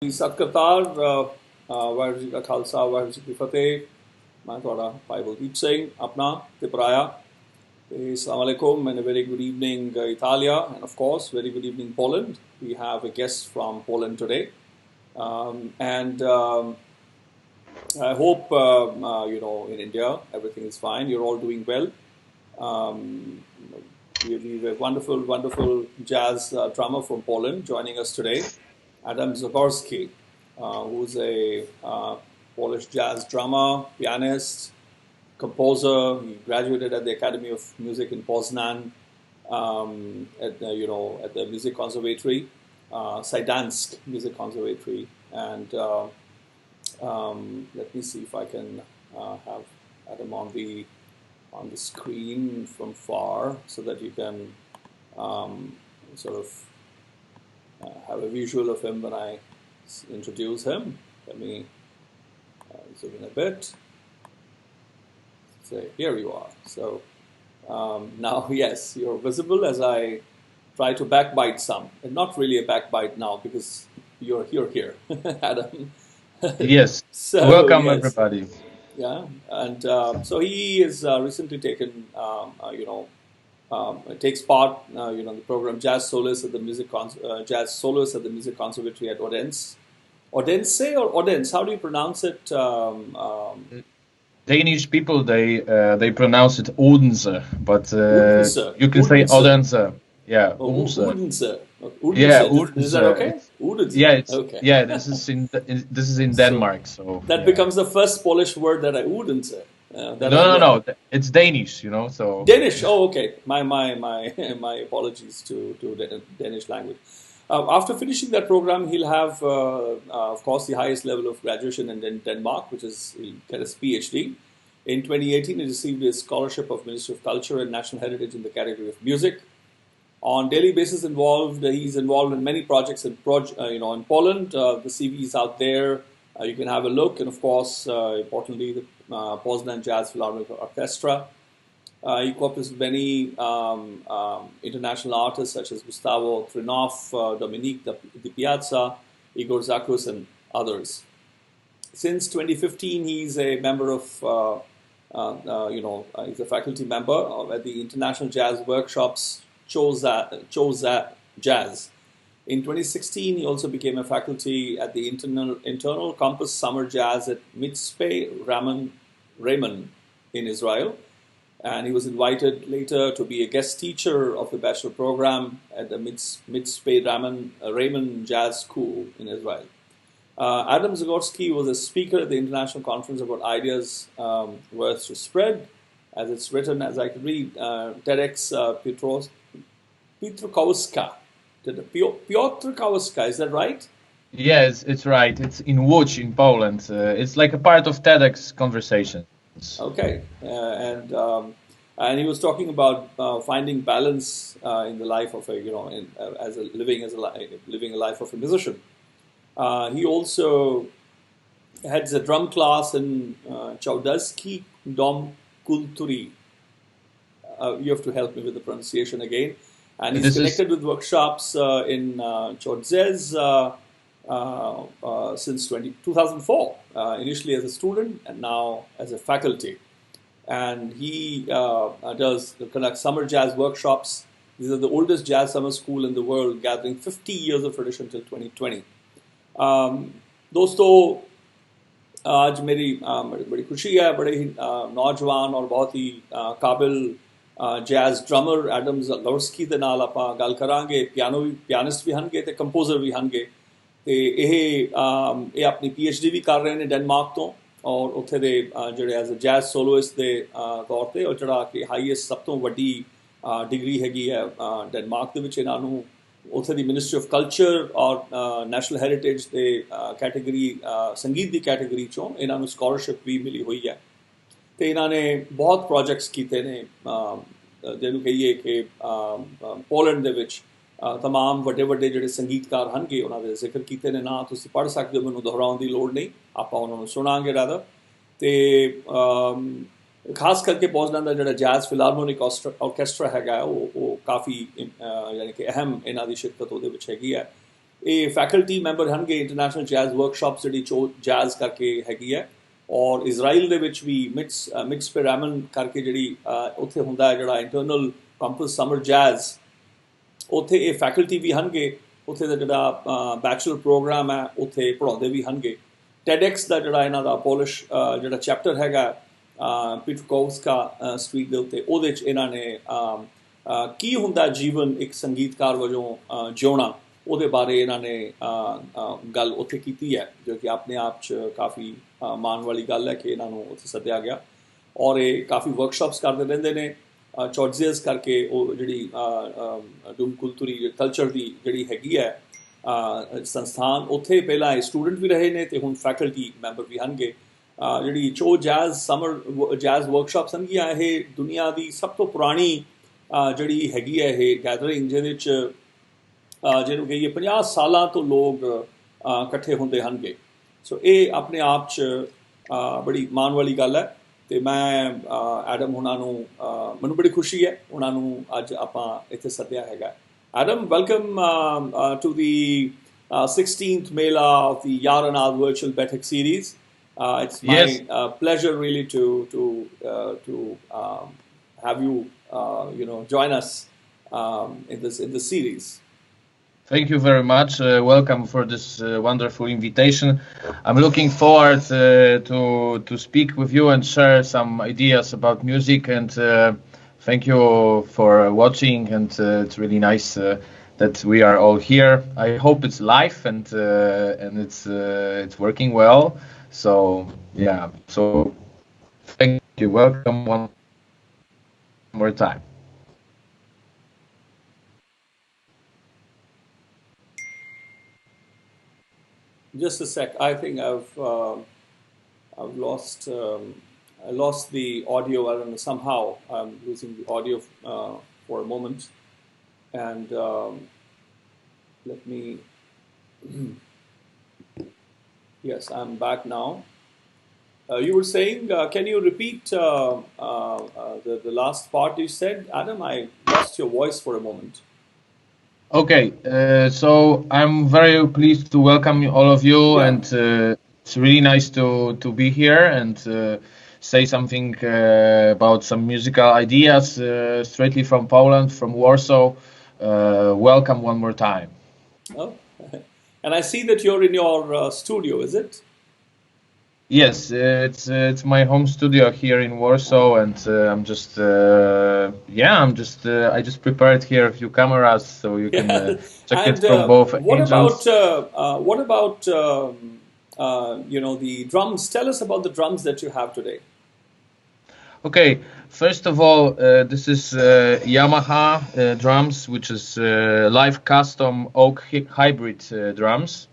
ਸਤਿ ਕਰਤਾਰ ਵਾਹਿਗੁਰੂ ਜੀ ਕਾ ਖਾਲਸਾ ਵਾਹਿਗੁਰੂ ਜੀ ਕੀ ਫਤਿਹ ਮੈਂ ਤੁਹਾਡਾ ਭਾਈ ਬਲਦੀਪ ਸਿੰਘ ਆਪਣਾ ਤੇ ਪਰਾਇਆ ਤੇ assalamu alaikum and a very good evening Italia and of course very good evening Poland. We have a guest from Poland today and I hope in India everything is fine, you're all doing well. We have a wonderful jazz drummer from Poland joining us today, Adam Zagórski, who's a Polish jazz drummer, pianist, composer. He graduated at the Academy of Music in Poznań, at the Music Conservatorie, Syddansk Musikkonservatiorum, and let me see if I can have Adam on the screen from far so that you can sort of have a visual of him when I introduce him. Let me zoom in a bit. So here you are. So now, yes, you're visible as I try to backbite some. And not really a backbite now because you're here, Adam. Yes. So, welcome, yes. Everybody. Yeah, and so he has recently taken, takes part, in the program Jazz Soloist at the Music Conservatory at Odense. Odense or Odense? How do you pronounce it? Danish people they pronounce it Odense, but Odense. You can say Odense. Yeah, Odense. Odense. Yeah, Odense. Is that okay? Odense. Yeah, okay. Yeah, this is in Denmark, so that becomes the first Polish word that I Odense. No. It's Danish, so Danish. Oh, okay. My apologies to the Danish language. After finishing that program, he'll have, of course, the highest level of graduation in Denmark, which is he'll get his Ph.D. In 2018, he received a scholarship of Ministry of Culture and National Heritage in the category of music. On daily basis, he's involved in many projects in Poland. The CV is out there. You can have a look, and of course, importantly, the Poznań Jazz Philharmonic Orchestra. He cooperates with many international artists such as Gustavo Trinoff, Dominique Di Piazza, Igor Zakus, and others. Since 2015, he's a member of, he's a faculty member at the International Jazz Workshops, Chose Jazz. In 2016, he also became a faculty at the Internal Compass Summer Jazz at Mitzpe Raman in Israel. And he was invited later to be a guest teacher of the bachelor program at the Mitzpe Raman Jazz School in Israel. Adam Zagórski was a speaker at the International Conference about Ideas Worth to Spread. As it's written, as I can read, TEDx Piotrkowska. Piotrkowska, is that right? Yes, it's right. It's in Łódź in Poland. It's like a part of TEDx conversations. Okay, and he was talking about finding balance in the life of living a life of a musician. He also heads a drum class in Chaudarsky Dom Kulturi. You have to help me with the pronunciation again. And he's connected with workshops in Chodzez since 2004, initially as a student and now as a faculty. And he conducts summer jazz workshops. These are the oldest jazz summer school in the world, gathering 50 years of tradition till 2020. दोस्तों आज मेरी बड़ी खुशी है, बड़े ही नौजवान और बहुत ही काबिल जैज़ ड्रमर एडम ज़गोर्स्की ਦੇ ਨਾਲ ਆਪਾਂ ਗੱਲ ਕਰਾਂਗੇ। ਪਿਆਨਿਸਟ ਵੀ ਹਨਗੇ ਤੇ ਕੰਪੋਜ਼ਰ ਵੀ ਹਨਗੇ ਤੇ ਇਹ ਆਪਣੀ PhD ਵੀ ਕਰ ਰਹੇ ਨੇ ਡੈਨਮਾਰਕ ਤੋਂ ਔਰ ਉੱਥੇ ਦੇ ਜਿਹੜੇ ਐਜ਼ ਅ ਜੈਜ਼ ਸੋਲੋਇਸਟ ਦੇ ਤੌਰ ਤੇ ਔਰ ਜਿਹੜਾ ਕਿ ਹਾਈਐਸਟ ਸਭ ਤੋਂ ਵੱਡੀ ਡਿਗਰੀ ਹੈਗੀ ਹੈ ਡੈਨਮਾਰਕ ਦੇ ਵਿੱਚ ਇਹਨਾਂ ਨੂੰ ਉੱਥੇ ਦੀ ਮਿਨਿਸਟਰੀ ਆਫ ਕਲਚਰ ਔਰ ਨੈਸ਼ਨਲ ਹੈਰੀਟੇਜ ਦੇ ਕੈਟੇਗਰੀ ਸੰਗੀਤ ਦੀ ਕੈਟੇਗਰੀ ਚੋਂ ਇਹਨਾਂ ਨੂੰ ਸਕਾਲਰਸ਼ਿਪ ਵੀ ਮਿਲੀ ਹੋਈ ਹੈ ਤੇ ਇਹਨਾਂ ਨੇ ਬਹੁਤ ਪ੍ਰੋਜੈਕਟਸ ਕੀਤੇ ਨੇ ਜਿਹਨੂੰ ਕਹੀਏ ਕਿ ਪੋਲੈਂਡ ਦੇ ਵਿੱਚ तमाम ਵੱਡੇ ਜਿਹੜੇ ਸੰਗੀਤਕਾਰ ਹਨਗੇ ਉਹਨਾਂ ਦੇ ਜ਼ਿਕਰ ਕੀਤੇ ਨੇ। ਨਾ ਤੁਸੀਂ ਪੜ੍ਹ ਸਕਦੇ ਹੋ, ਮੈਨੂੰ ਦੁਹਰਾਉਣ ਦੀ ਲੋੜ ਨਹੀਂ, ਆਪਾਂ ਉਹਨਾਂ ਨੂੰ ਸੁਣਾਂਗੇ ਰਾਦਾ। ਤੇ ਖਾਸ ਕਰਕੇ ਪੋਜ਼ਨਾਨ ਦਾ ਜਿਹੜਾ ਜੈਜ਼ ਫਿਲਾਰਮੋਨਿਕ ਆਰਕੈਸਟਰਾ ਹੈਗਾ ਉਹ ਕਾਫੀ ਯਾਨੀ ਕਿ ਅਹਿਮ ਇਹਨਾਂ ਦੀ ਸ਼ਿਰਕਤ ਉਹਦੇ ਵਿੱਚ ਹੈਗੀ ਹੈ। ਇਹ ਫੈਕਲਟੀ ਮੈਂਬਰ ਹਨਗੇ ਇੰਟਰਨੈਸ਼ਨਲ ਜੈਜ਼ ਵਰਕਸ਼ਾਪ ਜਿਹੜੀ ਜੈਜ਼ ਕਰਕੇ ਹੈਗੀ ਹੈ ਔਰ ਇਜ਼ਰਾਈਲ ਦੇ ਵਿੱਚ ਵੀ ਮਿਕਸ ਪੈਰਾਮਨ ਕਰਕੇ ਜਿਹੜੀ ਉੱਥੇ ਹੁੰਦਾ ਹੈ ਜਿਹੜਾ ਇੰਟਰਨਲ ਕੰਪਸ ਸਮਰ ਜੈਜ਼ ਉੱਥੇ ਇਹ ਫੈਕਲਟੀ ਵੀ ਹਨਗੇ ਉੱਥੇ ਦਾ ਜਿਹੜਾ ਬੈਚਲਰ ਪ੍ਰੋਗਰਾਮ ਹੈ ਉੱਥੇ ਪੜ੍ਹਾਉਂਦੇ ਵੀ ਹਨਗੇ ਟੈਡੈਕਸ ਦਾ ਜਿਹੜਾ ਇਹਨਾਂ ਦਾ ਪੋਲਿਸ਼ ਜਿਹੜਾ ਚੈਪਟਰ ਹੈਗਾ ਪੀਟਰਕੋਵਸਕਾ ਸਟਰੀਟ ਦੇ ਉੱਤੇ ਉਹਦੇ 'ਚ ਇਹਨਾਂ ਨੇ ਕੀ ਹੁੰਦਾ ਜੀਵਨ ਇੱਕ ਸੰਗੀਤਕਾਰ ਵਜੋਂ ਜਿਉਣਾ ਉਹਦੇ ਬਾਰੇ ਇਹਨਾਂ ਨੇ ਗੱਲ ਉੱਥੇ ਕੀਤੀ ਹੈ ਜੋ ਕਿ ਆਪਣੇ ਆਪ 'ਚ ਕਾਫੀ ਮਾਣ ਵਾਲੀ ਗੱਲ ਹੈ ਕਿ ਇਹਨਾਂ ਨੂੰ ਉੱਥੇ ਸੱਦਿਆ ਗਿਆ ਔਰ ਇਹ ਕਾਫੀ ਵਰਕਸ਼ਾਪਸ ਕਰਦੇ ਰਹਿੰਦੇ ਨੇ ਚੌਡਜ਼ੀਅਸ ਕਰਕੇ ਉਹ ਜਿਹੜੀ ਡੂਮ ਕੁਲਤੂਰੀ ਕਲਚਰ ਦੀ ਜਿਹੜੀ ਹੈਗੀ ਹੈ ਸੰਸਥਾਨ ਉੱਥੇ ਪਹਿਲਾਂ ਇਹ ਸਟੂਡੈਂਟ ਵੀ ਰਹੇ ਨੇ ਅਤੇ ਹੁਣ ਫੈਕਲਟੀ ਮੈਂਬਰ ਵੀ ਹਨਗੇ ਜਿਹੜੀ ਜੈਜ਼ ਸਮਰ ਜੈਜ਼ ਵਰਕਸ਼ਾਪਸ ਹਨਗੀਆਂ ਇਹ ਦੁਨੀਆ ਦੀ ਸਭ ਤੋਂ ਪੁਰਾਣੀ ਜਿਹੜੀ ਹੈਗੀ ਹੈ ਇਹ ਗੈਦਰਿੰਗ ਜਿਹਦੇ 'ਚ ਜਿਹਨੂੰ ਕਹੀਏ 50 ਸਾਲਾਂ ਤੋਂ ਲੋਕ ਇਕੱਠੇ ਹੁੰਦੇ ਹਨਗੇ ਸੋ ਇਹ ਆਪਣੇ ਆਪ 'ਚ ਬੜੀ ਮਾਣ ਵਾਲੀ ਗੱਲ ਹੈ ਅਤੇ ਮੈਂ ਐਡਮ ਉਹਨਾਂ ਨੂੰ ਮੈਨੂੰ ਬੜੀ ਖੁਸ਼ੀ ਹੈ ਉਹਨਾਂ ਨੂੰ ਅੱਜ ਆਪਾਂ ਇੱਥੇ ਸੱਦਿਆ ਹੈਗਾ Adam, welcome to the 16th Mēlā of the YaarAnād Virtual Baithak Series. It's my pleasure really to have you join us in this series. Thank you very much. Welcome for this wonderful invitation. I'm looking forward to speak with you and share some ideas about music and. Thank you for watching, and it's really nice that we are all here. I hope it's live and it's working well. So yeah, so thank you. Welcome one more time. Just a sec. I think I've lost. I lost the audio. I don't know. Somehow I'm losing the audio for a moment. And let me. Yes, I'm back now. You were saying, can you repeat the last part you said, Adam? I lost your voice for a moment. Okay, so I'm very pleased to welcome all of you, and it's really nice to be here and. Say something about some musical ideas straightly from Poland, from Warsaw. Welcome one more time. Oh, and I see that you're in your studio, is it? Yes, it's my home studio here in Warsaw, and I'm just I just prepared here a few cameras so you can check it from both angles. What about the drums? Tell us about the drums that you have today. Okay, first of all, this is Yamaha drums, which is live custom oak hybrid drums,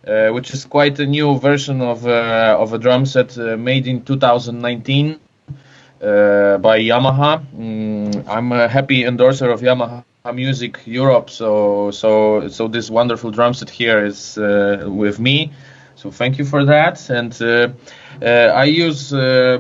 which is quite a new version of a drum set made in 2019 by Yamaha. I'm a happy endorser of Yamaha Music Europe, so this wonderful drum set here is with me. So thank you for that, and I use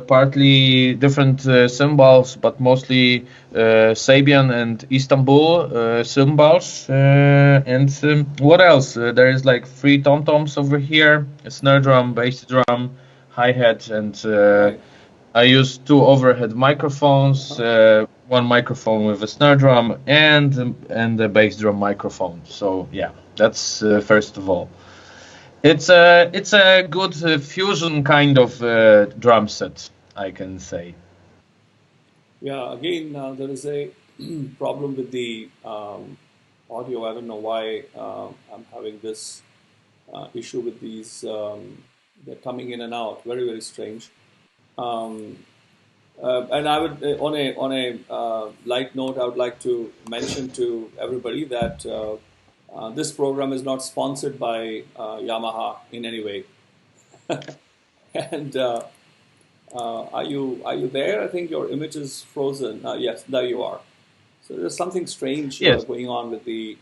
partly different cymbals, but mostly Sabian and Istanbul cymbals. And what else? There is like 3 tom-toms over here, a snare drum, bass drum, hi-hat, and I use 2 overhead microphones, one microphone with a snare drum and a bass drum microphone. So yeah, that's first of all. It's a good fusion kind of drum set, I can say. Yeah, again, there is a problem with the audio. I don't know why I'm having this issue with these. They're coming in and out. Very, very strange. And I would, on a light note, I would like to mention to everybody that this program is not sponsored by Yamaha in any way. And are you there? I think your image is frozen. Yes, there you are. So there's something strange going on with the.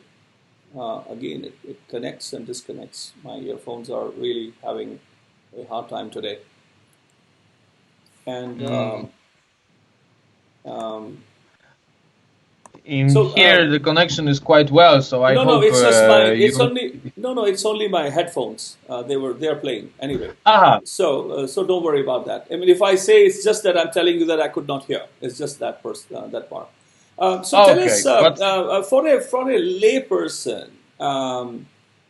Again, it connects and disconnects. My earphones are really having a hard time today. And here the connection is quite well, so I hope. No, it's just my. No, it's only my headphones. They're playing anyway. Ah, So don't worry about that. I mean, if I say it's just that I'm telling you that I could not hear, it's just that that part. So tell okay. us, But for a lay person,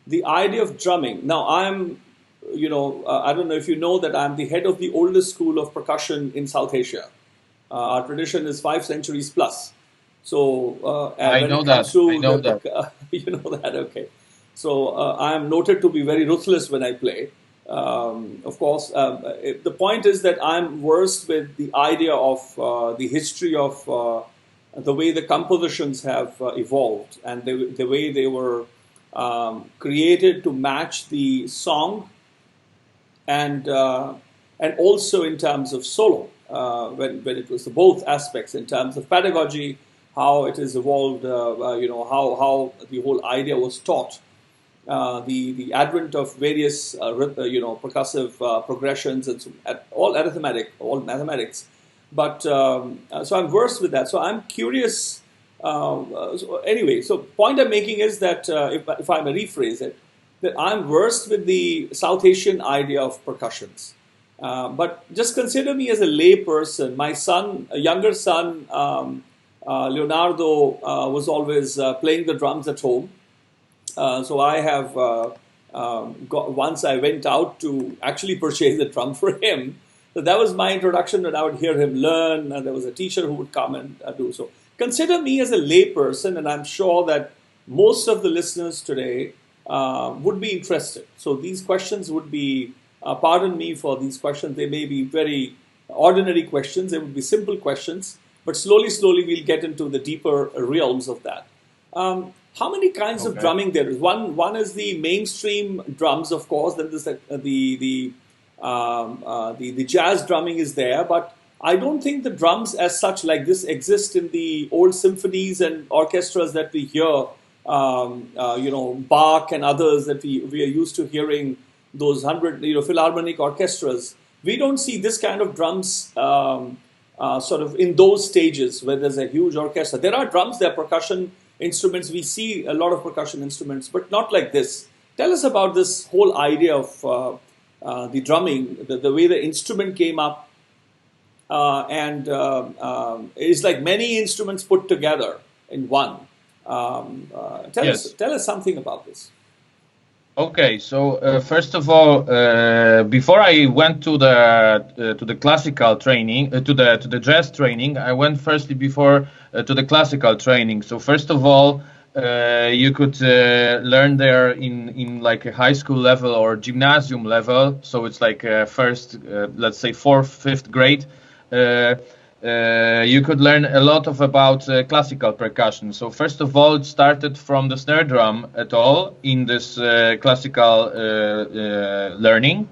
the idea of drumming. Now, I don't know if you know that I'm the head of the oldest school of percussion in South Asia. Our tradition is 5 centuries plus. So I when know it that. comes I to know that. you know that, okay. So I am noted to be very ruthless when I play. Of course, the point is that I'm versed with the idea of the history of the way the compositions have evolved and the way they were created to match the song and also in terms of solo when it was both aspects in terms of pedagogy, how it has evolved, how the whole idea was taught. The advent of various percussive progressions and all arithmetic, all mathematics, but so I'm versed with that. So I'm curious. Anyway, so point I'm making is that if I may rephrase it, that I'm versed with the South Asian idea of percussions. But just consider me as a lay person. My son, a younger son, Leonardo, was always playing the drums at home. So I have once I went out to actually purchase a drum for him. So that was my introduction, and I would hear him learn. And there was a teacher who would come and do so. Consider me as a lay person, and I'm sure that most of the listeners today would be interested. So these questions would be, pardon me for these questions, they may be very ordinary questions, they would be simple questions, but slowly we'll get into the deeper realms of that. How many kinds of drumming there is? One is the mainstream drums, of course. Then there's the jazz drumming is there, but I don't think the drums as such like this exist in the old symphonies and orchestras that we hear. Bach and others that we are used to hearing, those 100 philharmonic orchestras. We don't see this kind of drums sort of in those stages where there's a huge orchestra. There are drums, there are percussion instruments. We see a lot of percussion instruments, but not like this. Tell us about this whole idea of the drumming, the way the instrument came up, and it's like many instruments put together in one. Tell us something about this. Okay, so first of all, before I went to the classical training, to the jazz training, I went firstly before to the classical training. So first of all, you could learn there in like a high school level or gymnasium level. So it's like first, let's say 4th, 5th grade. You could learn a lot about classical percussion. So first of all, it started from the snare drum at all in this classical learning.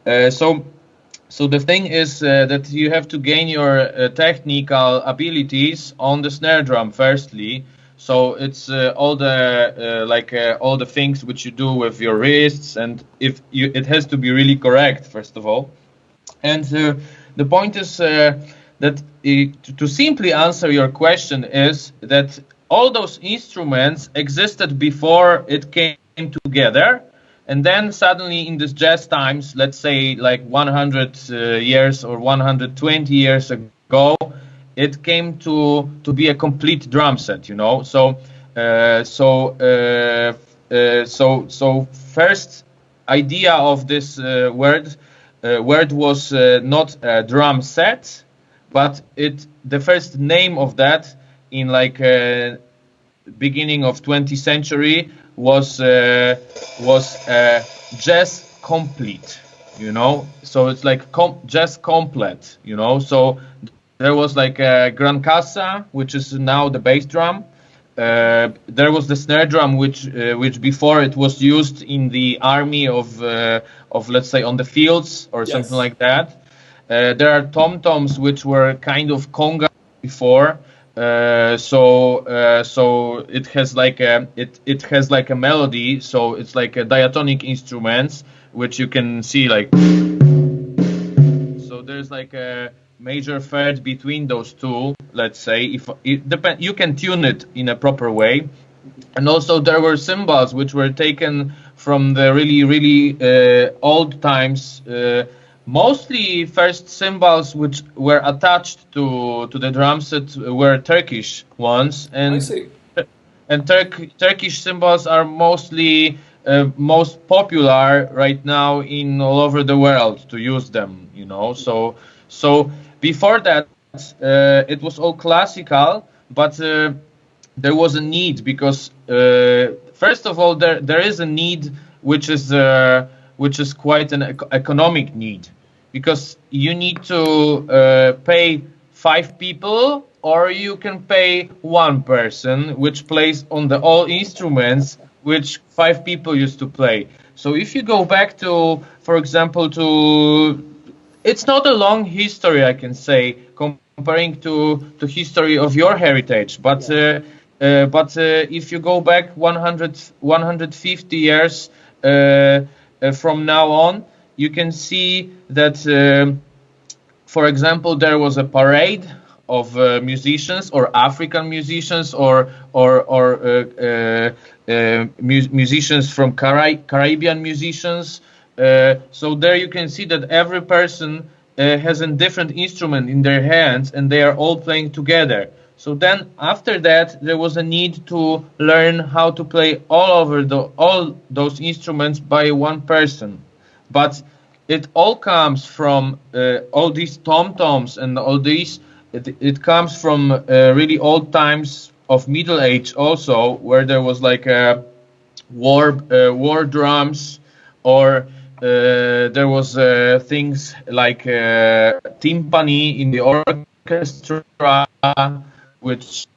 So the thing is that you have to gain your technical abilities on the snare drum firstly. So it's all the things which you do with your wrists, and it has to be really correct first of all. And the point is that to simply answer your question is that all those instruments existed before it came together, and then suddenly in this jazz times, let's say like 100 years or 120 years ago, it came to be a complete drum set, So first idea of this word was not a drum set, but the first name of that in like beginning of 20th century was jazz complete, So it's like jazz complete, So there was like a Gran Cassa, which is now the bass drum. There was the snare drum, which before it was used in the army of let's say on the fields or something like that. There are tom-toms which were kind of conga before, so it has like a melody. So it's like a diatonic instruments which you can see like. So there's like a major third between those two. Let's say if it depends, you can tune it in a proper way. And also there were cymbals which were taken from the really old times. Mostly first cymbals which were attached to the drum set were Turkish ones, I see. and Turkish cymbals are mostly most popular right now in all over the world to use them. You know, so before that it was all classical, but there was a need because first of all there is a need which is quite an economic need, because you need to pay 5 people, or you can pay 1 person which plays on the all instruments which 5 people used to play. So if you go back to, for example, it's not a long history, I can say, comparing to history of your heritage, but if you go back 150 years from now on, you can see that, for example, there was a parade of musicians, or African musicians, or musicians from Caribbean musicians. So there you can see that every person has a different instrument in their hands, and they are all playing together. So then after that, there was a need to learn how to play all those instruments by 1 person. But it all comes from all these tom-toms and all these. It comes from really old times of Middle Age also, where there was like war drums, or there was things like timpani in the orchestra, which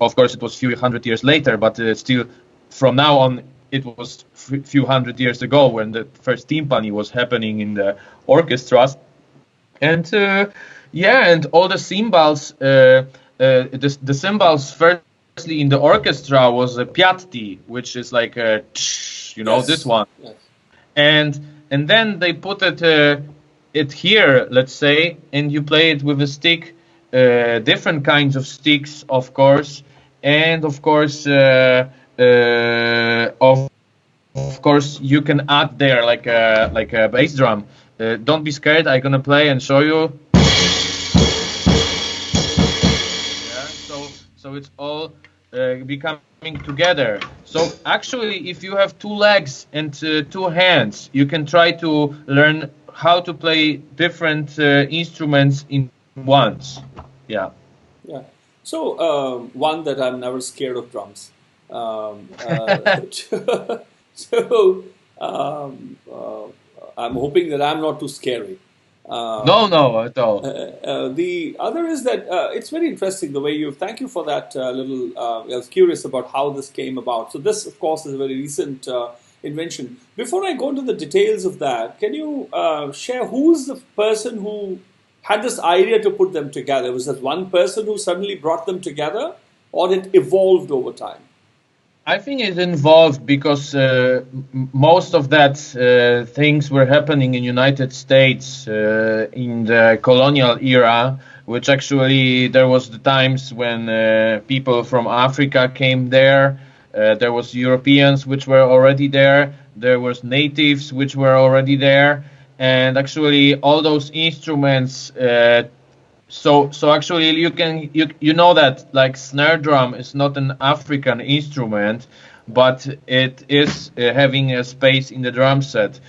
of course it was a few hundred years later, but still from now on it was a few hundred years ago when the first timpani was happening in the orchestras. And and all the cymbals, the cymbals firstly in the orchestra was a Ph.D, which is like a, this one. Yes. And then they put it here, let's say, and you play it with a stick, different kinds of sticks, of course, and of course you can add there like a bass drum. Don't be scared, I'm gonna play and show you. So it's all becoming together. So actually, if you have 2 legs and 2 hands, you can try to learn how to play different instruments in once. Yeah. So one, that I'm never scared of drums. I'm hoping that I'm not too scary. No, at all. The other is that it's very interesting the way thank you for that little, I was curious about how this came about. So this, of course, is a very recent invention. Before I go into the details of that, can you share who's the person who had this idea to put them together? Was that one person who suddenly brought them together, or it evolved over time? I think it involved because most of that things were happening in United States in the colonial era, which actually there was the times when people from Africa came there. There was Europeans which were already there. There was natives which were already there, and actually all those instruments. So actually you know that like snare drum is not an African instrument, but it is having a space in the drum set.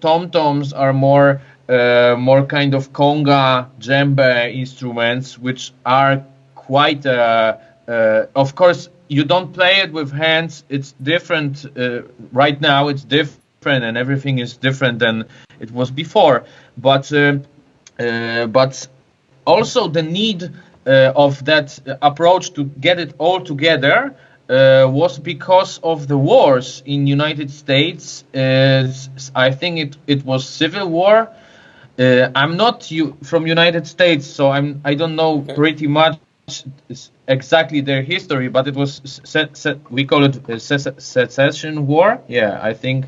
Tom-toms are more kind of conga, djembe instruments, which are quite of course you don't play it with hands. It's different right now. It's different, and everything is different than it was before. But also the need of that approach to get it all together was because of the wars in United States. I think it was Civil War. I'm not from United States, so I don't know pretty much exactly their history, but it was we call it secession war. Yeah, I think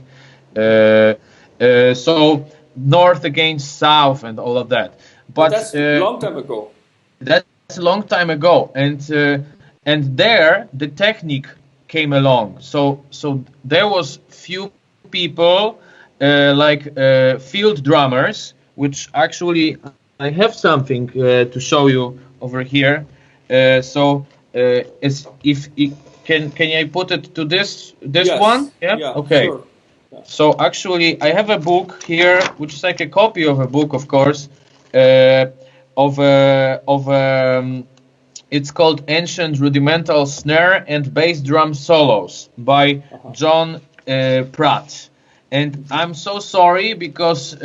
so. North against South and all of that. But that's a long time ago. That's a long time ago, and there the technique came along. So there was few people field drummers, which actually I have something to show you over here. Can I put it to this Yes. one? Yeah. Okay. Sure. Yeah. So actually, I have a book here, which is like a copy of a book, of course, it's called Ancient Rudimental Snare and Bass Drum Solos by John Pratt. And I'm so sorry because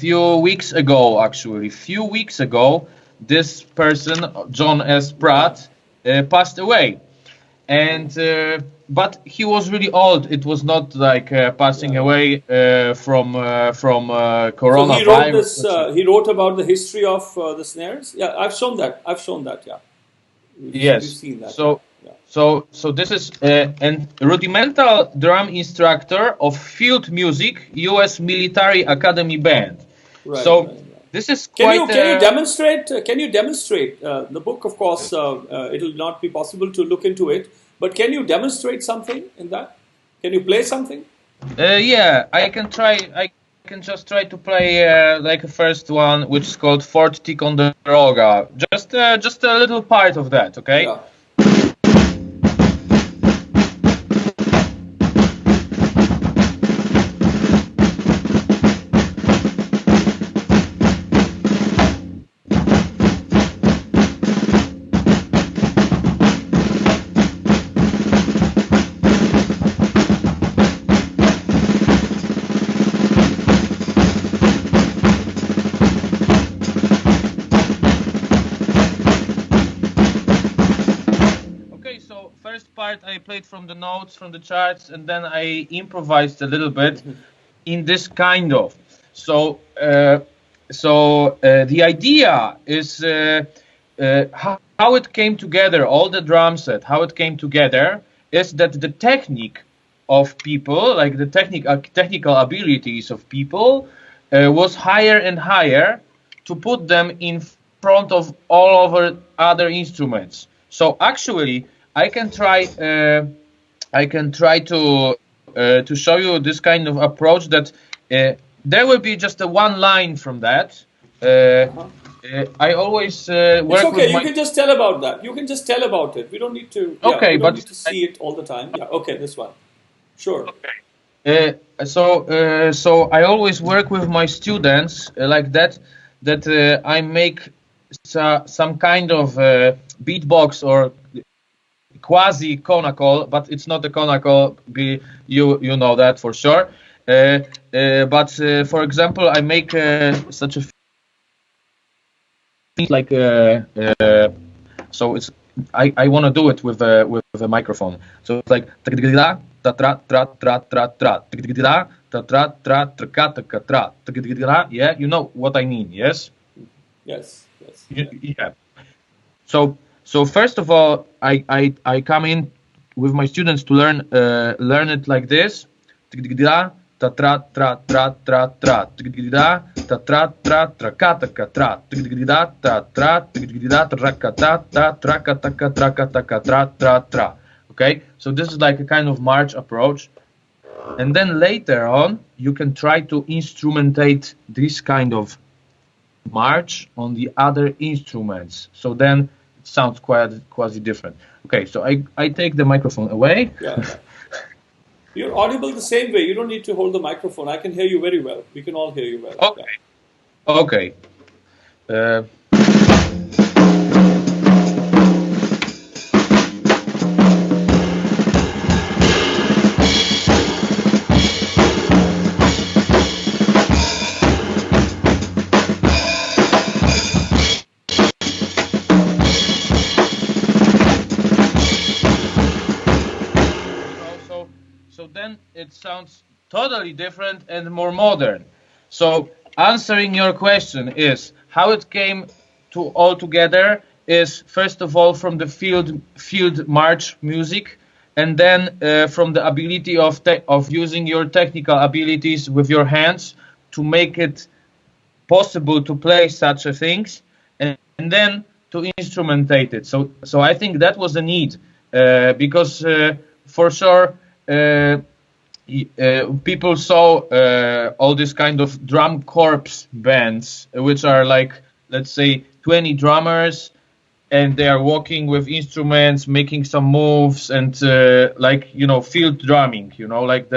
few weeks ago, this person, John S. Pratt, passed away. And but he was really old. It was not like passing away from coronavirus. So he wrote about the history of the snares. Yeah, I've shown that. Yeah. Yes. We've seen that. So this is an rudimental drum instructor of field music, U.S. Military Academy Band. Right. This is Can you demonstrate? Can you demonstrate the book? Of course, it will not be possible to look into it. But can you demonstrate something in that? Can you play something? Yeah, I can try. I can just try to play like a first one, which is called Fort Ticonderoga. Just a little part of that, okay? Yeah. I played from the notes, from the charts, and then I improvised a little bit in this kind of. So the idea is how it came together, all the drum set, how it came together is that the technique of people, like the technical abilities of people, was higher and higher to put them in front of all over other instruments. So actually, I can try to show you this kind of approach that there will be just a one line from that. I always work it's okay. with You can just tell about that. You can just tell about it. We don't need to. Okay, we don't need to see it all the time. Yeah. Okay, this one. Sure. Okay. So I always work with my students like that. That I make some kind of beatbox or quasi conical, but it's not a conical. You know that for sure. But for example, I make such a thing like so it's I want to do it with a microphone. So it's like yeah, you know what I mean, yes? Yes. Yeah. So first of all, I come in with my students to learn it like this. Okay, so this is like a kind of march approach, and then later on you can try to instrumentate this kind of march on the other instruments. So then sounds quasi different. Okay, so I take the microphone away. Yeah. You're audible the same way. You don't need to hold the microphone. I can hear you very well. We can all hear you well. Okay. Yeah. Okay. It sounds totally different and more modern. So answering your question is how it came to all together is first of all from the field march music, and then from the ability of using your technical abilities with your hands to make it possible to play such a things, and then to instrumentate it. So I think that was the need because for sure, people saw all these kind of drum corps bands, which are like, let's say, 20 drummers, and they are walking with instruments, making some moves, and like, you know, field drumming, you know, like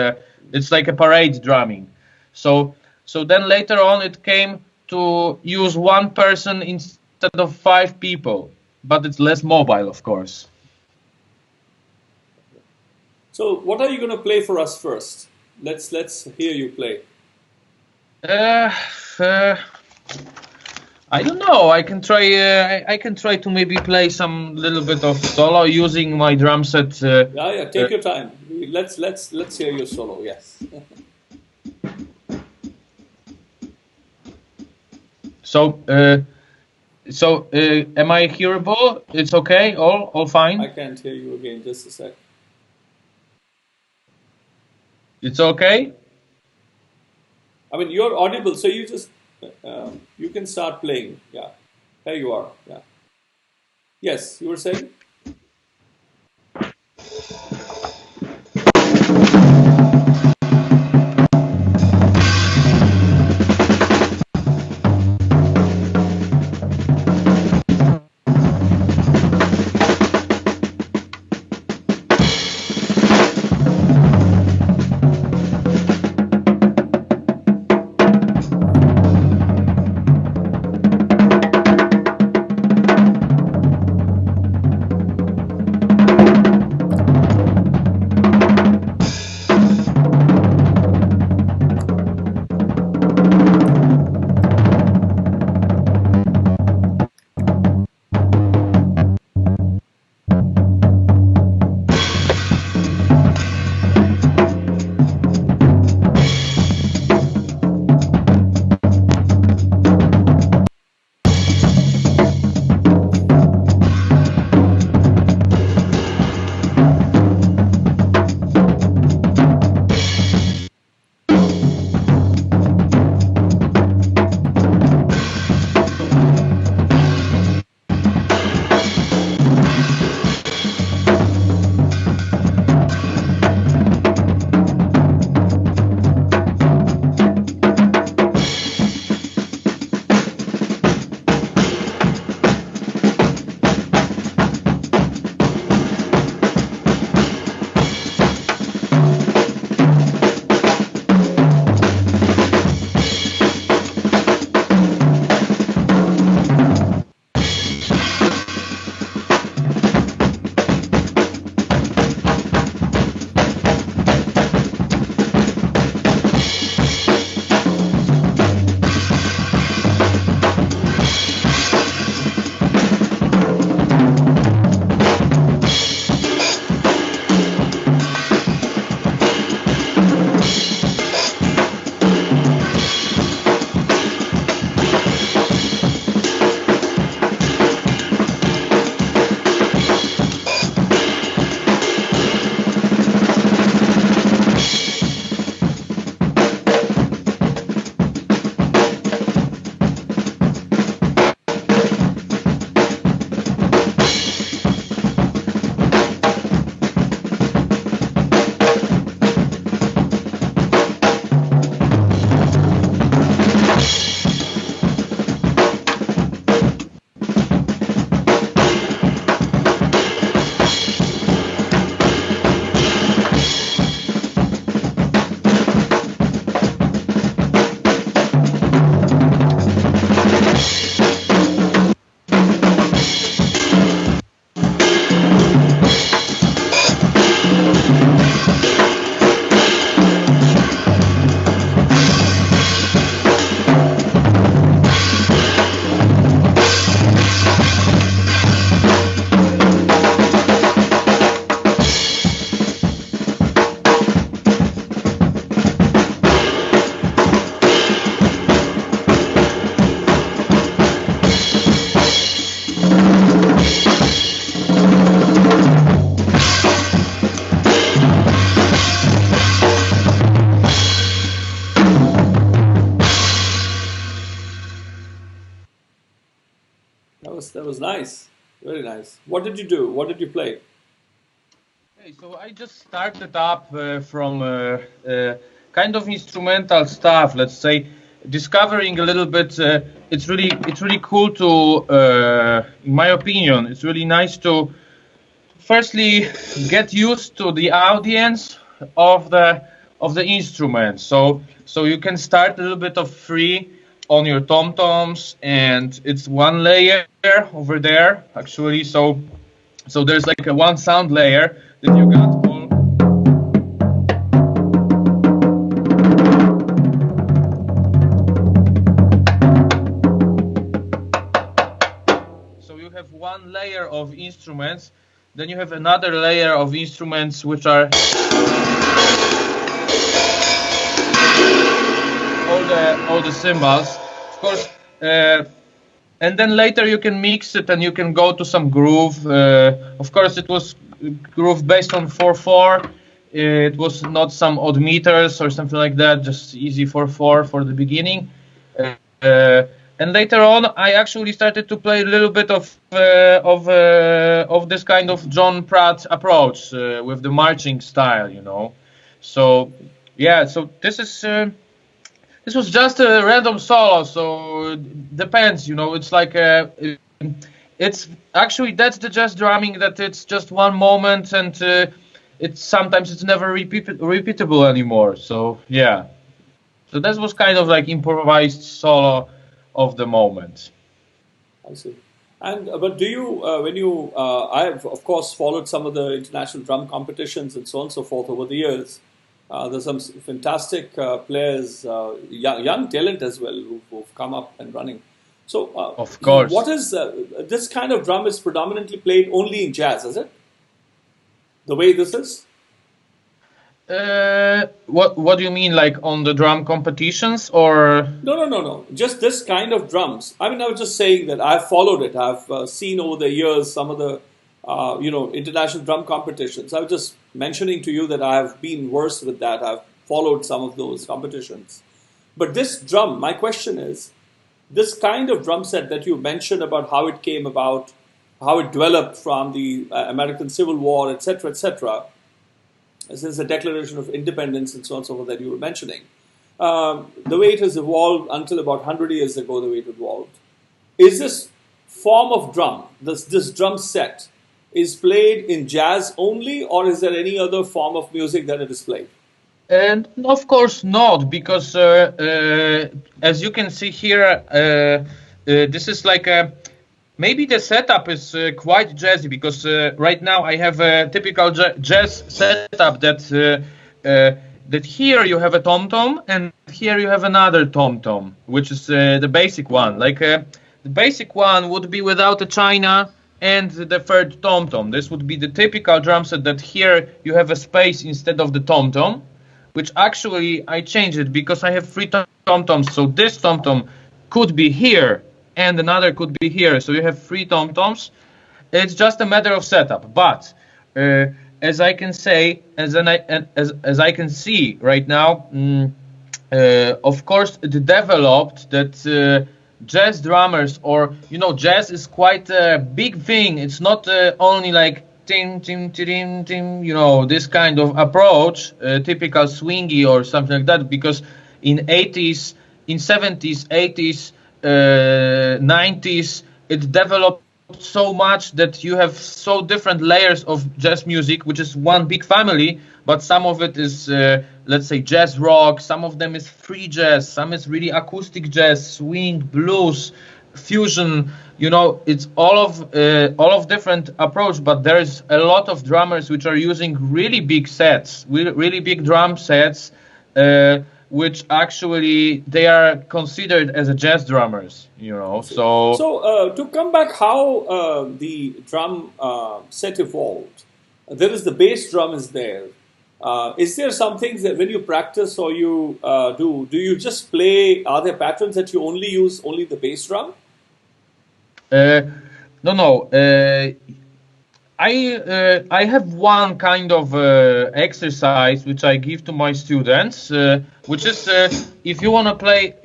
it's like a parade drumming. So then later on it came to use one person instead of 5 people, but it's less mobile, of course. So what are you going to play for us first? Let's hear you play. I don't know. I can try. I can try to maybe play some little bit of solo using my drum set. Yeah. Take your time. Let's hear your solo. Yes. So am I hearable? It's okay. All fine. I can't hear you again. Just a sec. It's okay. I mean, you're audible, so you just you can start playing. Yeah, there you are. Yeah. Yes, you were saying. That was nice, very nice. What did you do? What did you play? Okay, so I just started up from kind of instrumental stuff, let's say, discovering a little bit. It's really cool to, in my opinion, it's really nice to firstly get used to the audience of the instrument. So you can start a little bit of free on your tom-toms, and it's one layer over there actually. So there's like a one sound layer that you got all. So you have one layer of instruments, then you have another layer of instruments which are all the cymbals, of course. And then later you can mix it and you can go to some groove. Of course, it was groove based on 4/4. It was not some odd meters or something like that, just easy 4/4 for the beginning. And later on, I actually started to play a little bit of this kind of John Pratt approach with the marching style, you know. So yeah, so this was just a random solo, so it depends, you know. It's like it's actually, that's the jazz drumming, that it's just one moment, and it's never repeatable anymore. So yeah, so that was kind of like improvised solo of the moment. I see. And but do you when you I have of course followed some of the international drum competitions and so on and so forth over the years. There's some fantastic players, young talent as well, who've come up and running. So, of course, what is this kind of drum is predominantly played only in jazz, is it? The way this is? What do you mean, like on the drum competitions, or? No. Just this kind of drums. I mean, I was just saying that I've followed it. I've seen over the years some of the international drum competitions. I was just mentioning to you that I've been versed with that. I've followed some of those competitions. But this drum, my question is, this kind of drum set that you mentioned about how it came about, how it developed from the American Civil War, etc., since the Declaration of Independence and so on and so forth that you were mentioning, the way it has evolved until about 100 years ago, the way it evolved, is this form of drum, this drum set, is played in jazz only, or is there any other form of music that it is played? And of course not, because as you can see here, this is like maybe the setup is quite jazzy, because right now I have a typical jazz setup that here you have a tom-tom and here you have another tom-tom, which is the basic one. Like the basic one would be without a china and the third tom-tom. This would be the typical drum set, that here you have a space instead of the tom-tom, which actually I changed it because I have three tom-toms. So this tom-tom could be here and another could be here. So you have three tom-toms. It's just a matter of setup. But as I can say, as I can see right now, of course it developed that jazz drummers, or jazz is quite a big thing. It's not only like tim tim tim tim, this kind of approach, typical swingy or something like that, because in 80s, in 70s, 80s, 90s, it developed so much that you have so different layers of jazz music, which is one big family, but some of it is let's say jazz rock, some of them is free jazz, some is really acoustic jazz, swing, blues, fusion. It's all of different approach, but there's a lot of drummers which are using really big sets, really big drum sets, which actually they are considered as a jazz drummers, So to come back, how the drum set evolved. There is the bass drum is there. Is there some things that when you practice or you do you just play? Are there patterns that you only use only the bass drum? No. I have one kind of exercise which I give to my students, which is if you want to play.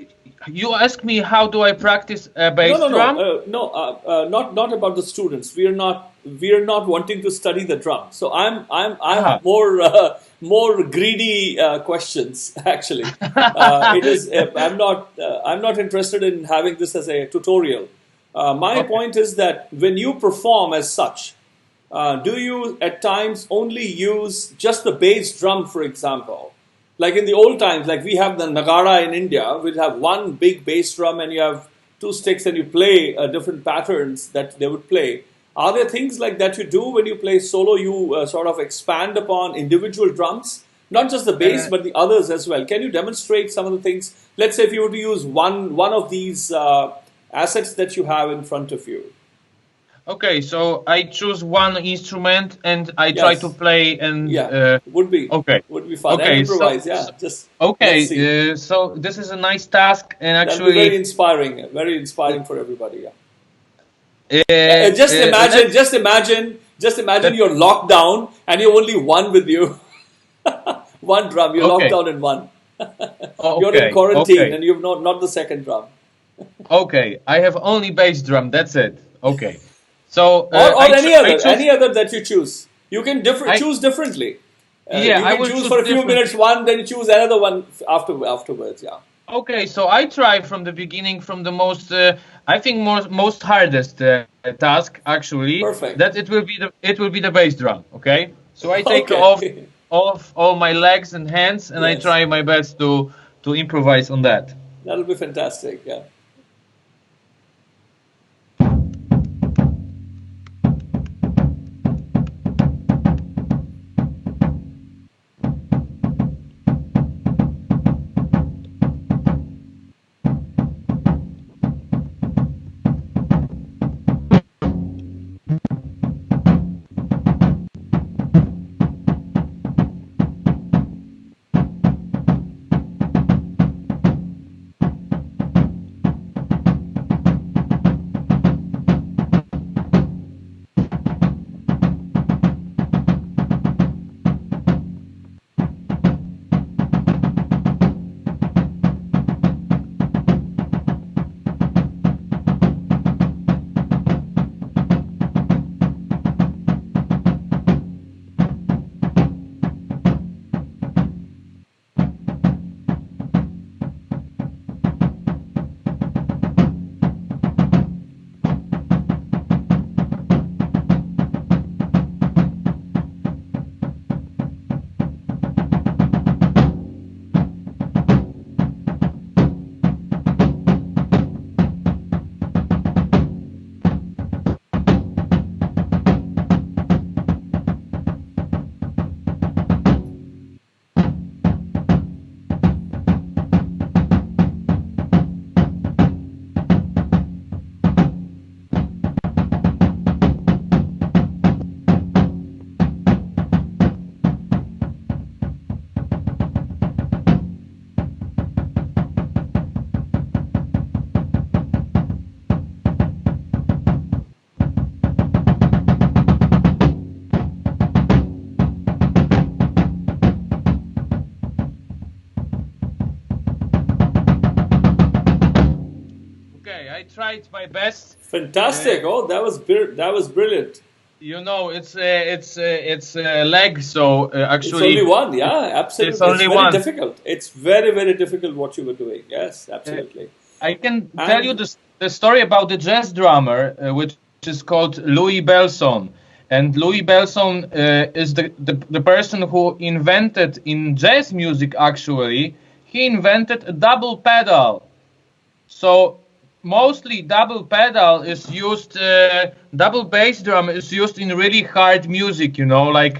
You ask me how do I practice a bass drum? Not about the students. We are not we are not wanting to study the drum. So I'm more greedy questions actually. It is I'm not interested in having this as a tutorial. My point is that when you perform as such, do you at times only use just the bass drum, for example? Like in the old times, like we have the Nagara in India, we'd have one big bass drum and you have two sticks and you play different patterns that they would play. Are there things like that you do when you play solo? You sort of expand upon individual drums, not just the bass, but the others as well. Can you demonstrate some of the things? Let's say if you were to use one of these assets that you have in front of you. Okay, so I choose one instrument and I try to play and would be fun. Okay, and improvise. So this is a nice task and actually that'll be very inspiring for everybody. Yeah. Just imagine you're locked down and you're only one with you. One drum. You're locked down in one. You're in quarantine and you've not the second drum. Okay, I have only bass drum. That's it. Okay. So or any other that you choose. You can choose differently. You can choose for a few minutes one, then you choose another one afterwards. Yeah. Okay, so I try from the beginning, from the most most hardest task actually. Perfect. That it will be the bass drum. Okay, so I take off all my legs and hands, and I try my best to improvise on that. That'll be fantastic. Yeah. Tried my best. Fantastic! That was brilliant. You know, it's leg, so actually it's only one. Yeah, absolutely. It's only one. Difficult. It's very, very difficult what you were doing. Yes, absolutely. I can tell you the story about the jazz drummer, which is called Louis Bellson, and Louis Bellson is the person who invented in jazz music. Actually, he invented a double pedal. So mostly double pedal is used, double bass drum is used in really hard music, you know, like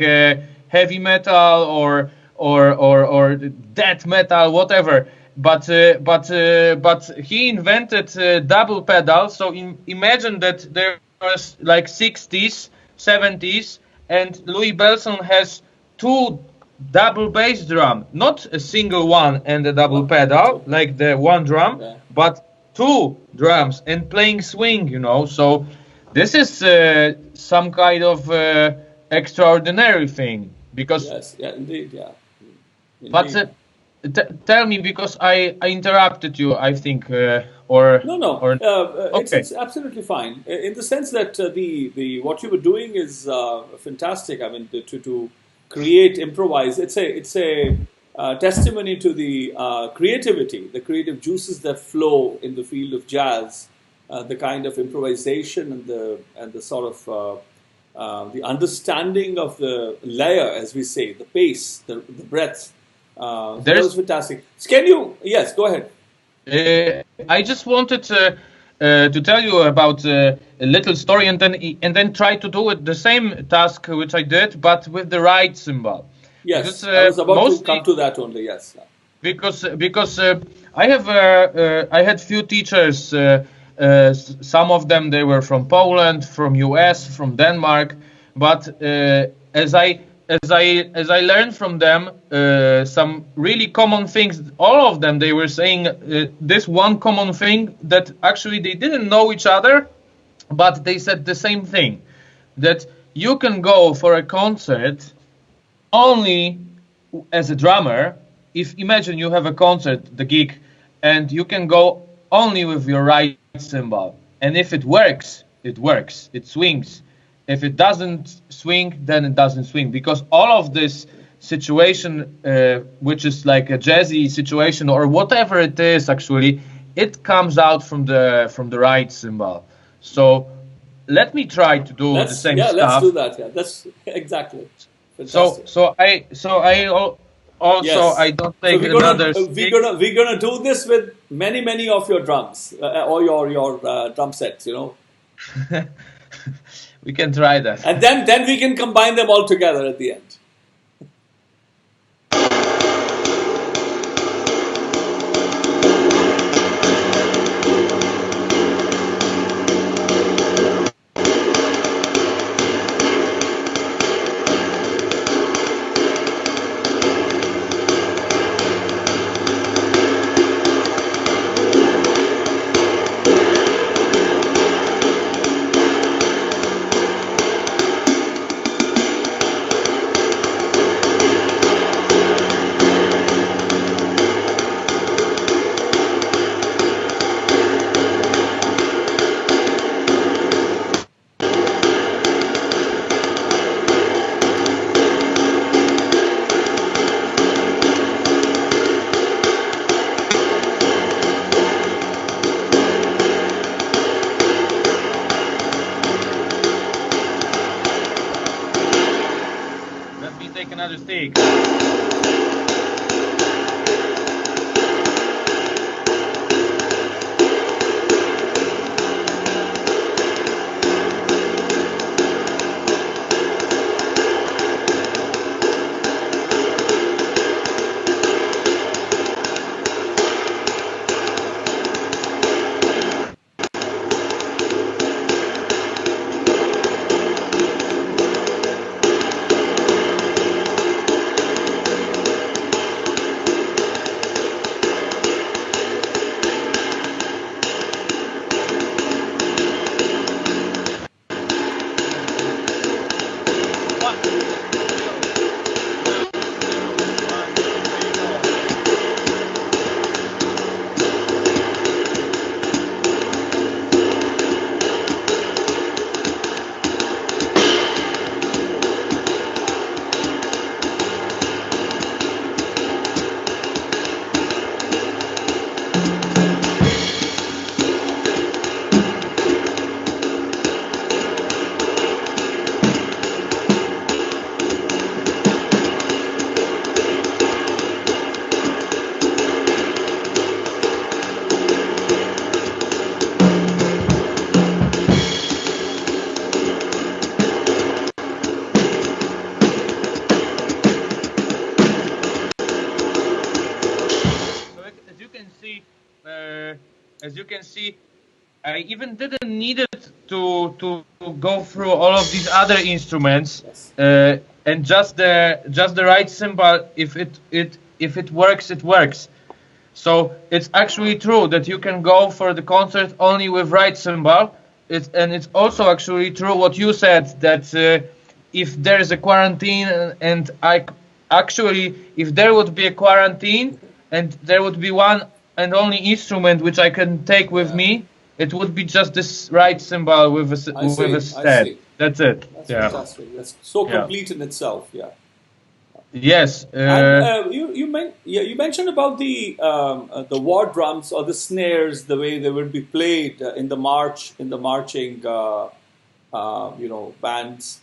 heavy metal or death metal, whatever. But he invented double pedal. So imagine that there was like 60s, 70s, and Louis Bellson has two double bass drum, not a single one and a double pedal like the one drum, but two drums and playing swing, you know. So this is some kind of extraordinary thing because. Yes, yeah, indeed, yeah. Indeed. But tell me, because I interrupted you, I think or No. or okay. It's absolutely fine in the sense that the what you were doing is fantastic. I mean, to create, improvise. It's a testimony to the creativity, the creative juices that flow in the field of jazz, the kind of improvisation and the sort of the understanding of the layer, as we say, the pace, the breadth. That was fantastic. Can you? Yes, go ahead. I just wanted to tell you about a little story, and then try to do it the same task which I did, but with the right cymbal. Yes, because, I was about to come to that only. Yes, because I had few teachers. Some of them, they were from Poland, from US, from Denmark, but as I learned from them some really common things. All of them, they were saying this one common thing, that actually they didn't know each other, but they said the same thing, that you can go for a concert only as a drummer. If imagine you have a concert, the gig, and you can go only with your right cymbal, and if it works, it works, it swings. If it doesn't swing, then it doesn't swing, because all of this situation, which is like a jazzy situation or whatever it is, actually, it comes out from the right cymbal. So let me try to do the same stuff. Let's do that. Yeah, that's exactly. Fantastic. So I also I don't take another. We're gonna do this with many of your drums or your drum sets. You know. We can try that. And then we can combine them all together at the end. Another stick. As you can see, I even didn't need it to go through all of these other instruments, and just the right cymbal. If it works, it works. So it's actually true that you can go for the concert only with right cymbal. And it's also actually true what you said, that if there is a quarantine, and if there would be a quarantine and there would be one and only instrument which I can take with me, it would be just this right cymbal with a stem. That's it. That's fantastic. That's so complete in itself. Yeah. Yes. And you mentioned about the war drums or the snares, the way they would be played in the marching bands.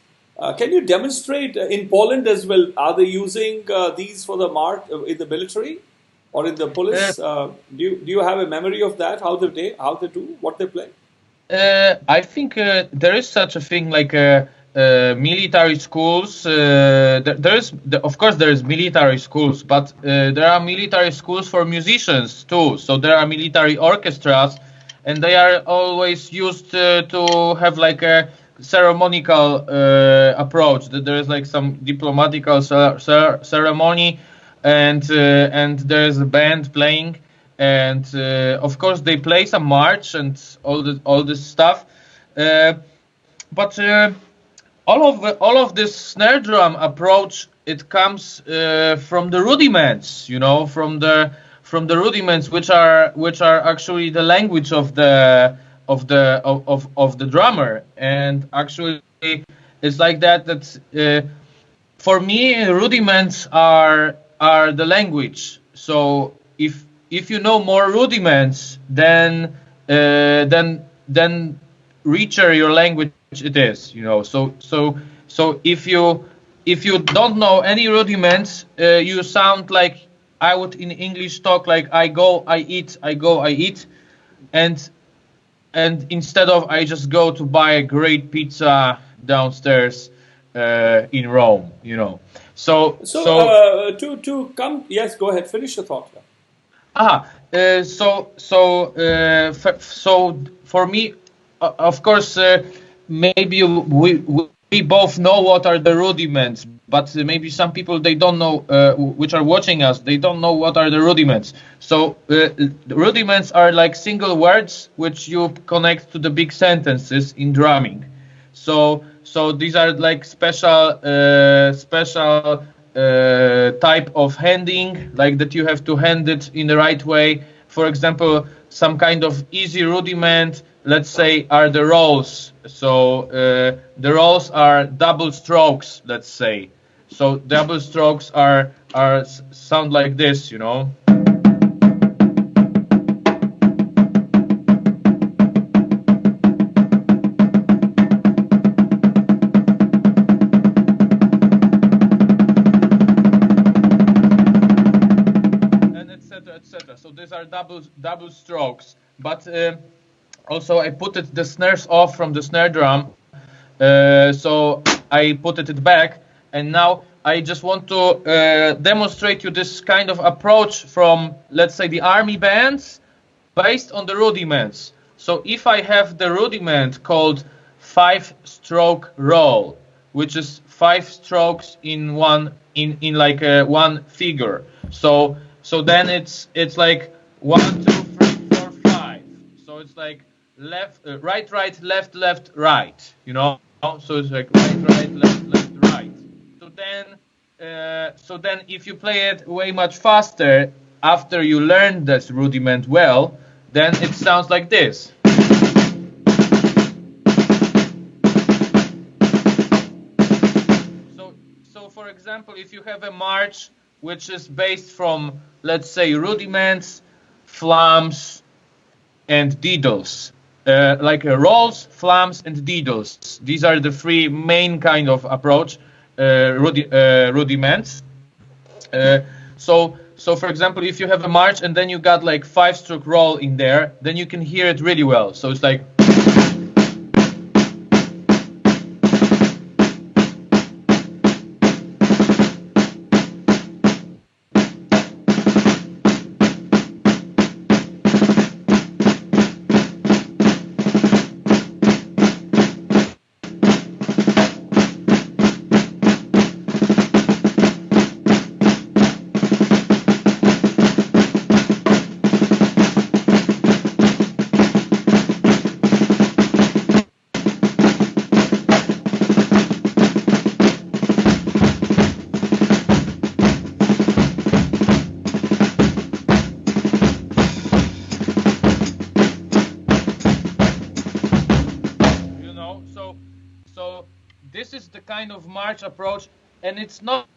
Can you demonstrate in Poland as well? Are they using these for the march in the military or in the police? Do you have a memory of that? How they do, what they play? I think there is such a thing like military schools. Of course, there is military schools, but there are military schools for musicians too. So there are military orchestras, and they are always used to have like a ceremonial approach. That there is like some diplomatical ceremony, and there is a band playing, and of course they play some march and all this stuff, but all of this snare drum approach, it comes from the rudiments, from the rudiments, which are actually the language of the drummer. And actually it's like that for me rudiments are the language. So if you know more rudiments, then richer your language it is, so if you don't know any rudiments, you sound like I would in English talk like I go, I eat, and instead of I just go to buy a great pizza downstairs in Rome, So to come, yes, go ahead, finish your thought. So for me, of course, maybe we both know what are the rudiments, but maybe some people, they don't know, which are watching us, they don't know what are the rudiments. So the rudiments are like single words which you connect to the big sentences in drumming. So these are like special type of handing, like that you have to hand it in the right way. For example, some kind of easy rudiment, let's say, are the rolls. So the rolls are double strokes, let's say. So double strokes are sound like this, So these are double strokes, but also I put the snares off from the snare drum, so I put it back, and now I just want to demonstrate you this kind of approach from, let's say, the army bands based on the rudiments. So if I have the rudiment called 5-stroke roll, which is 5 strokes in one figure, so then it's like 1, 2, 3, 4, 5. So it's like right, left, right. So it's like right, left, right. So then if you play it way much faster after you learn this rudiment well, then it sounds like this. So for example, if you have a march which is based from, let's say, rudiments, flams, and diddles. Like rolls, flams, and diddles. These are the three main kind of approach, rudiments. So for example, if you have a march and then you got like 5-stroke roll in there, then you can hear it really well. So it's like... this is the kind of march approach, and it's not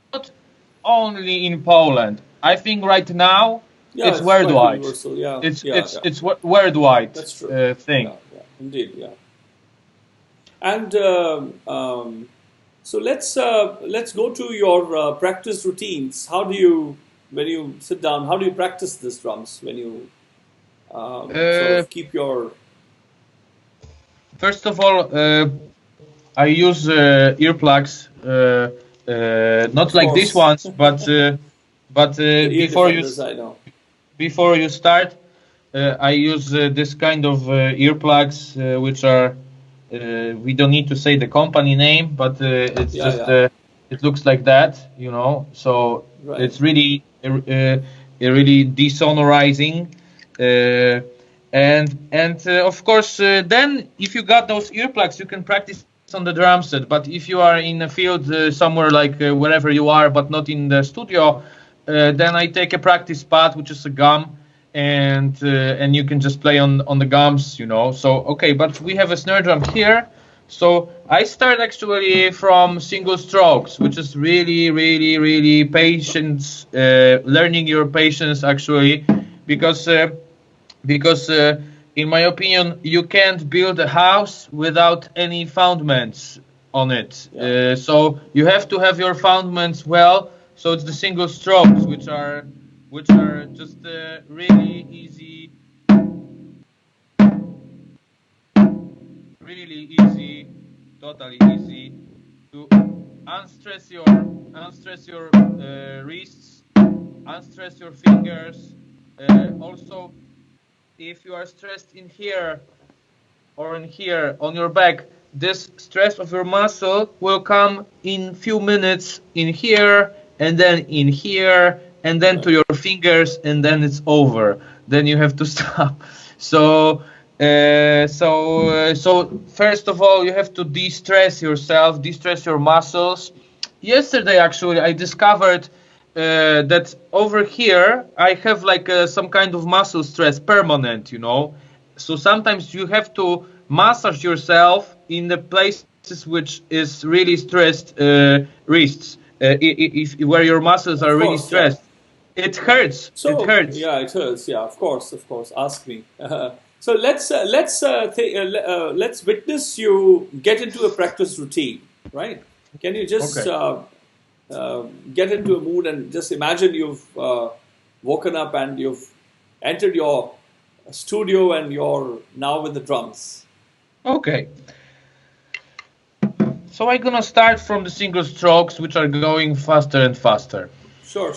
only in Poland. I think right now it's worldwide. Universal. Yeah, it's worldwide. That's true. Thing. Yeah, indeed. Yeah. And so let's go to your practice routines. How do you, when you sit down, how do you practice these drums? When you sort of keep your... First of all, I use earplugs, not like these ones, but before you start, I use this kind of earplugs, which are we don't need to say the company name, but it's it looks like that, you know. So it's really really desonorizing. And of course, then if you got those earplugs, you can practice on the drum set. But if you are in a field somewhere like wherever you are, but not in the studio, then I take a practice pad, which is a gum, and you can just play on the gums, you know. So okay, but we have a snare drum here. So I start actually from single strokes, which is really patience, learning your patience actually, because in my opinion, you can't build a house without any fundaments on it. So you have to have your fundaments well. So it's the single strokes, which are just really easy, totally easy to unstress your wrists, unstress your fingers. Also, if you are stressed in here or in here on your back, this stress of your muscle will come in few minutes in here, and then in here, and then to your fingers, and then it's over. Then you have to stop. So first of all, you have to de-stress yourself, de-stress your muscles. Yesterday, actually, I discovered that over here I have like some kind of muscle stress permanent, you know. So sometimes you have to massage yourself in the places which is really stressed wrists, if where your muscles are really stressed. It hurts. So, it hurts. Yeah, it hurts. Yeah, of course. Ask me. So let's witness you get into a practice routine, right? Can you just get into a mood and just imagine you've woken up and you've entered your studio and you're now with the drums. Okay. So I'm gonna start from the single strokes, which are going faster and faster. Sure.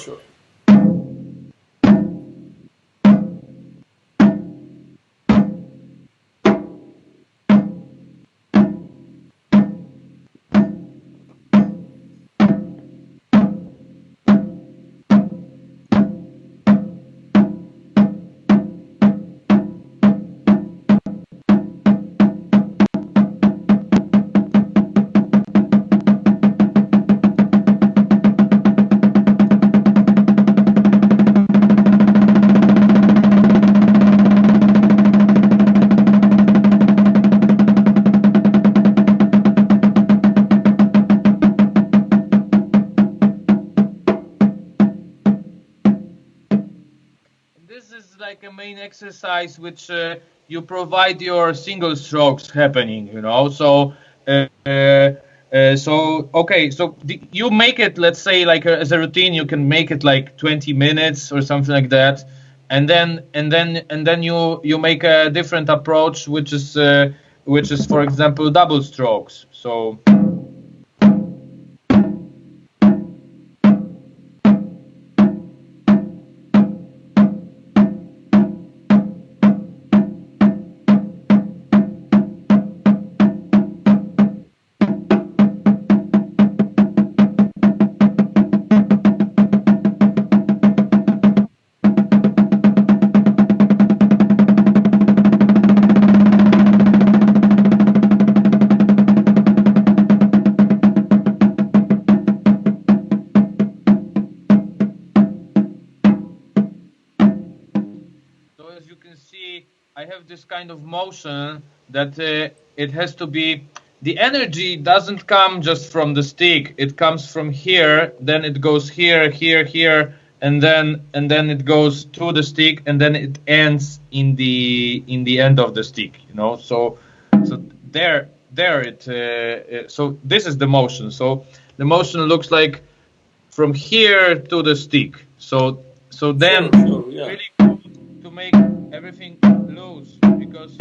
Exercise which you provide your single strokes happening, you know. So you make it, let's say, like as a routine. You can make it like 20 minutes or something like that, and then you make a different approach, which is for example double strokes. So this kind of motion that it has to be the energy doesn't come just from the stick. It comes from here, then it goes here, here, here, and then it goes to the stick, and then it ends in the end of the stick. You know, so there it. So this is the motion. So the motion looks like from here to the stick. So then yeah. really cool to make everything loose because.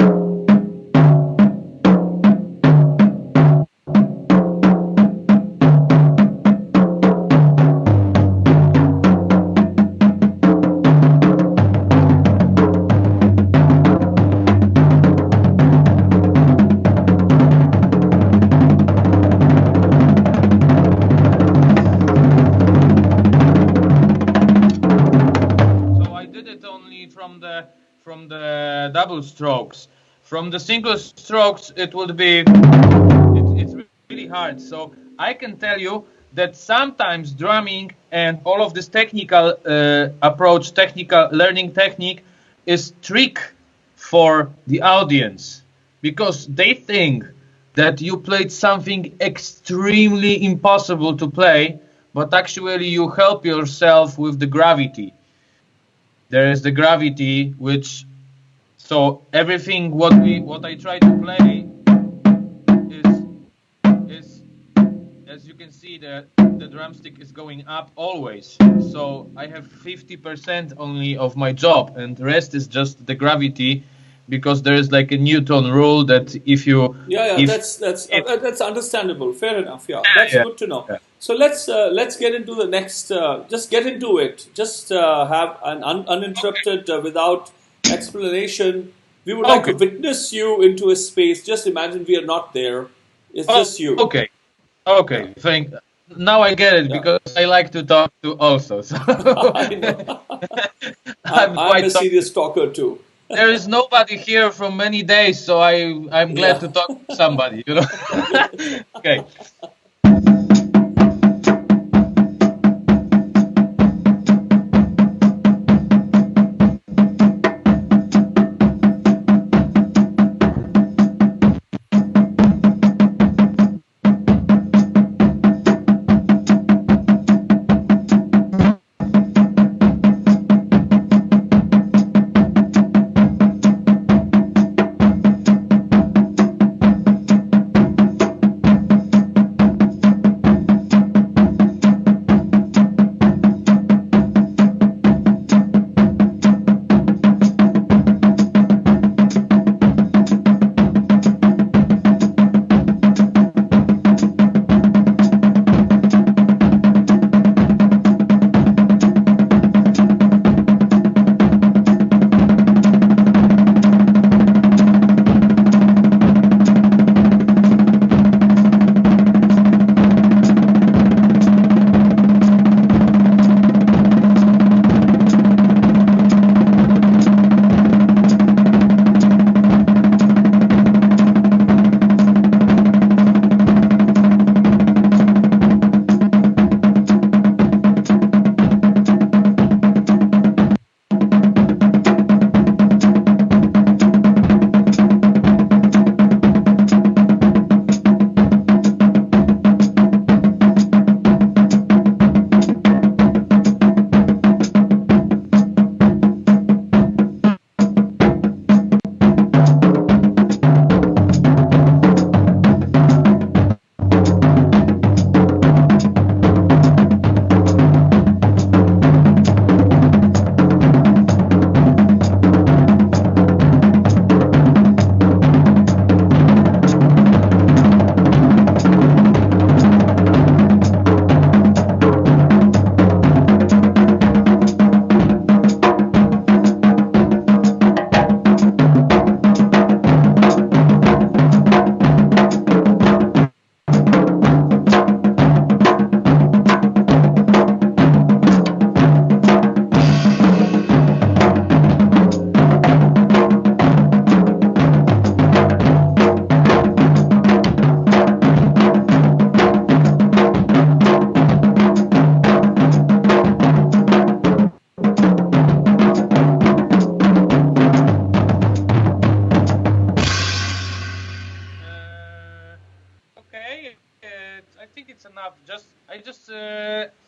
From the double strokes. From the single strokes, it would be it's really hard. So I can tell you that sometimes drumming and all of this technical approach, technical learning technique is trick for the audience because they think that you played something extremely impossible to play, but actually you help yourself with the gravity. There is the gravity, which so everything what I try to play is as you can see the drumstick is going up always. So I have 50% only of my job, and the rest is just the gravity, because there is like a Newton rule that if you that's understandable. Fair enough. Yeah, that's good to know. Yeah. So let's get into the next. Just get into it. Just have an uninterrupted, without explanation. We would like to witness you into a space. Just imagine we are not there. It's just you. Okay. Now I get it because I like to talk to also. So. I know. I'm a serious talker too. There is nobody here for many days, so I'm glad to talk to somebody. You know. Okay.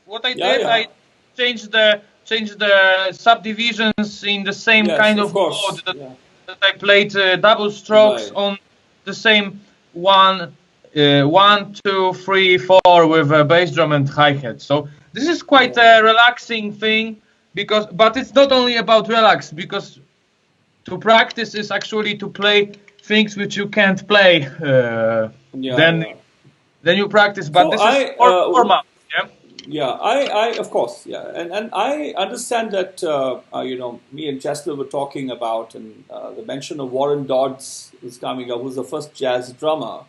what I Yeah, did. yeah. I changed the subdivisions in the same Yes, kind of of course. mode that, Yeah. that I played double strokes Right. on the same 1, 2, 3, 4 with a bass drum and hi-hat. So this is quite a relaxing thing but it's not only about relax, because to practice is actually to play things which you can't play. Then you practice, but So this is more formal. Yeah. Yeah, I of course, yeah, and I understand that me and Chester were talking about, and the mention of Warren Dodds was coming up, who's the first jazz drummer.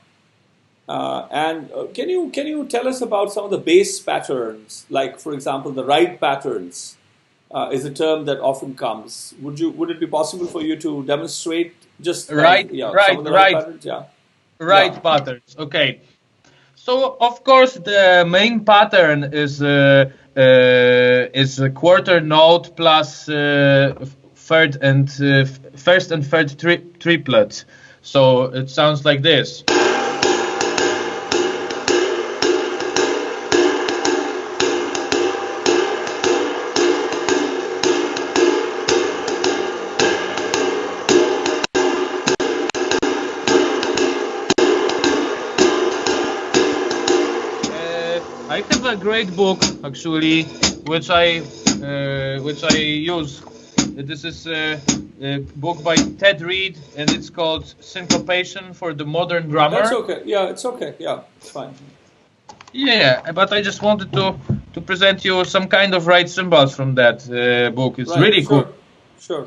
Can you tell us about some of the bass patterns, like for example the ride patterns, is a term that often comes. Would it be possible for you to demonstrate just some of the ride patterns? Yeah, right patterns. Okay. So of course the main pattern is a quarter note plus first and third triplet. So it sounds like this. I have a great book actually, which I use. This is a book by Ted Reed, and it's called Syncopation for the Modern Drummer. That's okay. Yeah, it's okay. Yeah, it's fine. Yeah, but I just wanted to present you some kind of right cymbals from that book. It's really cool. Sure.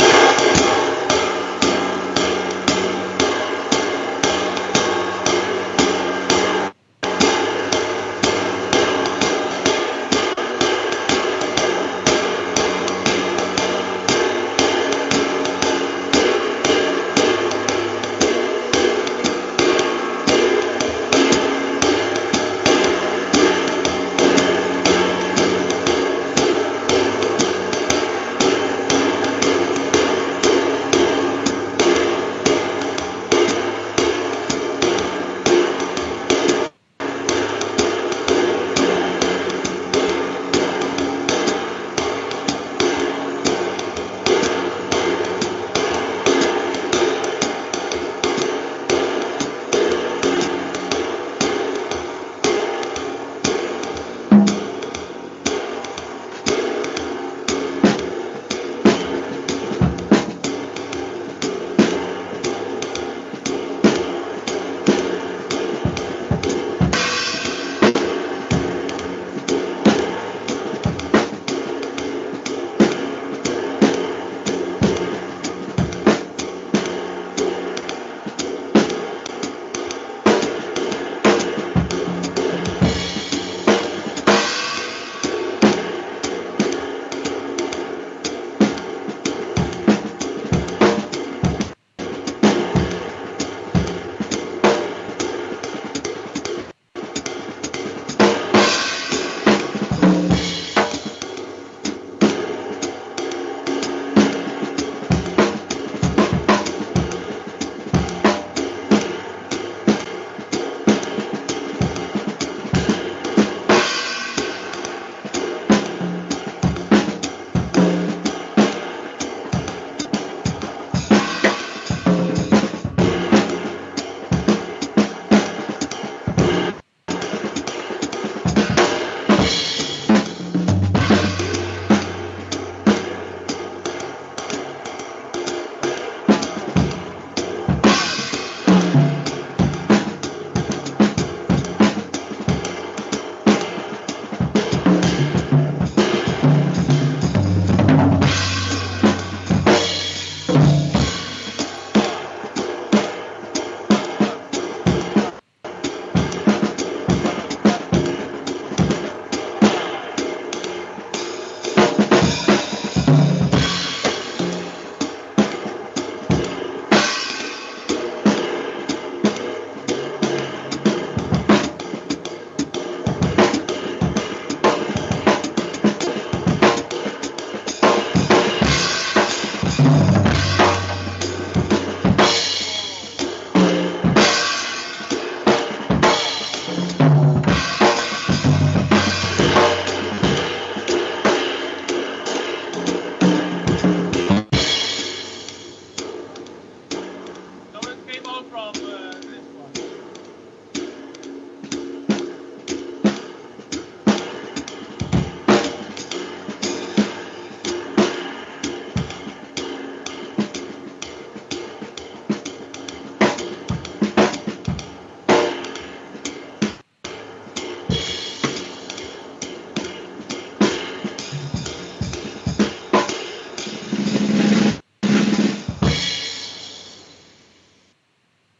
all from this one.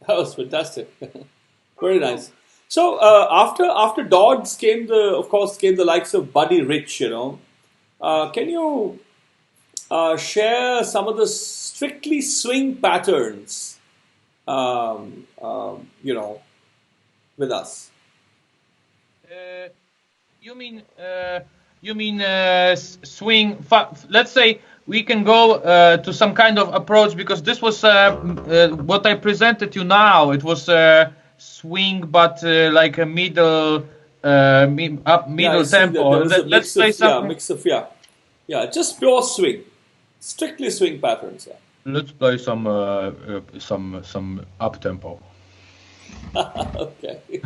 That was fantastic. Very nice. So after Dodds came the likes of Buddy Rich. Can you share some of the strictly swing patterns? With us. You mean swing? Let's say we can go to some kind of approach, because this was what I presented you now. It was swing, but like a middle tempo. Let's play something. Just pure swing, strictly swing patterns. Yeah. Let's play some up tempo. Okay.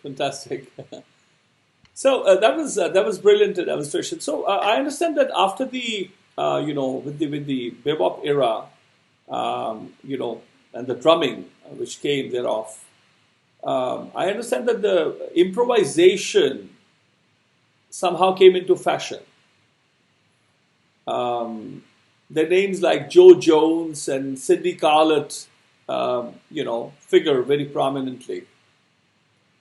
Fantastic. So that was brilliant demonstration. So I understand that after the with the bebop era, and the drumming which came thereof, I understand that the improvisation somehow came into fashion. The names like Joe Jones and Sidney Carlett, figure very prominently.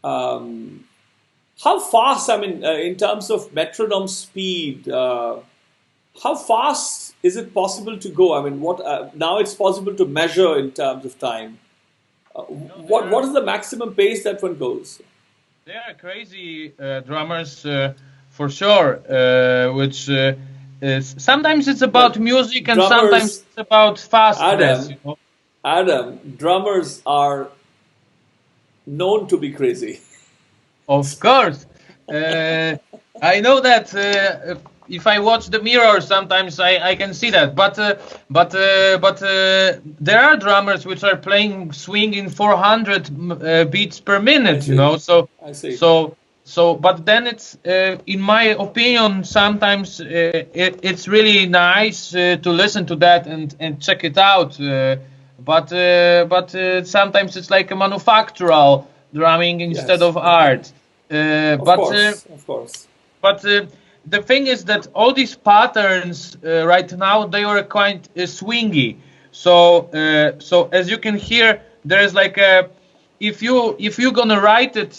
How fast, in terms of metronome speed, how fast is it possible to go? Now it's possible to measure in terms of time. What is the maximum pace that one goes? They are crazy drummers, for sure, which sometimes it's about music and sometimes it's about fastness. Adam, drummers are known to be crazy. Of course. I know that if I watch the mirror, sometimes I can see that. But there are drummers which are playing swing in 400 beats per minute, So I see. So, but then it's, in my opinion, sometimes it's really nice to listen to that and check it out. but sometimes it's like a manufactural drumming instead of art. Of course. But the thing is that all these patterns right now, they are quite swingy. So as you can hear, there is like a, if you're gonna write it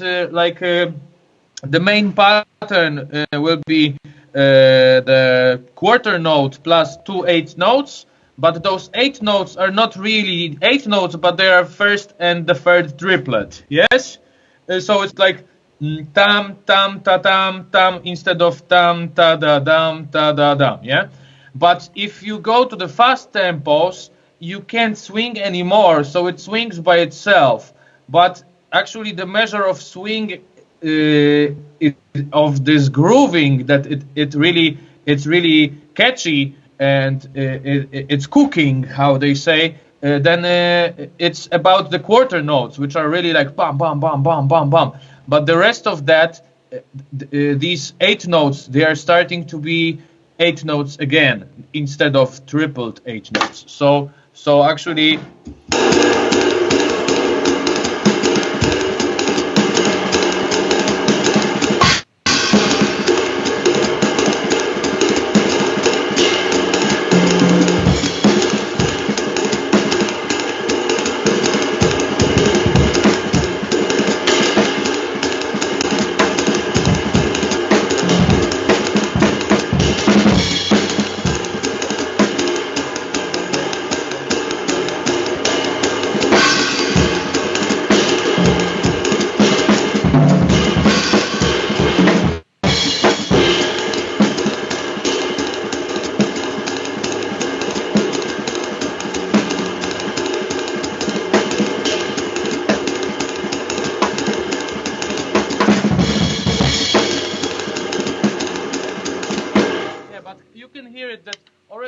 the main pattern will be the quarter note plus 2 8 notes, but those 8 notes are not really 8 notes, but they are first and the third triplet. Yes, so it's like tam tam ta tam tam instead of tam ta da dam ta da dam. Yeah, but if you go to the fast tempos, you can't swing anymore, so it swings by itself. But actually, the measure of swing of this grooving, that it's really catchy, and it's cooking, how they say. Then it's about the quarter notes, which are really like bam bam bam bam bam bam. But the rest of that, these 8 notes, they are starting to be 8 notes again instead of tripled 8 notes. So actually.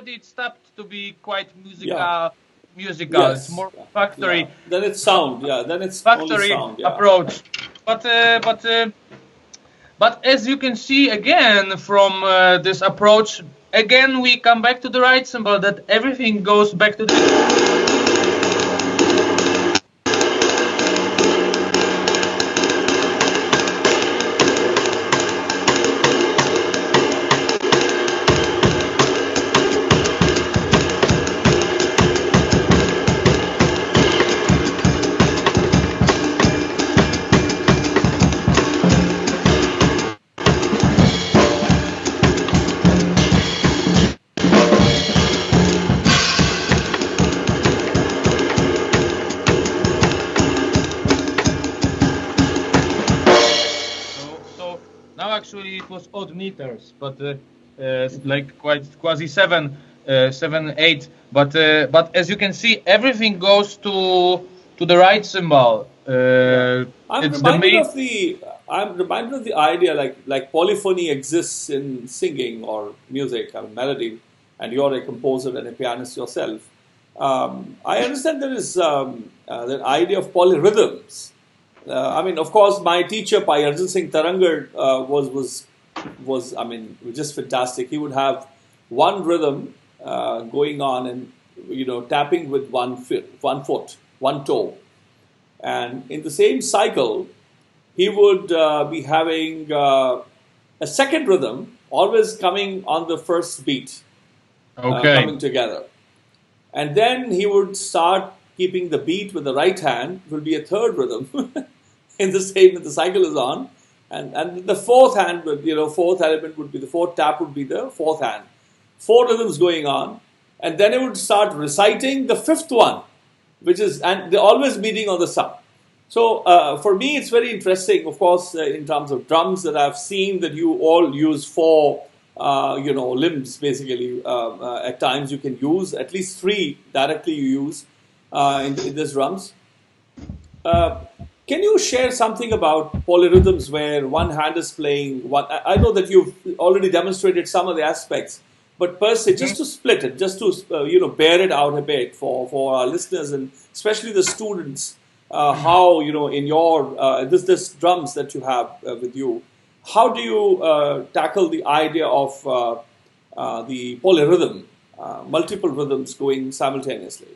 It stopped to be quite musical. Yes. It's more factory. Yeah. Then it's sound. Then it's factory sound, approach. But as you can see again from this approach, again we come back to the right cymbal, that everything goes back to the. Actually, it was odd meters, but like quite quasi 7, 8. But as you can see, everything goes to the right cymbal. I'm reminded of the idea like polyphony exists in singing or music, melody, and you're a composer and a pianist yourself. I understand there is the idea of polyrhythms. Of course, my teacher, Ph.D. Singh Tarangar, was just fantastic. He would have one rhythm going on and, tapping with one foot, one toe. And in the same cycle, he would be having a second rhythm, always coming on the first beat, coming together. And then he would start keeping the beat with the right hand. It will be a third rhythm. In the cycle is on, and the fourth hand would, fourth element would be the fourth tap would be the fourth hand. 4 rhythms going on, and then it would start reciting the fifth one, and they're always beating on the sub. So for me, it's very interesting, of course, in terms of drums, that I've seen that you all use 4, limbs basically. At times you can use at least 3 directly. You use in these drums. Can you share something about polyrhythms where one hand is playing one? I know that you've already demonstrated some of the aspects, but per se, just to split it, just to bear it out a bit for our listeners and especially the students, how in your this drums that you have with you, how do you tackle the idea of the polyrhythm, multiple rhythms going simultaneously?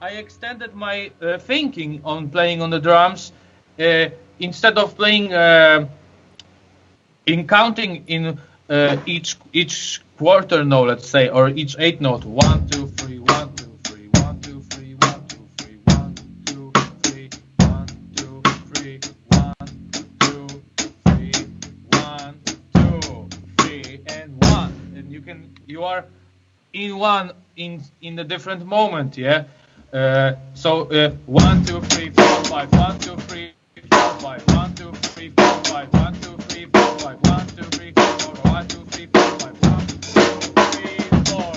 I extended my thinking on playing on the drums. Instead of playing in counting in each quarter note, let's say, or each eighth note, 1, 2, 3, 1, 2, 3, 1, 2, 3, 1, 2, 3, 1, 2, 3, 1, 2, 3, 1, 2, 3, 1, 2, 3, and 1, and you are in one in a different moment, yeah. So 1, 2, 3, 4, 5, 1, 2, 3, 4, 5, 1, 2, 3, 4, 5, 1, 2, 3, 4, 5, 1, 2, 3, 4, 1, 2, 3, 4, 5, 1, 2, 3, 4.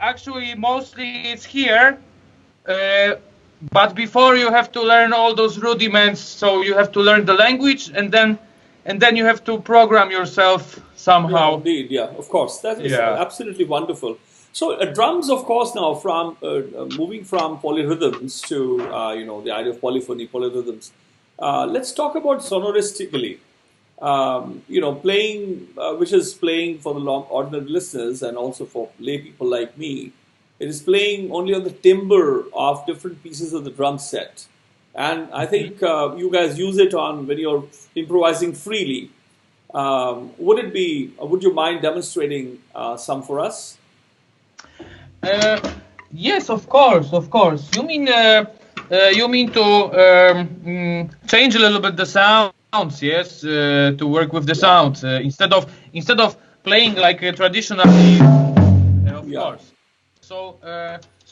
actually, mostly it's here. But before you have to learn all those rudiments, so you have to learn the language, and then you have to program yourself somehow. Yeah, indeed, yeah, of course. That is absolutely wonderful. So drums, of course, now from moving from polyrhythms to the idea of polyphony, polyrhythms. Let's talk about sonoristically. Playing, which is playing for the ordinary listeners and also for lay people like me. It is playing only on the timbre of different pieces of the drum set. And I think you guys use it on when you're improvising freely. Would you mind demonstrating some for us? Yes, of course. You mean to change a little bit the sounds, yes, to work with the sound instead of playing like traditionally, of course. So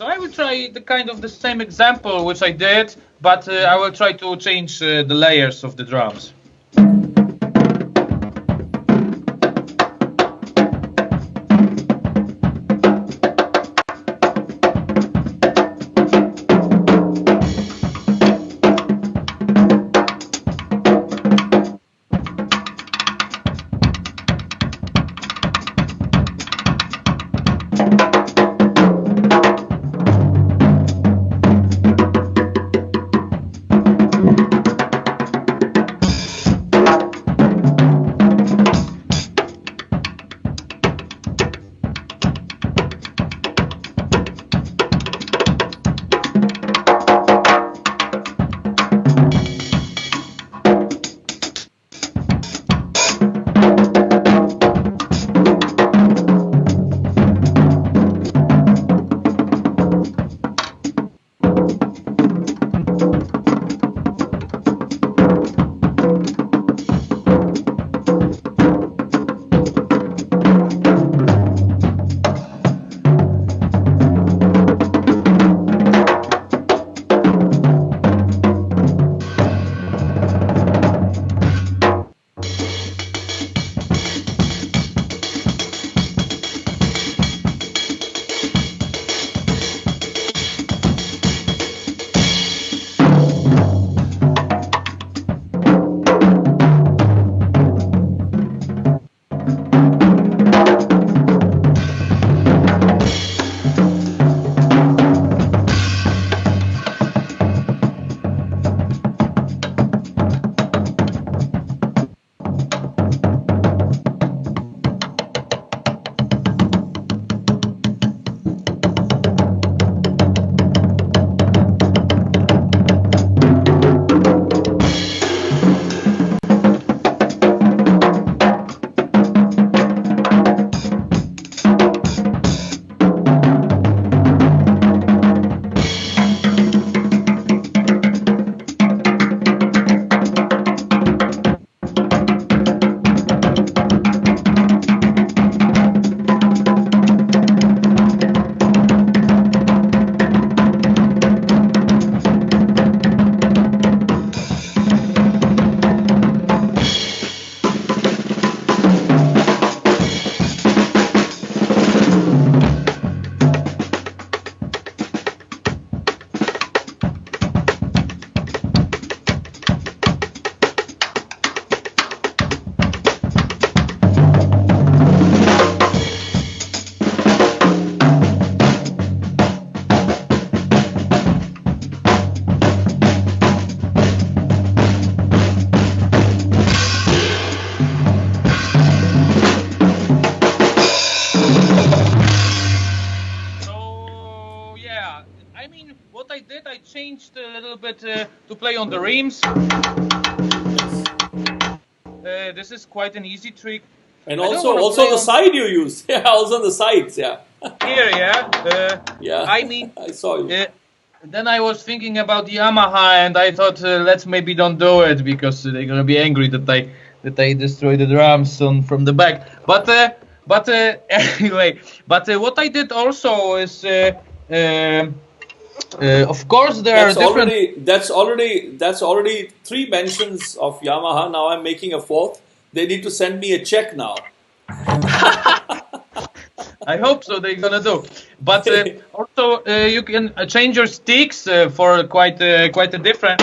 I will try the same example which I did, but I will try to change the layers of the drums. changed a little bit to play on the rims. This is quite an easy trick. And also the side you use. Yeah, also on the sides, yeah. Here, yeah. Yeah. I mean, I saw you. Then I was thinking about Yamaha, and I thought let's maybe don't do it because they're gonna be angry that I destroy the drums from the back. But anyway, what I did also is, of course, there are different. That's already 3 mentions of Yamaha. Now I'm making a 4th. They need to send me a check now. I hope so. They're gonna do. But also, you can change your sticks for quite a different.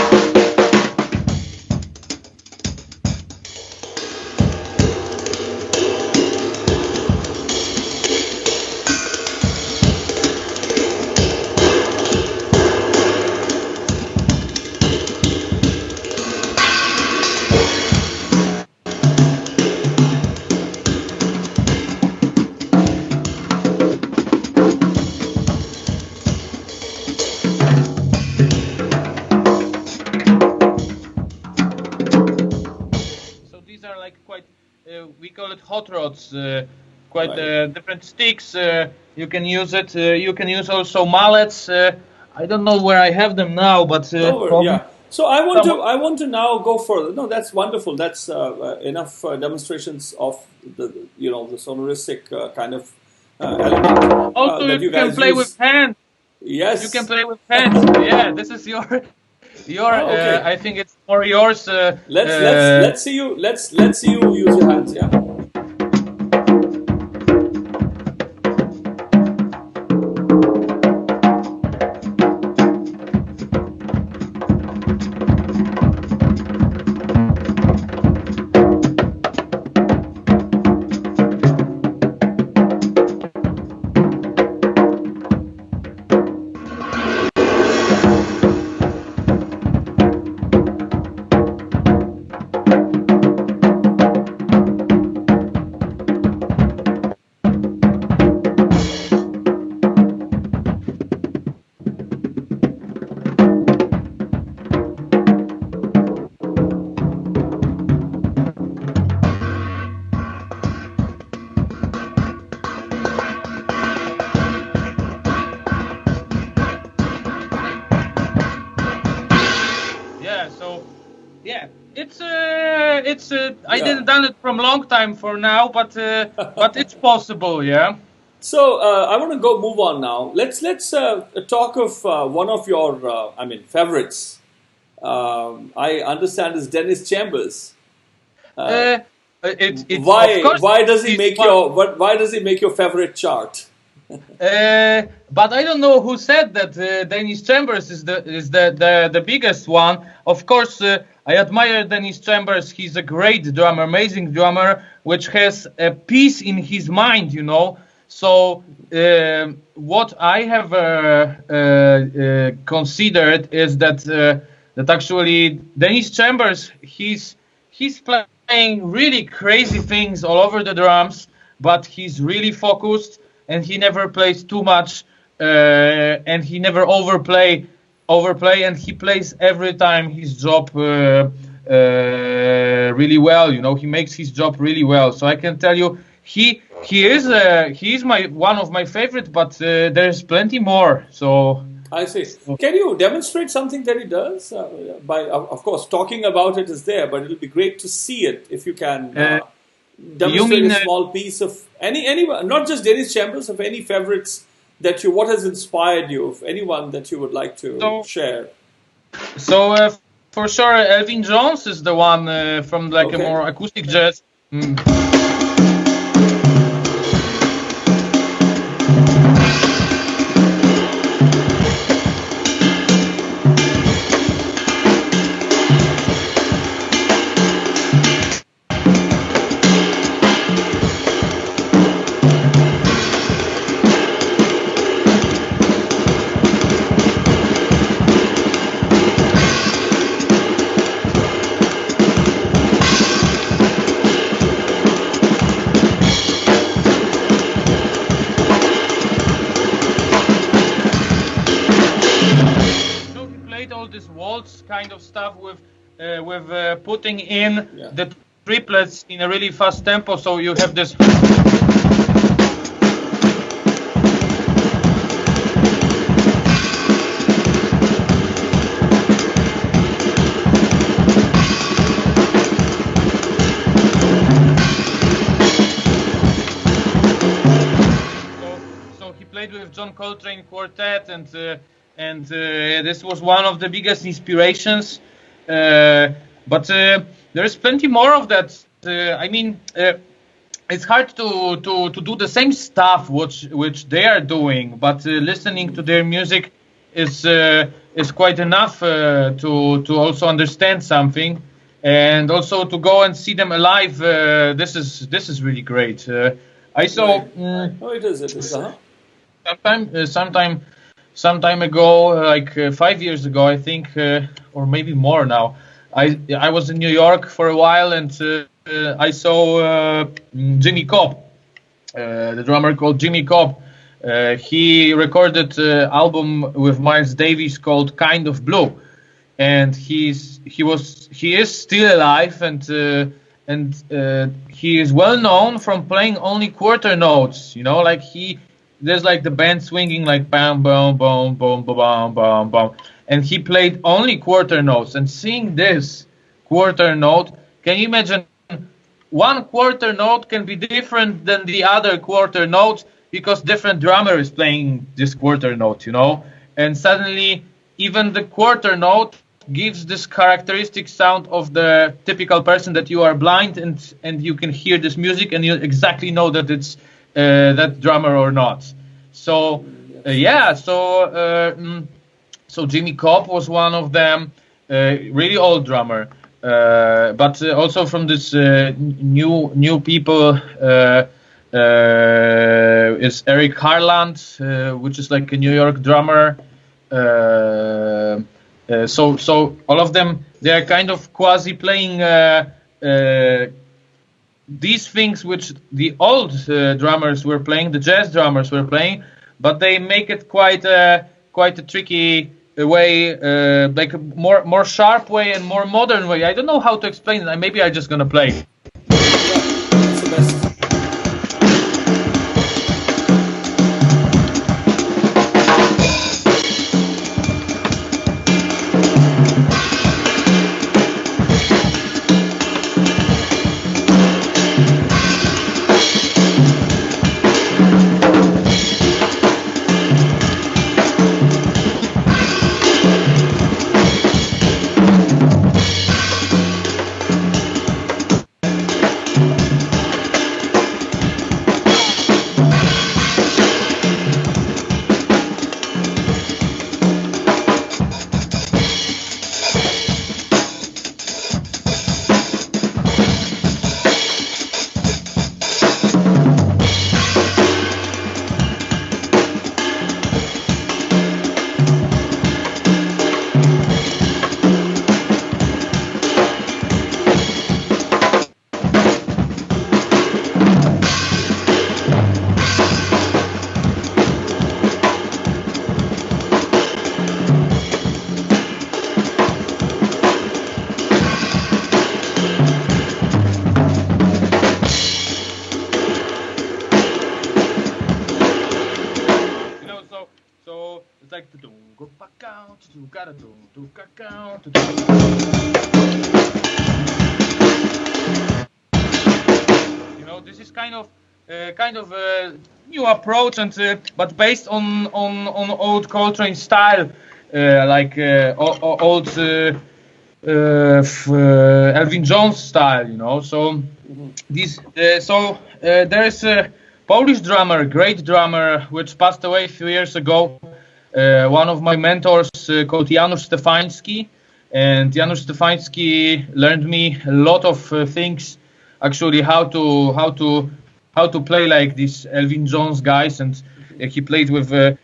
We call it hot rods, quite different sticks. You can use it. You can use also mallets. I don't know where I have them now, but yeah. So I want to now go further. No, that's wonderful. That's enough demonstrations of the the sonoristic kind of element. Also, that you can play with hands. Yes, you can play with hands. Yeah, this is your. Okay. I think it's more yours. Let's see you. Let's see you use your hands. Yeah. I didn't done it from long time for now, but it's possible, yeah. So I want to move on now. Let's talk of one of your favorites. I understand is Dennis Chambers. Why does he make your favorite chart? But I don't know who said that Dennis Chambers is the biggest one. Of course, I admire Dennis Chambers. He's a great drummer, amazing drummer, which has a peace in his mind, So what I have considered is that actually Dennis Chambers he's playing really crazy things all over the drums, but he's really focused. And he never plays too much, and he never overplay, and he plays every time his job really well. He makes his job really well. So I can tell you, he is one of my favorite, but there's plenty more. So I see. Can you demonstrate something that he does? By of course, talking about it is there, but it'll be great to see it if you can. Demonstrate a small piece of any not just Dennis Chambers, of any favorites that what has inspired you, of anyone that you would like to share. So for sure, Elvin Jones is the one from a more acoustic jazz. Kind of stuff with putting in the triplets in a really fast tempo, so you have this. So he played with John Coltrane Quartet, and this was one of the biggest inspirations. But there's plenty more of that. it's hard to do the same stuff which they are doing, but listening to their music is quite enough to also understand something, and also to go and see them alive. This is really great. I saw. Oh, it is. It is. Sometime ago, like 5 years ago, I think, or maybe more now. I was in New York for a while, and I saw Jimmy Cobb, the drummer called Jimmy Cobb. He recorded an album with Miles Davis called "Kind of Blue," and he is still alive, and he is well known from playing only quarter notes. You know, like there's like the band swinging like bam, bam, bam, bam, bam, bam, bam, and he played only quarter notes. And seeing this quarter note, can you imagine? One quarter note can be different than the other quarter notes because different drummer is playing this quarter note, you know, and suddenly even the quarter note gives this characteristic sound of the typical person that you are blind and you can hear this music and you exactly know that it's that drummer or not. So so Jimmy Cobb was one of them, really old drummer. But also from this new people is Eric Harland, which is like a New York drummer. So all of them, they are kind of quasi playing these things which the old drummers were playing, the jazz drummers were playing, but they make it quite a tricky way, like a more sharp way and more modern way. I don't know how to explain it. Maybe I'm just gonna play. Yeah, that's the best. You know, this is kind of a new approach, and but based on old Coltrane style, like old Elvin Jones style. You know, so there is a Polish drummer, great drummer, which passed away a few years ago. One of my mentors called Janusz Stefański, and Janusz Stefański learned me a lot of things, actually how to play like these Elvin Jones guys, and he played with a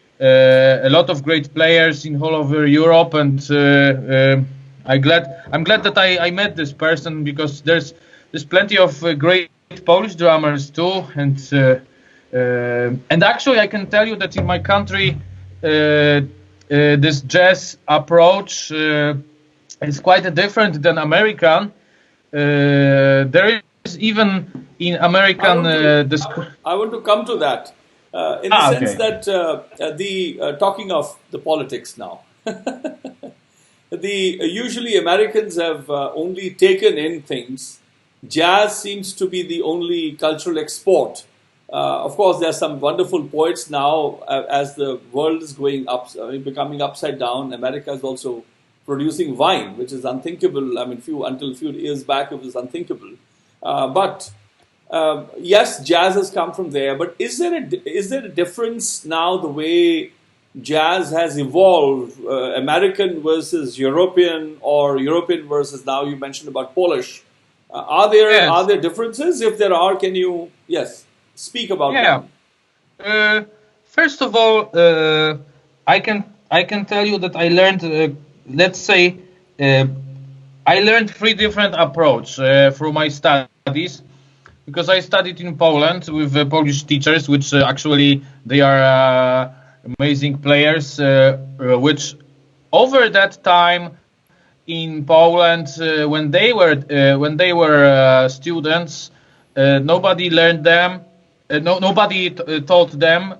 lot of great players in all over Europe, and I'm glad that I met this person, because there's plenty of great Polish drummers too, and actually I can tell you that in my country this jazz approach is quite different than American. There is even in American. I want to come to that in the sense that talking of the politics now. Usually Americans have only taken in things. Jazz seems to be the only cultural export. Of course, there are some wonderful poets now. As the world is going up, becoming upside down, America is also producing wine, which is unthinkable. I mean, until a few years back, it was unthinkable. But yes, jazz has come from there, but is there a difference now the way jazz has evolved, American versus European, or European versus, now you mentioned about Polish? Are there differences? If there are, can you speak about them? First of all, I can tell you that I learned, let's say, I learned three different approach through my studies, because I studied in Poland with Polish teachers, which actually they are amazing players, which over that time in Poland, when they were students, nobody learned them. Nobody taught them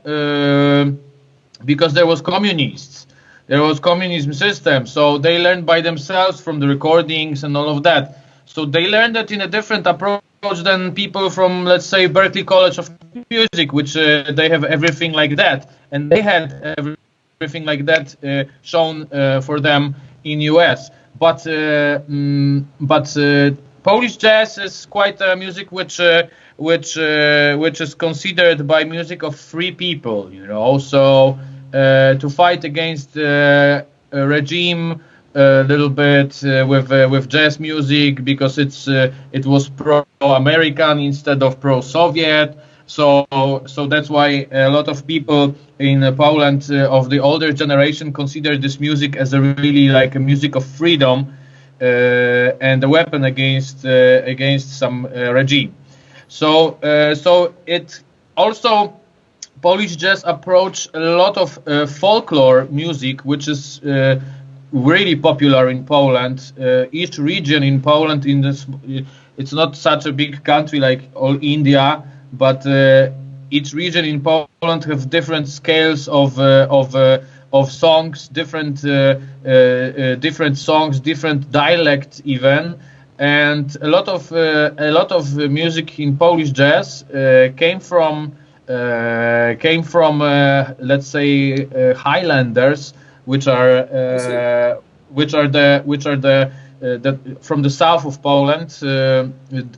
because there was communists. There was communism system, so they learned by themselves from the recordings and all of that. So they learned it in a different approach than people from, let's say, Berklee College of Music, which they have everything like that, and they had everything like that shown for them in US. But Polish jazz is quite a music which is considered by music of free people, you know. So to fight against a regime a little bit with jazz music, because it was pro-American instead of pro-Soviet. So that's why a lot of people in Poland of the older generation consider this music as a really like a music of freedom and a weapon against some regime. So it also, Polish jazz approach a lot of folklore music, which is really popular in Poland. Each region in Poland, it's not such a big country like all India, but each region in Poland have different scales of songs, different songs, different dialect even, and a lot of music in Polish jazz came from let's say Highlanders, which are from the south of Poland,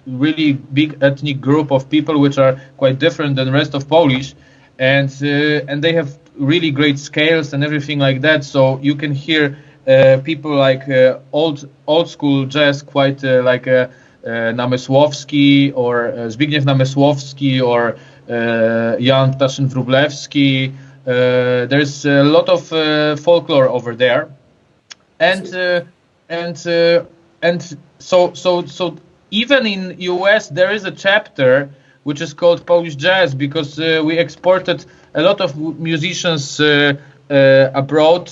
really big ethnic group of people which are quite different than the rest of Polish, and they have really great scales and everything like that. So you can hear people like old school jazz, quite like Namysłowski or Zbigniew Namysłowski or Jan Ptaszyn-Wróblewski. There's a lot of folklore over there, and so even in US there is a chapter which is called Polish Jazz, because we exported a lot of musicians abroad,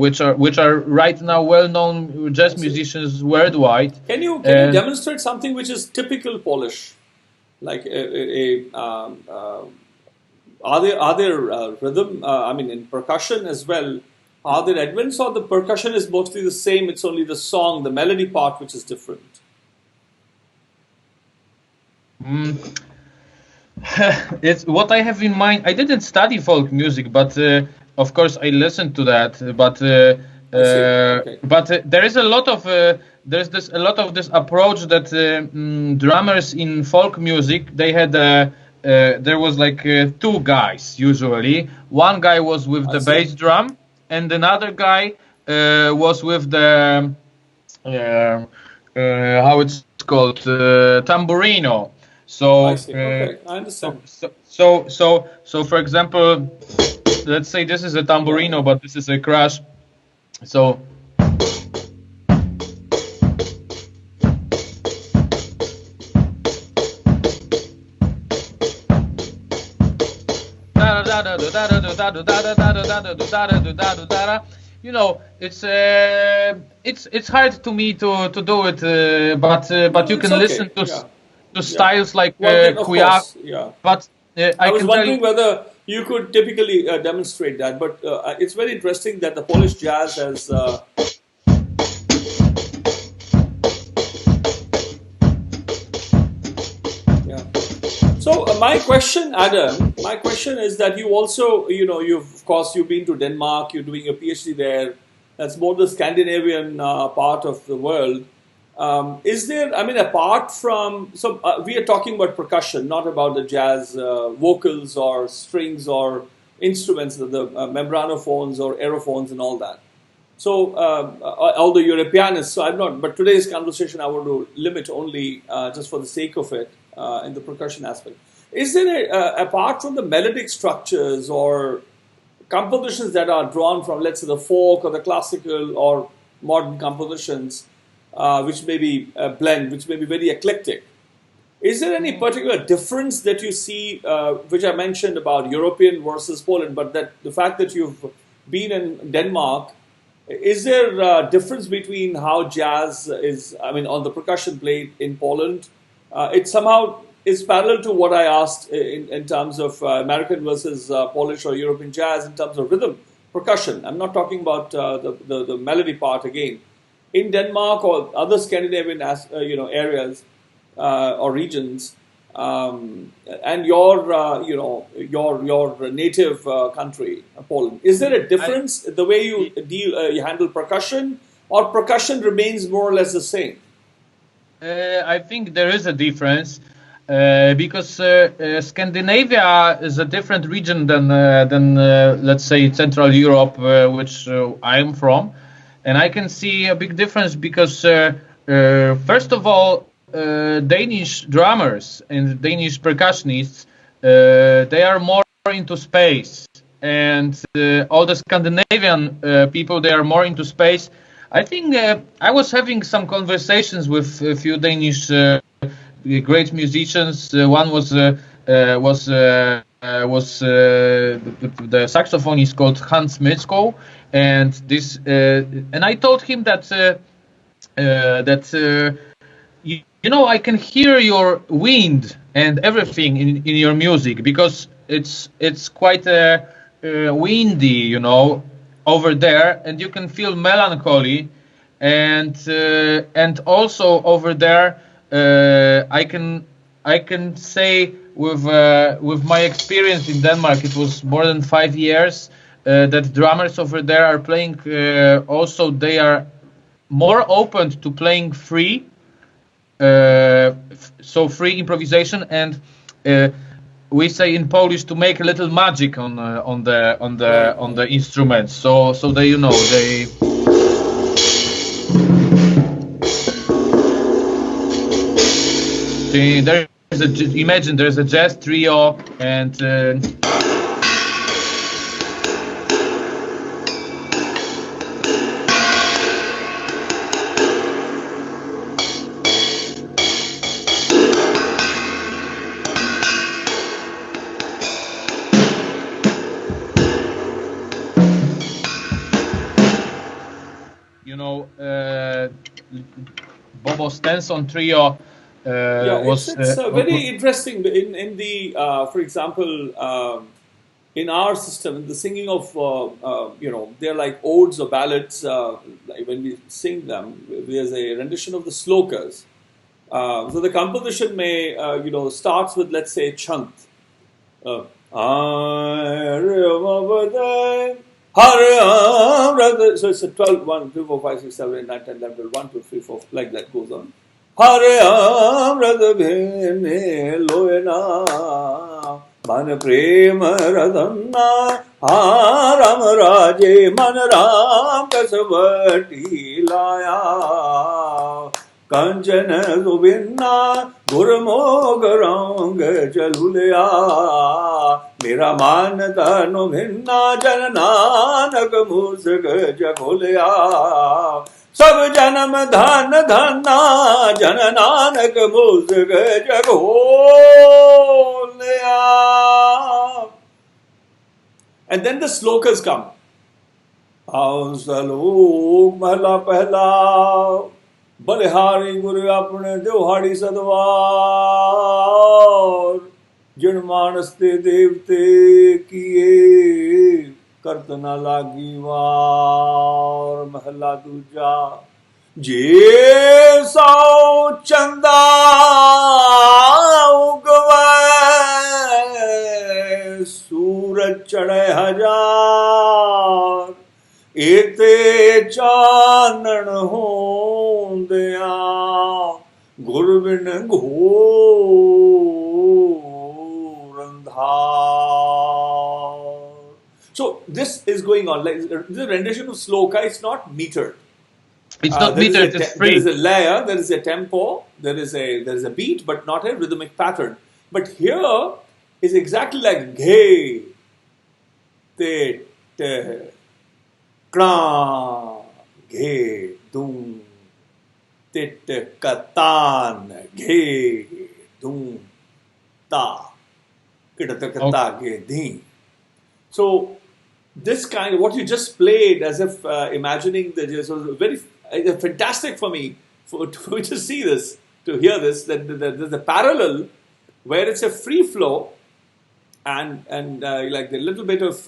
which are right now well-known jazz musicians worldwide. Can you demonstrate something which is typical Polish, like are there rhythm? I mean, in percussion as well. Are there advents, or the percussion is mostly the same? It's only the song, the melody part, which is different. It's what I have in mind. I didn't study folk music, but of course I listened to that. But there is a lot of a lot of this approach that drummers in folk music, they had there was like two guys usually. One guy was with the bass drum, and another guy was with the how it's called, tamburino. So I see. Okay, I understand. So for example, let's say this is a tamburino, but this is a crash. So you know, it's hard to me to do it, but you can listen to styles like Kuyak. But I was wondering whether you could typically demonstrate that. But it's very interesting that the Polish jazz has. So my question, Adam, is that you also, you've been to Denmark, you're doing a PhD there. That's more the Scandinavian part of the world. is there, I mean, apart from, so we are talking about percussion, not about the jazz vocals or strings or instruments, the membranophones or aerophones and all that. So, although you're a pianist, so I'm not, but today's conversation I want to limit only just for the sake of it in the percussion aspect. Is there, apart from the melodic structures or compositions that are drawn from, let's say, the folk or the classical or modern compositions, which may be a blend, which may be very eclectic, is there any particular difference that you see, which I mentioned about European versus Poland, but that the fact that you've been in Denmark, is there a difference between how jazz is, I mean, on the percussion played in Poland? It somehow is parallel to what I asked in terms of American versus Polish or European jazz in terms of rhythm, percussion. I'm not talking about the melody part again. In Denmark or other Scandinavian areas or regions, and your native country, Poland, is there a difference the way you you handle percussion, or percussion remains more or less the same? I think there is a difference because Scandinavia is a different region than let's say Central Europe, which I'm from, and I can see a big difference because first of all, Danish drummers and Danish percussionists, they are more into space, and all the Scandinavian people, they are more into space. I think I was having some conversations with a few Danish great musicians. One was the saxophonist called Hans Metzko, and this and I told him that you know, I can hear your wind and everything in your music because it's quite windy, you know, over there, and you can feel melancholy, and also over there, I can say with my experience in Denmark, it was more than 5 years, that drummers over there are playing. Also, they are more open to playing free. So free improvisation, and we say in Polish to make a little magic on the instruments. So they, you know, imagine there's a jazz trio and. Bobo Stenson trio was it's very interesting in the for example in our system, in the singing of they're like odes or ballads. Like when we sing them, there's a rendition of the slokas. So the composition may starts with, let's say, chant. So it's a 12, 1, 2, 4, 5, 6, 7, 8, 9, 10, 11, 12, 1, 2, 3, 4, like that goes on. Hare Amrata Bhine Loena Man Prema Radhanna Ram Raje Man Ram Kasavati Laya Kanchana Zubinna Gurmo Garang Chalulya Mera Manata No Bhinna Janananak Musaka Jakolya Sab Janam Dhan Dhanna Janananak Musaka Jakolya. And then the slokas come. Salok Mahla Pehla Balihari Guru Apne Devhadi Sadwar Jin Manaste Devte Kiye Kartana Lagi Var Mahla Duja Je Sao Chanda Ugve Suraj Chade Hajar Ete chanan hondeya Gurvin Gorandhar. So this is going on. Like this is a rendition of sloka. It's not metered. It's not metered. It's free. There is a layer. There is a tempo. There is a beat, but not a rhythmic pattern. But here is exactly like ghe, te, te, kra, ghe, dum, tit, katan, ghe, dum, ta, kidatakata, ghe, dhin. So this kind of what you just played, as if imagining that it was very fantastic for me to see this, to hear this. That there's a parallel where it's a free flow, and like the little bit of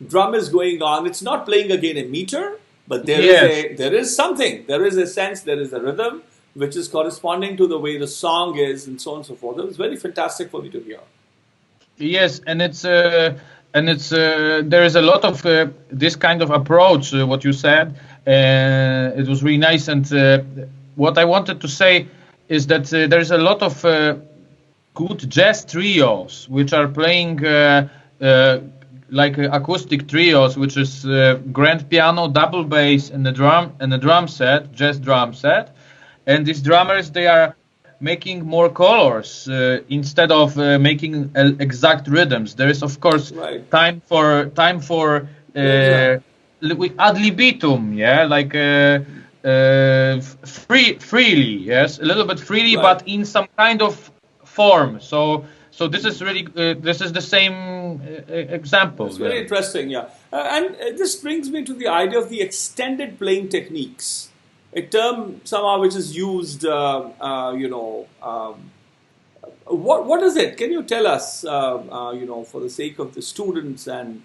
drum is going on. It's not playing again a meter, but there is something. There is a sense. There is a rhythm which is corresponding to the way the song is, and so on and so forth. It was very fantastic for me to hear. Yes, and it's there is a lot of this kind of approach. What you said, it was really nice. And what I wanted to say is that there is a lot of good jazz trios which are playing like acoustic trios, which is grand piano, double bass, and a drum set, jazz drum set. And these drummers, they are making more colors instead of making exact rhythms. There is, of course, time for ad libitum, like freely, yes, a little bit freely, but in some kind of form. So this is really this is the same example. It's very interesting, and this brings me to the idea of the extended playing techniques. A term somehow which is used, what is it? Can you tell us, for the sake of the students and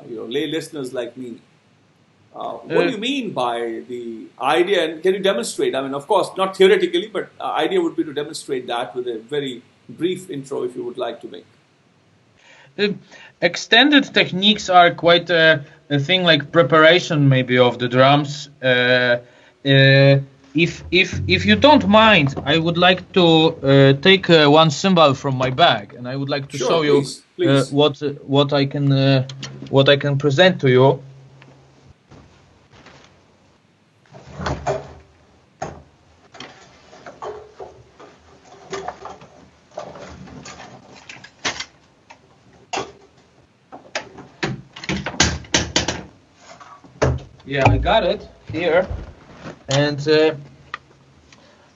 lay listeners like me, what do you mean by the idea? And can you demonstrate? I mean, of course, not theoretically, but idea would be to demonstrate that with a very brief intro, if you would like to make. Extended techniques are quite a thing like preparation, maybe, of the drums. If you don't mind, I would like to take one cymbal from my bag, and I would like to show you please. What I can present to you. Yeah, I got it here. And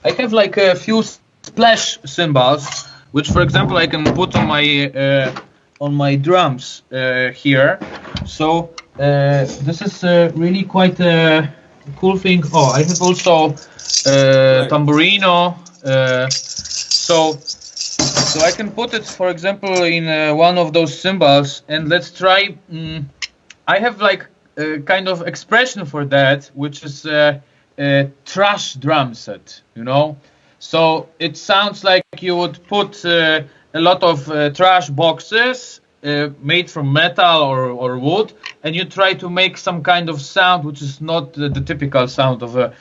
I have like a few splash cymbals, which, for example, I can put on my drums here. So this is really quite a cool thing. Oh, I have also tamburino. So I can put it, for example, in one of those cymbals, and let's try. I have like a kind of expression for that, which is a trash drum set, So it sounds like you would put a lot of trash boxes made from metal or wood, and you try to make some kind of sound which is not the typical sound of a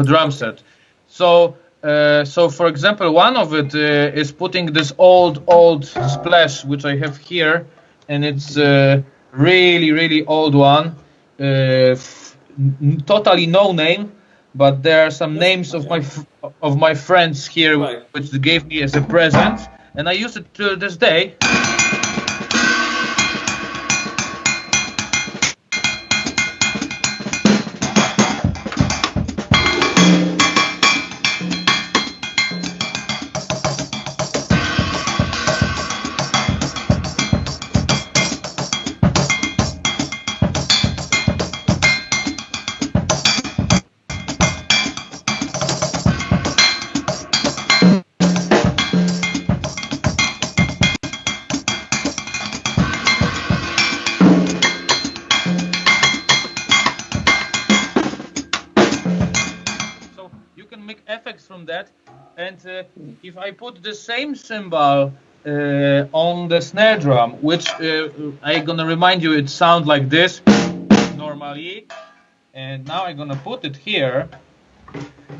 drum set. So for example, one of it is putting this old splash which I have here, and it's really old one, totally no name. But there are some names of my friends here, which they gave me as a present, and I use it to this day. That, and if I put the same cymbal on the snare drum, which I'm gonna remind you, it sounds like this normally, And now I'm gonna put it here,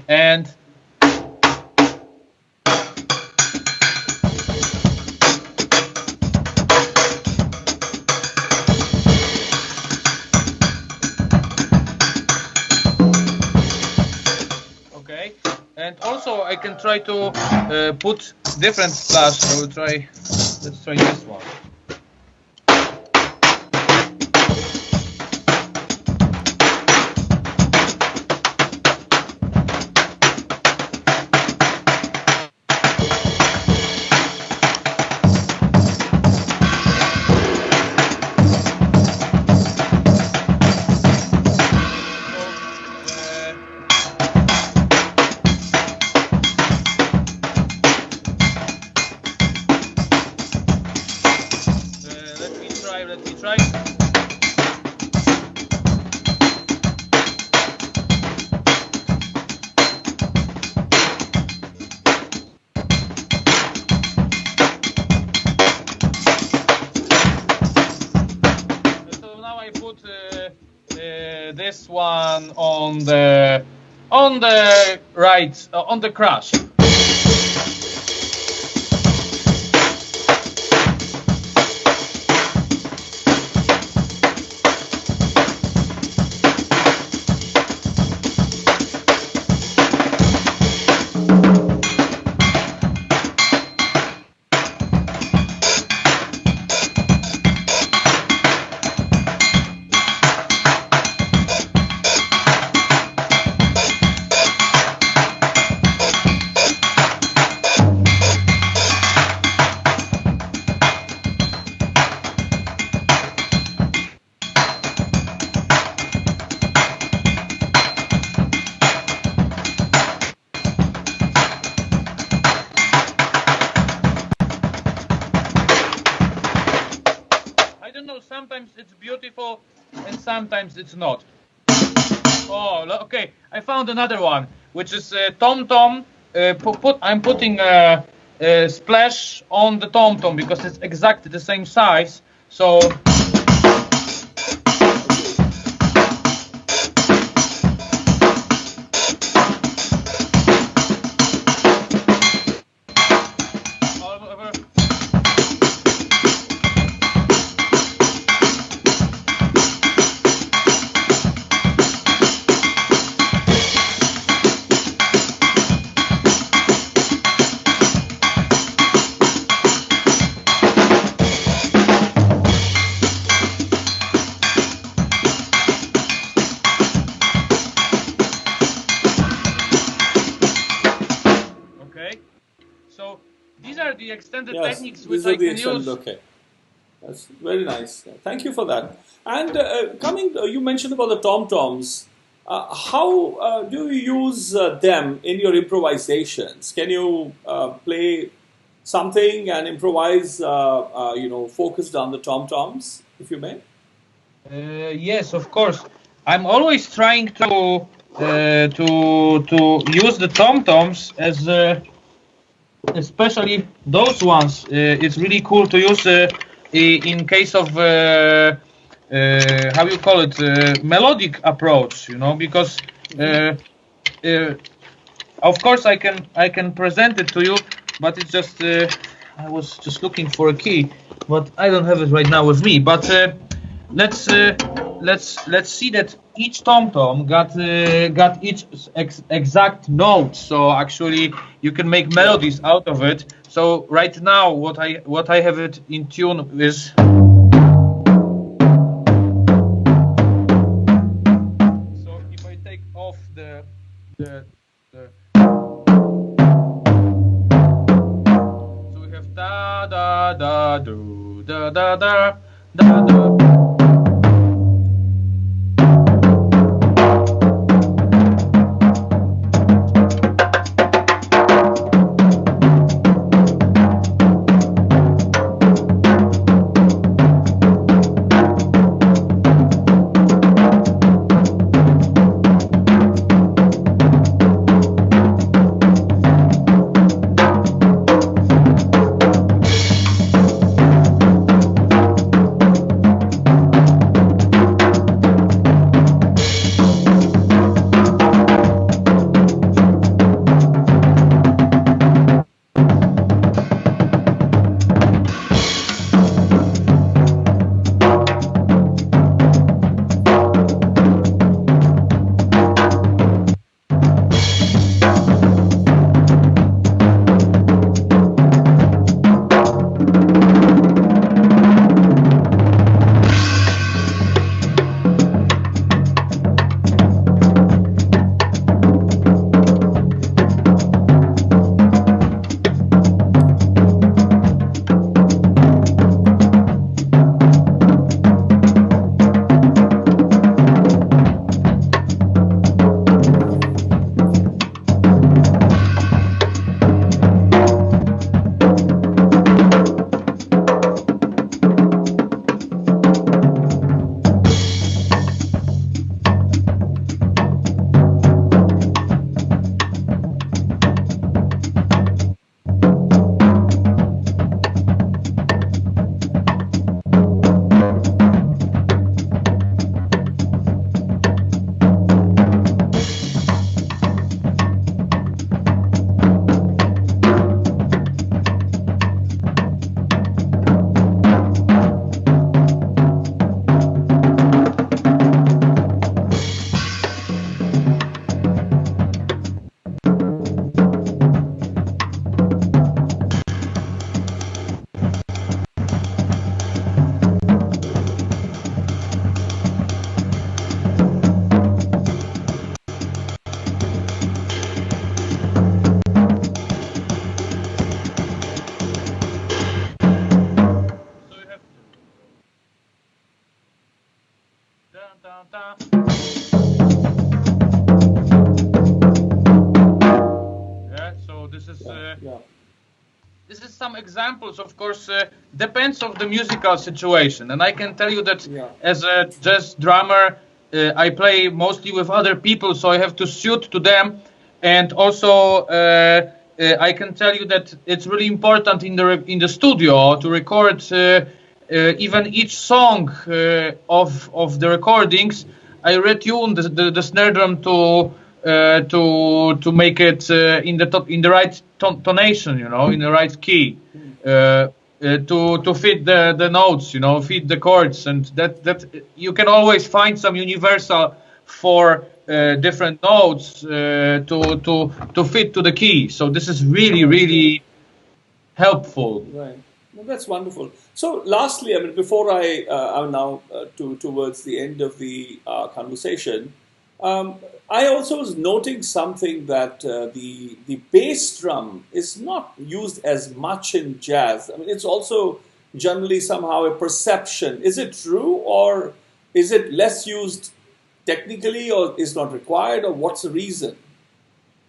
and okay. And also I can try to put different splash. I will try. Let's try this one. This one on the right on the crash. Sometimes it's beautiful and sometimes it's not. Oh, okay. I found another one, which is tom-tom. I'm putting a splash on the tom-tom because it's exactly the same size. So the extended techniques which I can use. Okay, that's very nice. Thank you for that. And you mentioned about the tom-toms. How do you use them in your improvisations? Can you play something and improvise, focused on the tom-toms, if you may? Yes, of course. I'm always trying to use the tom-toms as especially those ones. It's really cool to use in case of how you call it, melodic approach, because of course I can present it to you, but it's just I was just looking for a key, but I don't have it right now with me. But let's see that each tom-tom got each exact note, so actually you can make melodies out of it. So right now what I have it in tune is, so if I take off the so we have da da da do da da da da da. some examples, of course, depends on the musical situation. And I can tell you that as a jazz drummer, I play mostly with other people, so I have to suit to them. And also, I can tell you that it's really important in the studio to record even each song of the recordings. I retune the snare drum to make it in the right tonation, in the right key, to fit the notes, fit the chords, and that you can always find some universal for different notes to fit to the key. So this is really helpful. Right. Well, that's wonderful. So lastly, I mean, before I'm now towards the end of the conversation, I also was noting something that the bass drum is not used as much in jazz. I mean, it's also generally somehow a perception. Is it true, or is it less used technically, or is not required, or what's the reason?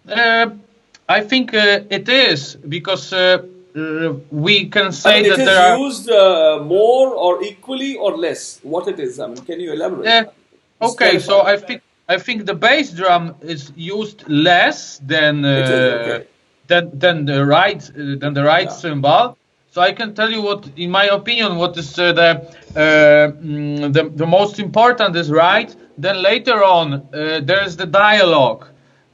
I think it is because we can say that it is used more or equally or less. What it is? I mean, can you elaborate? Okay, so I think the bass drum is used less than than the right cymbal. So I can tell you what, in my opinion, what is the most important is right. Then later on, there's the dialogue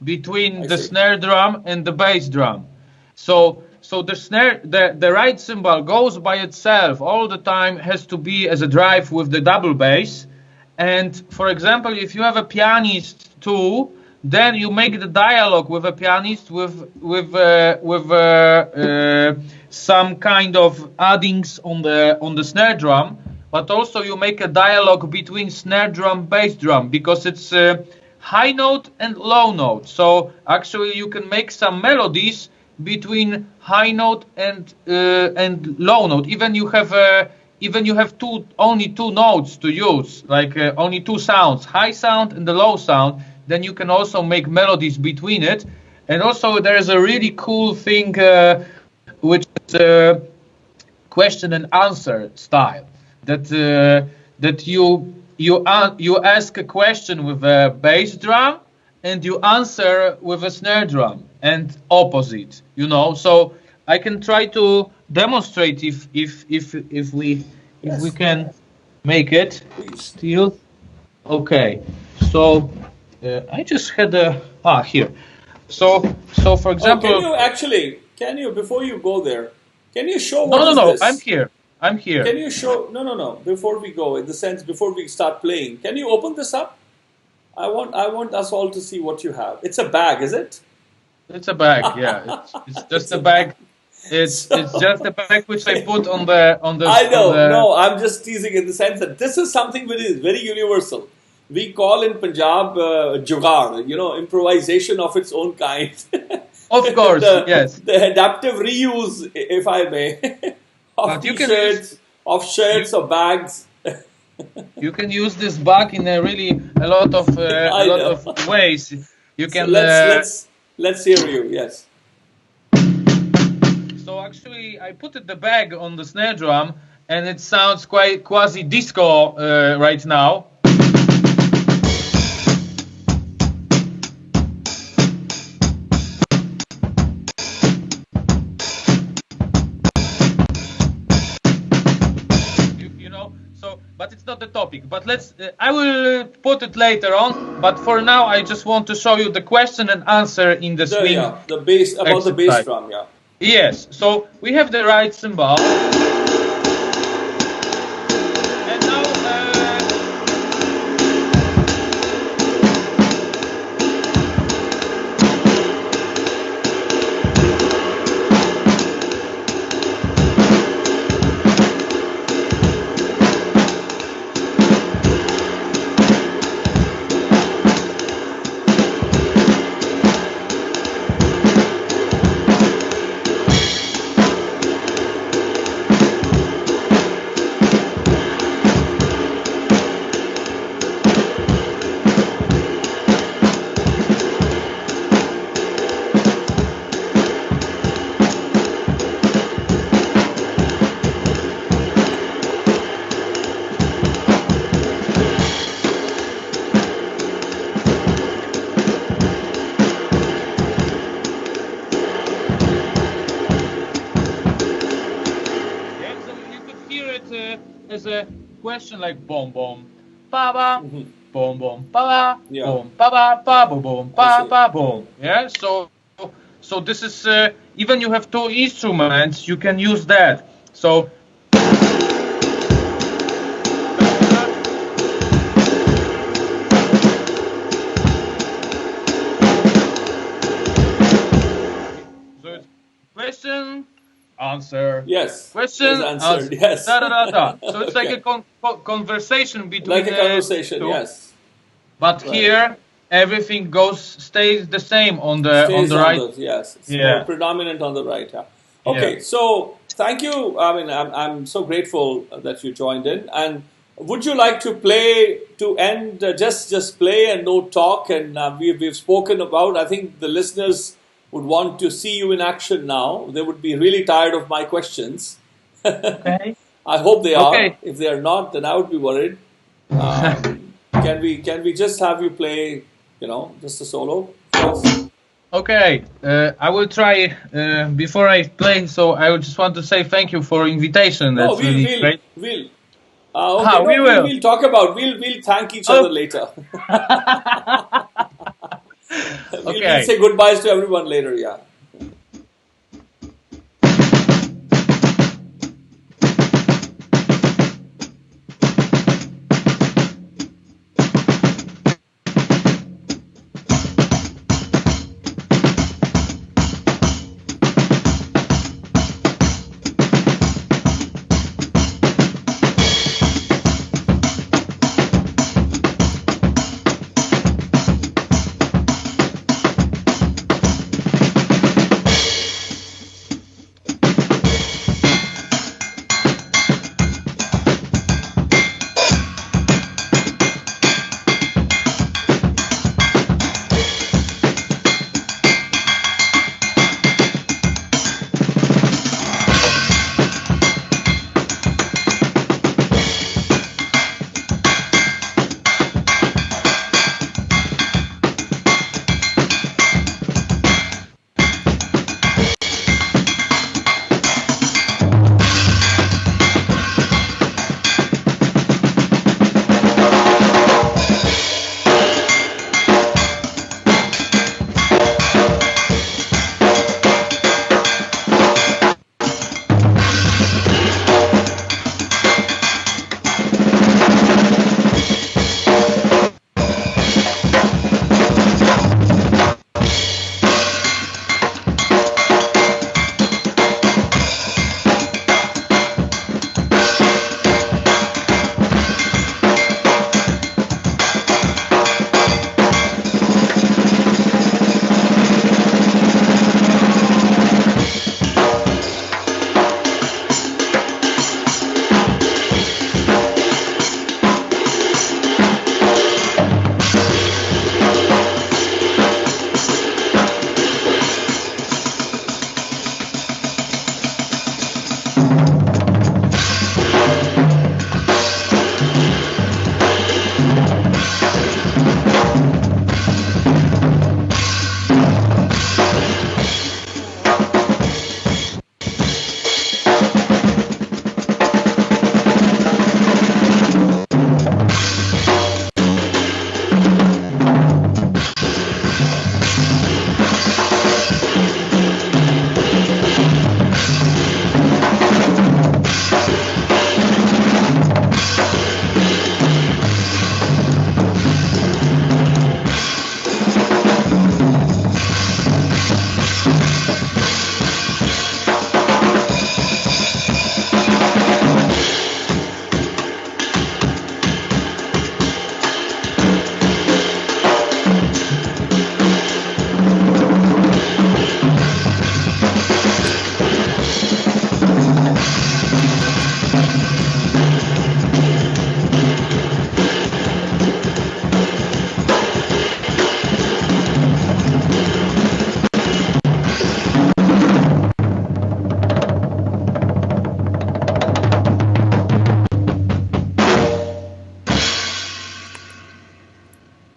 between the snare drum and the bass drum. So the right cymbal goes by itself all the time, has to be as a drive with the double bass. And for example, if you have a pianist too, then you make the dialogue with a pianist with some kind of addings on the snare drum, but also you make a dialogue between snare drum, bass drum, because it's high note and low note. So actually you can make some melodies between high note and low note. Even you have only two notes to use, like only two sounds, high sound and the low sound. Then you can also make melodies between it. And also there is a really cool thing which is question and answer style. That you ask a question with a bass drum and you answer with a snare drum, and opposite, So I can try to demonstrate if we can make it still. Okay, so I just had here. So for example, can you before you go there, can you show what is this? I'm here. Can you show? No. Before we go, before we start playing, can you open this up? I want us all to see what you have. It's a bag, is it? It's a bag, yeah. It's just a bag. It's just a bag which I put on the. I know. No, I'm just teasing in the sense that this is something which is very universal. We call in Punjab jugaad, improvisation of its own kind. Of course, yes. The adaptive reuse, if I may, of shirts or bags. You can use this bag in a lot of ways. You can. So let's hear you. Yes. So actually, I put the bag on the snare drum, and it sounds quite quasi disco right now. But it's not the topic. But I will put it later on. But for now, I just want to show you the question and answer in the swing. The bass, about the bass drum, yeah. Yes. So we have the right cymbal. And now, there's a question like bom bom, ba ba, Mhm. bom bom, ba ba, Yeah. bom ba ba ba bo bom I ba see. ba bom. Yeah. So this is even you have two instruments, you can use that. So. So it's question, answer. Yes. Is Question, answered. answer. Yes. Da da da da. So it's like Okay. a conversation between Like a conversation. two. Yes. But Right. here everything stays the same on Stays the on right. the, yes. It's more Yeah. predominant on the right. Yeah. Yeah. Okay. So thank you. I mean, I'm so grateful that you joined in. And would you like to play to end? Just play and no talk. And we've spoken about. I think the listeners would want to see you in action now. They would be really tired of my questions. Okay. I hope they are. Okay. If they are not, then I would be worried. Can we just have you play, just a solo for us? Okay. I will try before I play. So I just want to say thank you for invitation. No, That's really great. we'll. Okay, Ah, no, we will. we'll talk about. We'll thank each other Oh. later. We'll Okay. say goodbyes to everyone later. Yeah.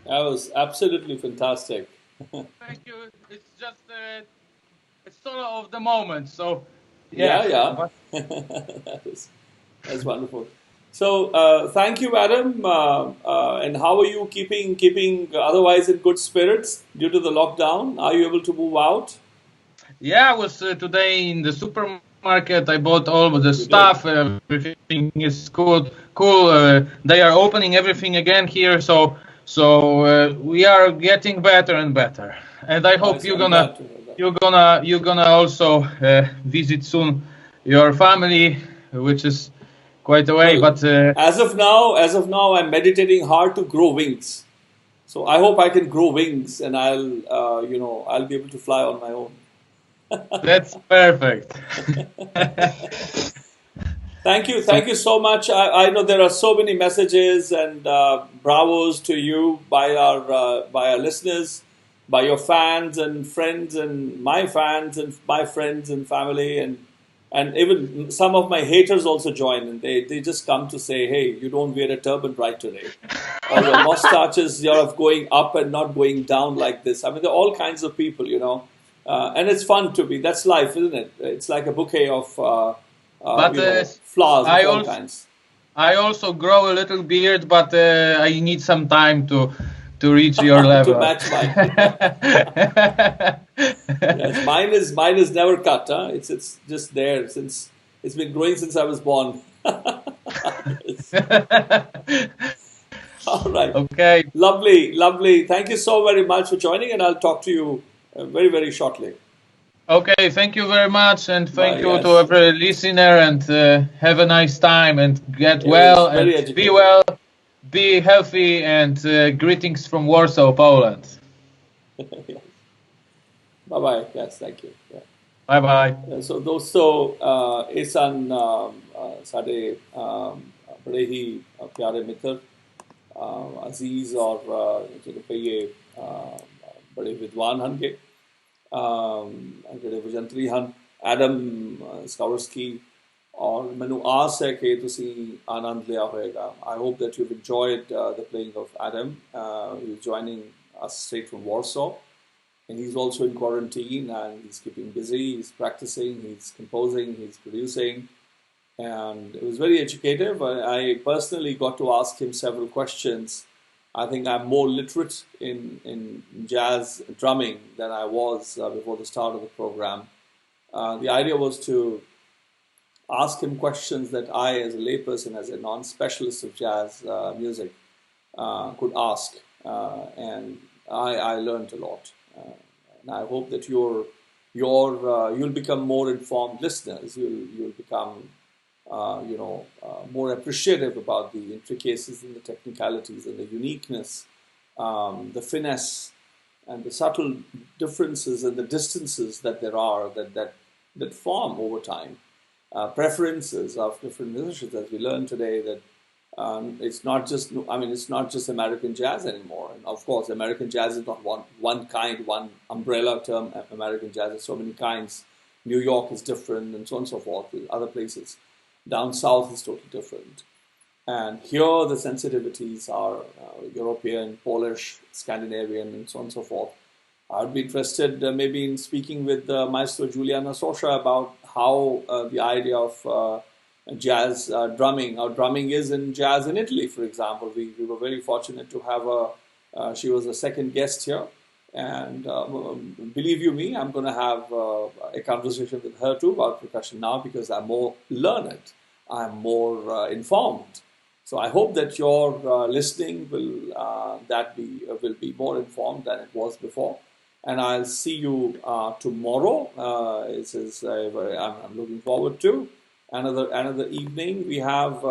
That was absolutely fantastic. Thank you. It's just it's sort of the moment. So yeah. Yeah, yeah. That's wonderful. So thank you, Adam. And how are you keeping otherwise in good spirits due to the lockdown? Are you able to move out? Yeah, I was today in the supermarket. I bought all of the You did. stuff. Everything is good, cool. They are opening everything again here, so we are getting better and better. And I hope Nice. I'm glad to hear that. you're gonna also visit soon your family, which is quite a way. Well, But I'm meditating hard to grow wings. So I hope I can grow wings, and I'll be able to fly on my own. that's perfect. So Thank you so much. I know there are so many messages and bravos to you by our listeners, by your fans and friends, and my fans and my friends and family, and even some of my haters also join, and they just come to say, hey, you don't wear a turban right today, or your mustaches are going up and not going down like this. I mean, there are all kinds of people. And it's fun to be. That's life, isn't it? It's like a bouquet of but flowers of I all also kinds. I also grow a little beard, but I need some time to reach your To level. match mine. Yes, mine is never cut. Huh? It's just there since it's been growing since I was born. Yes. All right, Okay. lovely, lovely. Thank you so very much for joining, and I'll talk to you very very shortly. Okay. Thank you very much, and thank Bye. you to Yes, every listener. And have a nice time, and get it was well, and very be educative. well, be healthy, and greetings from Warsaw, Poland. Yes. Bye bye. Yes, thank you. Yeah. Bye bye. सो दोस्तों ਇਹ ਸਨ ਸਾਡੇ ਬੜੇ ਹੀ ਪਿਆਰੇ ਮਿੱਤਰ ਅਜ਼ੀਜ਼ ਔਰ ਜਿਹੜੇ ਕਹੀਏ ਬੜੇ ਵਿਦਵਾਨ ਹਨ ਕਿ ਜਿਹੜੇ ਵਜੰਤਰੀ ਹਨ ਐਡਮ ਸਕਾਵਰਸਕੀ ਔਰ ਮੈਨੂੰ ਆਸ ਹੈ ਕਿ ਤੁਸੀਂ ਆਨੰਦ ਲਿਆ ਹੋਵੇਗਾ I hope that you've enjoyed the playing of Adam. He's joining us straight from Warsaw. And he's also in quarantine and he's keeping busy. He's practicing, he's composing, he's producing. And it was very educative. I personally got to ask him several questions. I think I'm more literate in jazz drumming than I was before the start of the program. The idea was to ask him questions that I, as a layperson, as a non-specialist of jazz music, could ask. And I learned a lot. And I hope that you'll become more informed listeners. You'll become more appreciative about the intricacies and the technicalities and the uniqueness, the finesse, and the subtle differences and the distances that there are that form over time. Preferences of different musicians, as we learned today, that it's not just American jazz anymore. And of course, American jazz is not one kind, one umbrella term. American jazz is so many kinds. New York is different, and so on and so forth. Other places down south is totally different. And here the sensitivities are European, Polish, Scandinavian, and so on and so forth. I would be interested maybe in speaking with Maestro Juliana Sosha about how the idea of jazz drumming. How drumming is in jazz in Italy, for example. We were very fortunate to have she was a second guest here. And believe you me, I'm going to have a conversation with her too about percussion now because I'm more learned. I'm more informed. So I hope that your listening will be more informed than it was before. And I'll see you tomorrow. I'm looking forward to another evening. We have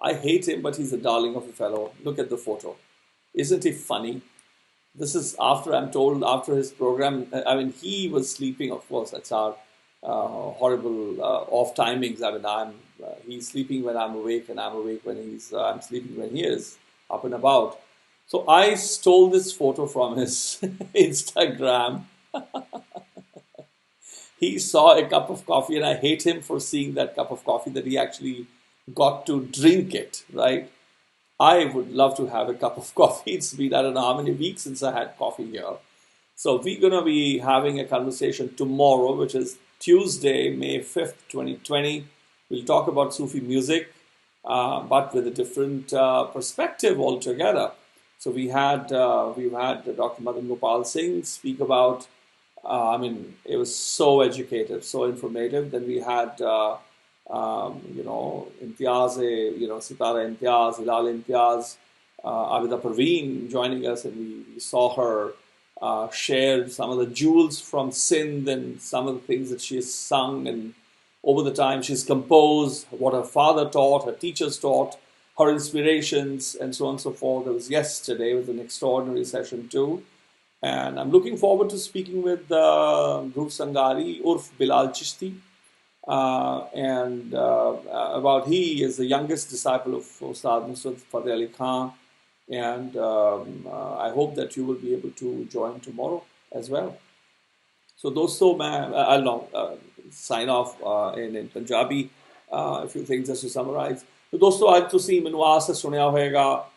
I hate him, but he's a darling of a fellow. Look at the photo. Isn't he funny? This is after his program. I mean, he was sleeping. Of course, that's our horrible off timings. I mean, he's sleeping when I'm awake, and I'm awake when I'm sleeping when he is up and about. So I stole this photo from his Instagram. He saw a cup of coffee, and I hate him for seeing that cup of coffee, that he actually got to drink it, right? I would love to have a cup of coffee. It's been, I don't know how many weeks since I had coffee here. So we're going to be having a conversation tomorrow, which is Tuesday, May 5th, 2020. We'll talk about Sufi music, but with a different perspective altogether. So we've had Dr. Madan Gopal Singh speak about. I mean, it was so educative, so informative. Then we had Imtiaz, Sitara Imtiaz, Hilal Imtiaz, Abida Parveen joining us, and we saw her share some of the jewels from Sindh and some of the things that she has sung, and over the time she's composed, what her father taught, her teachers taught, her inspirations, and so on and so forth. It was yesterday. It was an extraordinary session too. And I'm looking forward to speaking with Dhruv Sangari, Urf Bilal Chishti, and about he is the youngest disciple of Ustad Nusrat Fateh Ali Khan. And I hope that you will be able to join tomorrow as well. So dosto, I'll sign off in Punjabi, a few things just to summarize. So dosto, आज तुसी मैनू आस सुनिया होएगा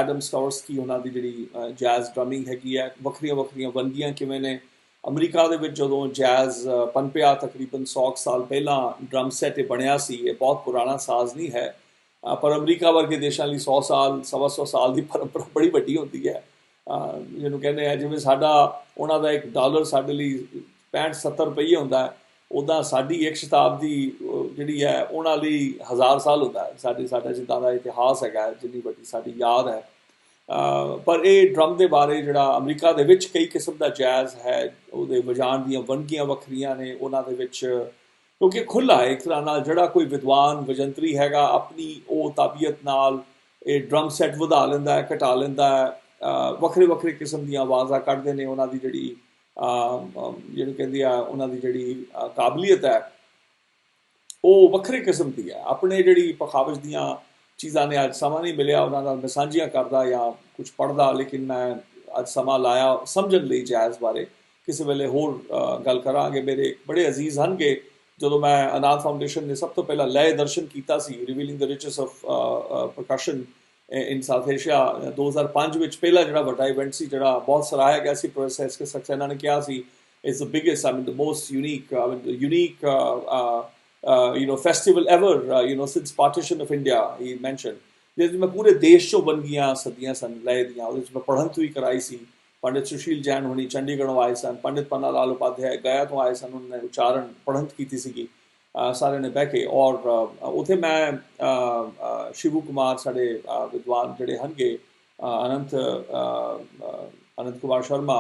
Adam स्टॉवर्सकी उन्हां दी जिहड़ी jazz drumming हैगी है, वक्रियां वक्रियां वंदियां किवें ने। अमरीका दे विच जदों जैज़ पनपिया तकरीबन 100 साल पहलां ड्रम सैट बनिया सी, ये बहुत पुराना साज नहीं है, पर अमरीका वर्गे देशां लई 100 साल 125 साल की परंपरा बड़ी वड्डी होंदी है। जिहनूं कहंदे आ जिवें साडा उन्हां दा $1 साडे लई 65-70 रुपये हुंदा है, उदां साडी एक शताब्दी जिहड़ी है उन्हां लई 1000 साल हुंदा है। साडा जिद्दां दा इतिहास हैगा, जिन्नी वड्डी साडी याद है। पर ये ड्रम के बारे जिहड़ा अमरीका दे विच कई किस्म का जैज़ है, उहदे वजाण दीयां वंगियां वखरियां ने, उन्हां दे विच क्योंकि खुला है एक तरह नाल, जिहड़ा कोई विद्वान वजंतरी हैगा अपनी वो ताबीयत नाल ये ड्रम सैट वधा लैंदा है, घटा लैंदा है, वखरे वखरे किस्म दीयां आवाज़ां कढदे ने। उन्हां दी जिहड़ी जिहनूं कहंदे आ उन्हां दी जिहड़ी काबलियत है वो वखरे किस्म की है। अपने जिहड़ी पखावज दीयां चीज़ां ने अज समा नहीं मिलिया उन्हां नाल मैं सांझियां करदा या कुछ पढ़दा, लेकिन मैं अज समा लाया समझण लई जैज़ बारे। किसी वेले होर गल करांगे। मेरे बड़े अजीज़ हनगे ਜਦੋਂ मैं अनाद फाउंडेशन ने सब तो पहला लय दर्शन किया सी, revealing the riches of percussion in South Asia 2005 ਵਿੱਚ ਪਹਿਲਾ ਜਿਹੜਾ ਵੱਡਾ ਇਵੈਂਟ ਸੀ, ਜਿਹੜਾ ਬਹੁਤ ਸਰਾਹਿਆ ਗਿਆ ਸੀ। ਪ੍ਰੋਫੈਸਰ ਐਸ ਕੇ ਸਕਸੈਨਾ ਨੇ ਕਿਹਾ ਸੀ it's the biggest, I mean the most unique festival ever since partition of India, he mentioned। ਜਿਸ ਮੈਂ ਪੂਰੇ ਦੇਸ਼ ਚੋਂ ਵੰਨਗੀਆਂ ਸਦੀਆਂ ਸਨ ਲਏ ਦੀਆਂ, ਉਹਦੇ ਵਿੱਚ ਮੈਂ ਪੜ੍ਹਨ ਵੀ कराई सी। पंडित सुशील जैन होनी चंडीगढ़ों आए सन, पंडित पन्ना लाल उपाध्याय गया तो आए सन, उन्होंने उच्चारण पढ़ंत की सी सारे ने बह के। और उत्थे मैं शिवू कुमार साढ़े विद्वान जोड़े हनगे अनंत कुमार शर्मा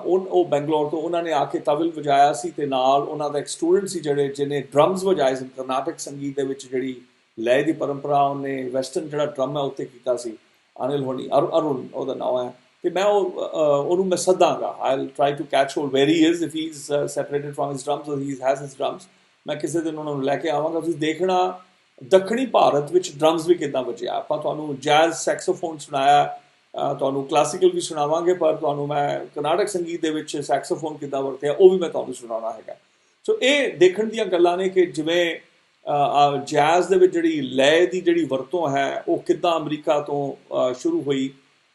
वो बैंगलोर तो उन्होंने आके तविल वजाया सी, ते नाल उन्हां दा एक स्टूडेंट सी जिहड़े जिन्हें ड्रम्स वजाए सन। कर्नाटक संगीत दे विच जिहड़ी लय दी परंपरा उन्हें वैसटर्न जिहड़ा ड्रम है उत्ते कीता सी। अनिल होनी अरुण ਉਹਦਾ नाम है, ਤੇ ਮੈਂ ਉਹਨੂੰ ਮੈਂ ਸੱਦਾਂਗਾ। I'll try to catch hold where he is, if he's separated from his drums or he has his drums। ਮੈਂ ਕਿਸੇ ਦਿਨ ਉਹਨਾਂ ਨੂੰ ਲੈ ਕੇ ਆਵਾਂਗਾ। ਤੁਸੀਂ ਦੇਖਣਾ ਦੱਖਣੀ ਭਾਰਤ ਵਿੱਚ ਡਰਮਸ ਵੀ ਕਿੱਦਾਂ ਵੱਜਿਆ। ਆਪਾਂ ਤੁਹਾਨੂੰ ਜੈਜ਼ ਸੈਕਸੋਫੋਨ ਸੁਣਾਇਆ, ਤੁਹਾਨੂੰ ਕਲਾਸੀਕਲ ਵੀ ਸੁਣਾਵਾਂਗੇ, ਪਰ ਤੁਹਾਨੂੰ ਮੈਂ ਕਰਨਾਟਕ ਸੰਗੀਤ ਦੇ ਵਿੱਚ ਸੈਕਸੋਫੋਨ ਕਿੱਦਾਂ ਵਰਤਿਆ ਉਹ ਵੀ ਮੈਂ ਤੁਹਾਨੂੰ ਸੁਣਾਉਣਾ ਹੈਗਾ। ਸੋ ਇਹ ਦੇਖਣ ਦੀਆਂ ਗੱਲਾਂ ਨੇ ਕਿ ਜਿਵੇਂ ਜੈਜ਼ ਦੇ ਵਿੱਚ ਜਿਹੜੀ ਲय ਦੀ ਜਿਹੜੀ ਵਰਤੋਂ ਹੈ ਉਹ ਕਿੱਦਾਂ ਅਮਰੀਕਾ ਤੋਂ ਸ਼ੁਰੂ ਹੋਈ,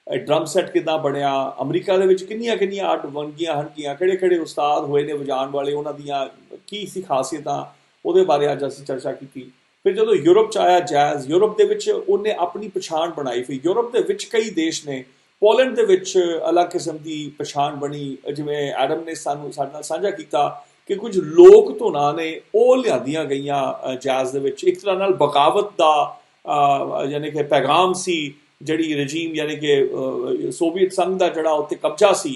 ड्रम सैट किद्दां बनिया, अमरीका दे विच किन्नियां किन्नियां अड वंगियां हनगियां, किहड़े किहड़े उस्ताद होए ने वजाण वाले, उन्हां दियां की सी खासियतां, ਉਹਦੇ बारे अज असीं चर्चा की। फिर जदों यूरोप च आया जैज़, यूरोप दे विच उन्हें अपनी पछाण बनाई। फिर यूरोप दे विच कई देश ने, पोलैंड दे विच अलग किस्म की पछाण बनी। जिवें एडम ने सानूं साडे नाल साझा कीता कि कुछ लोक धुनां ने ਉਹ ਲਿਆਂਦੀਆਂ ਗਈਆਂ जैज़ दे विच। एक तरह नाल बगावत दा यानी कि पैगाम सी, ਜਿਹੜੀ ਰਜੀਮ यानी कि सोवियत संघ ਦਾ ਜਿਹੜਾ ਉੱਥੇ ਕਬਜ਼ਾ ਸੀ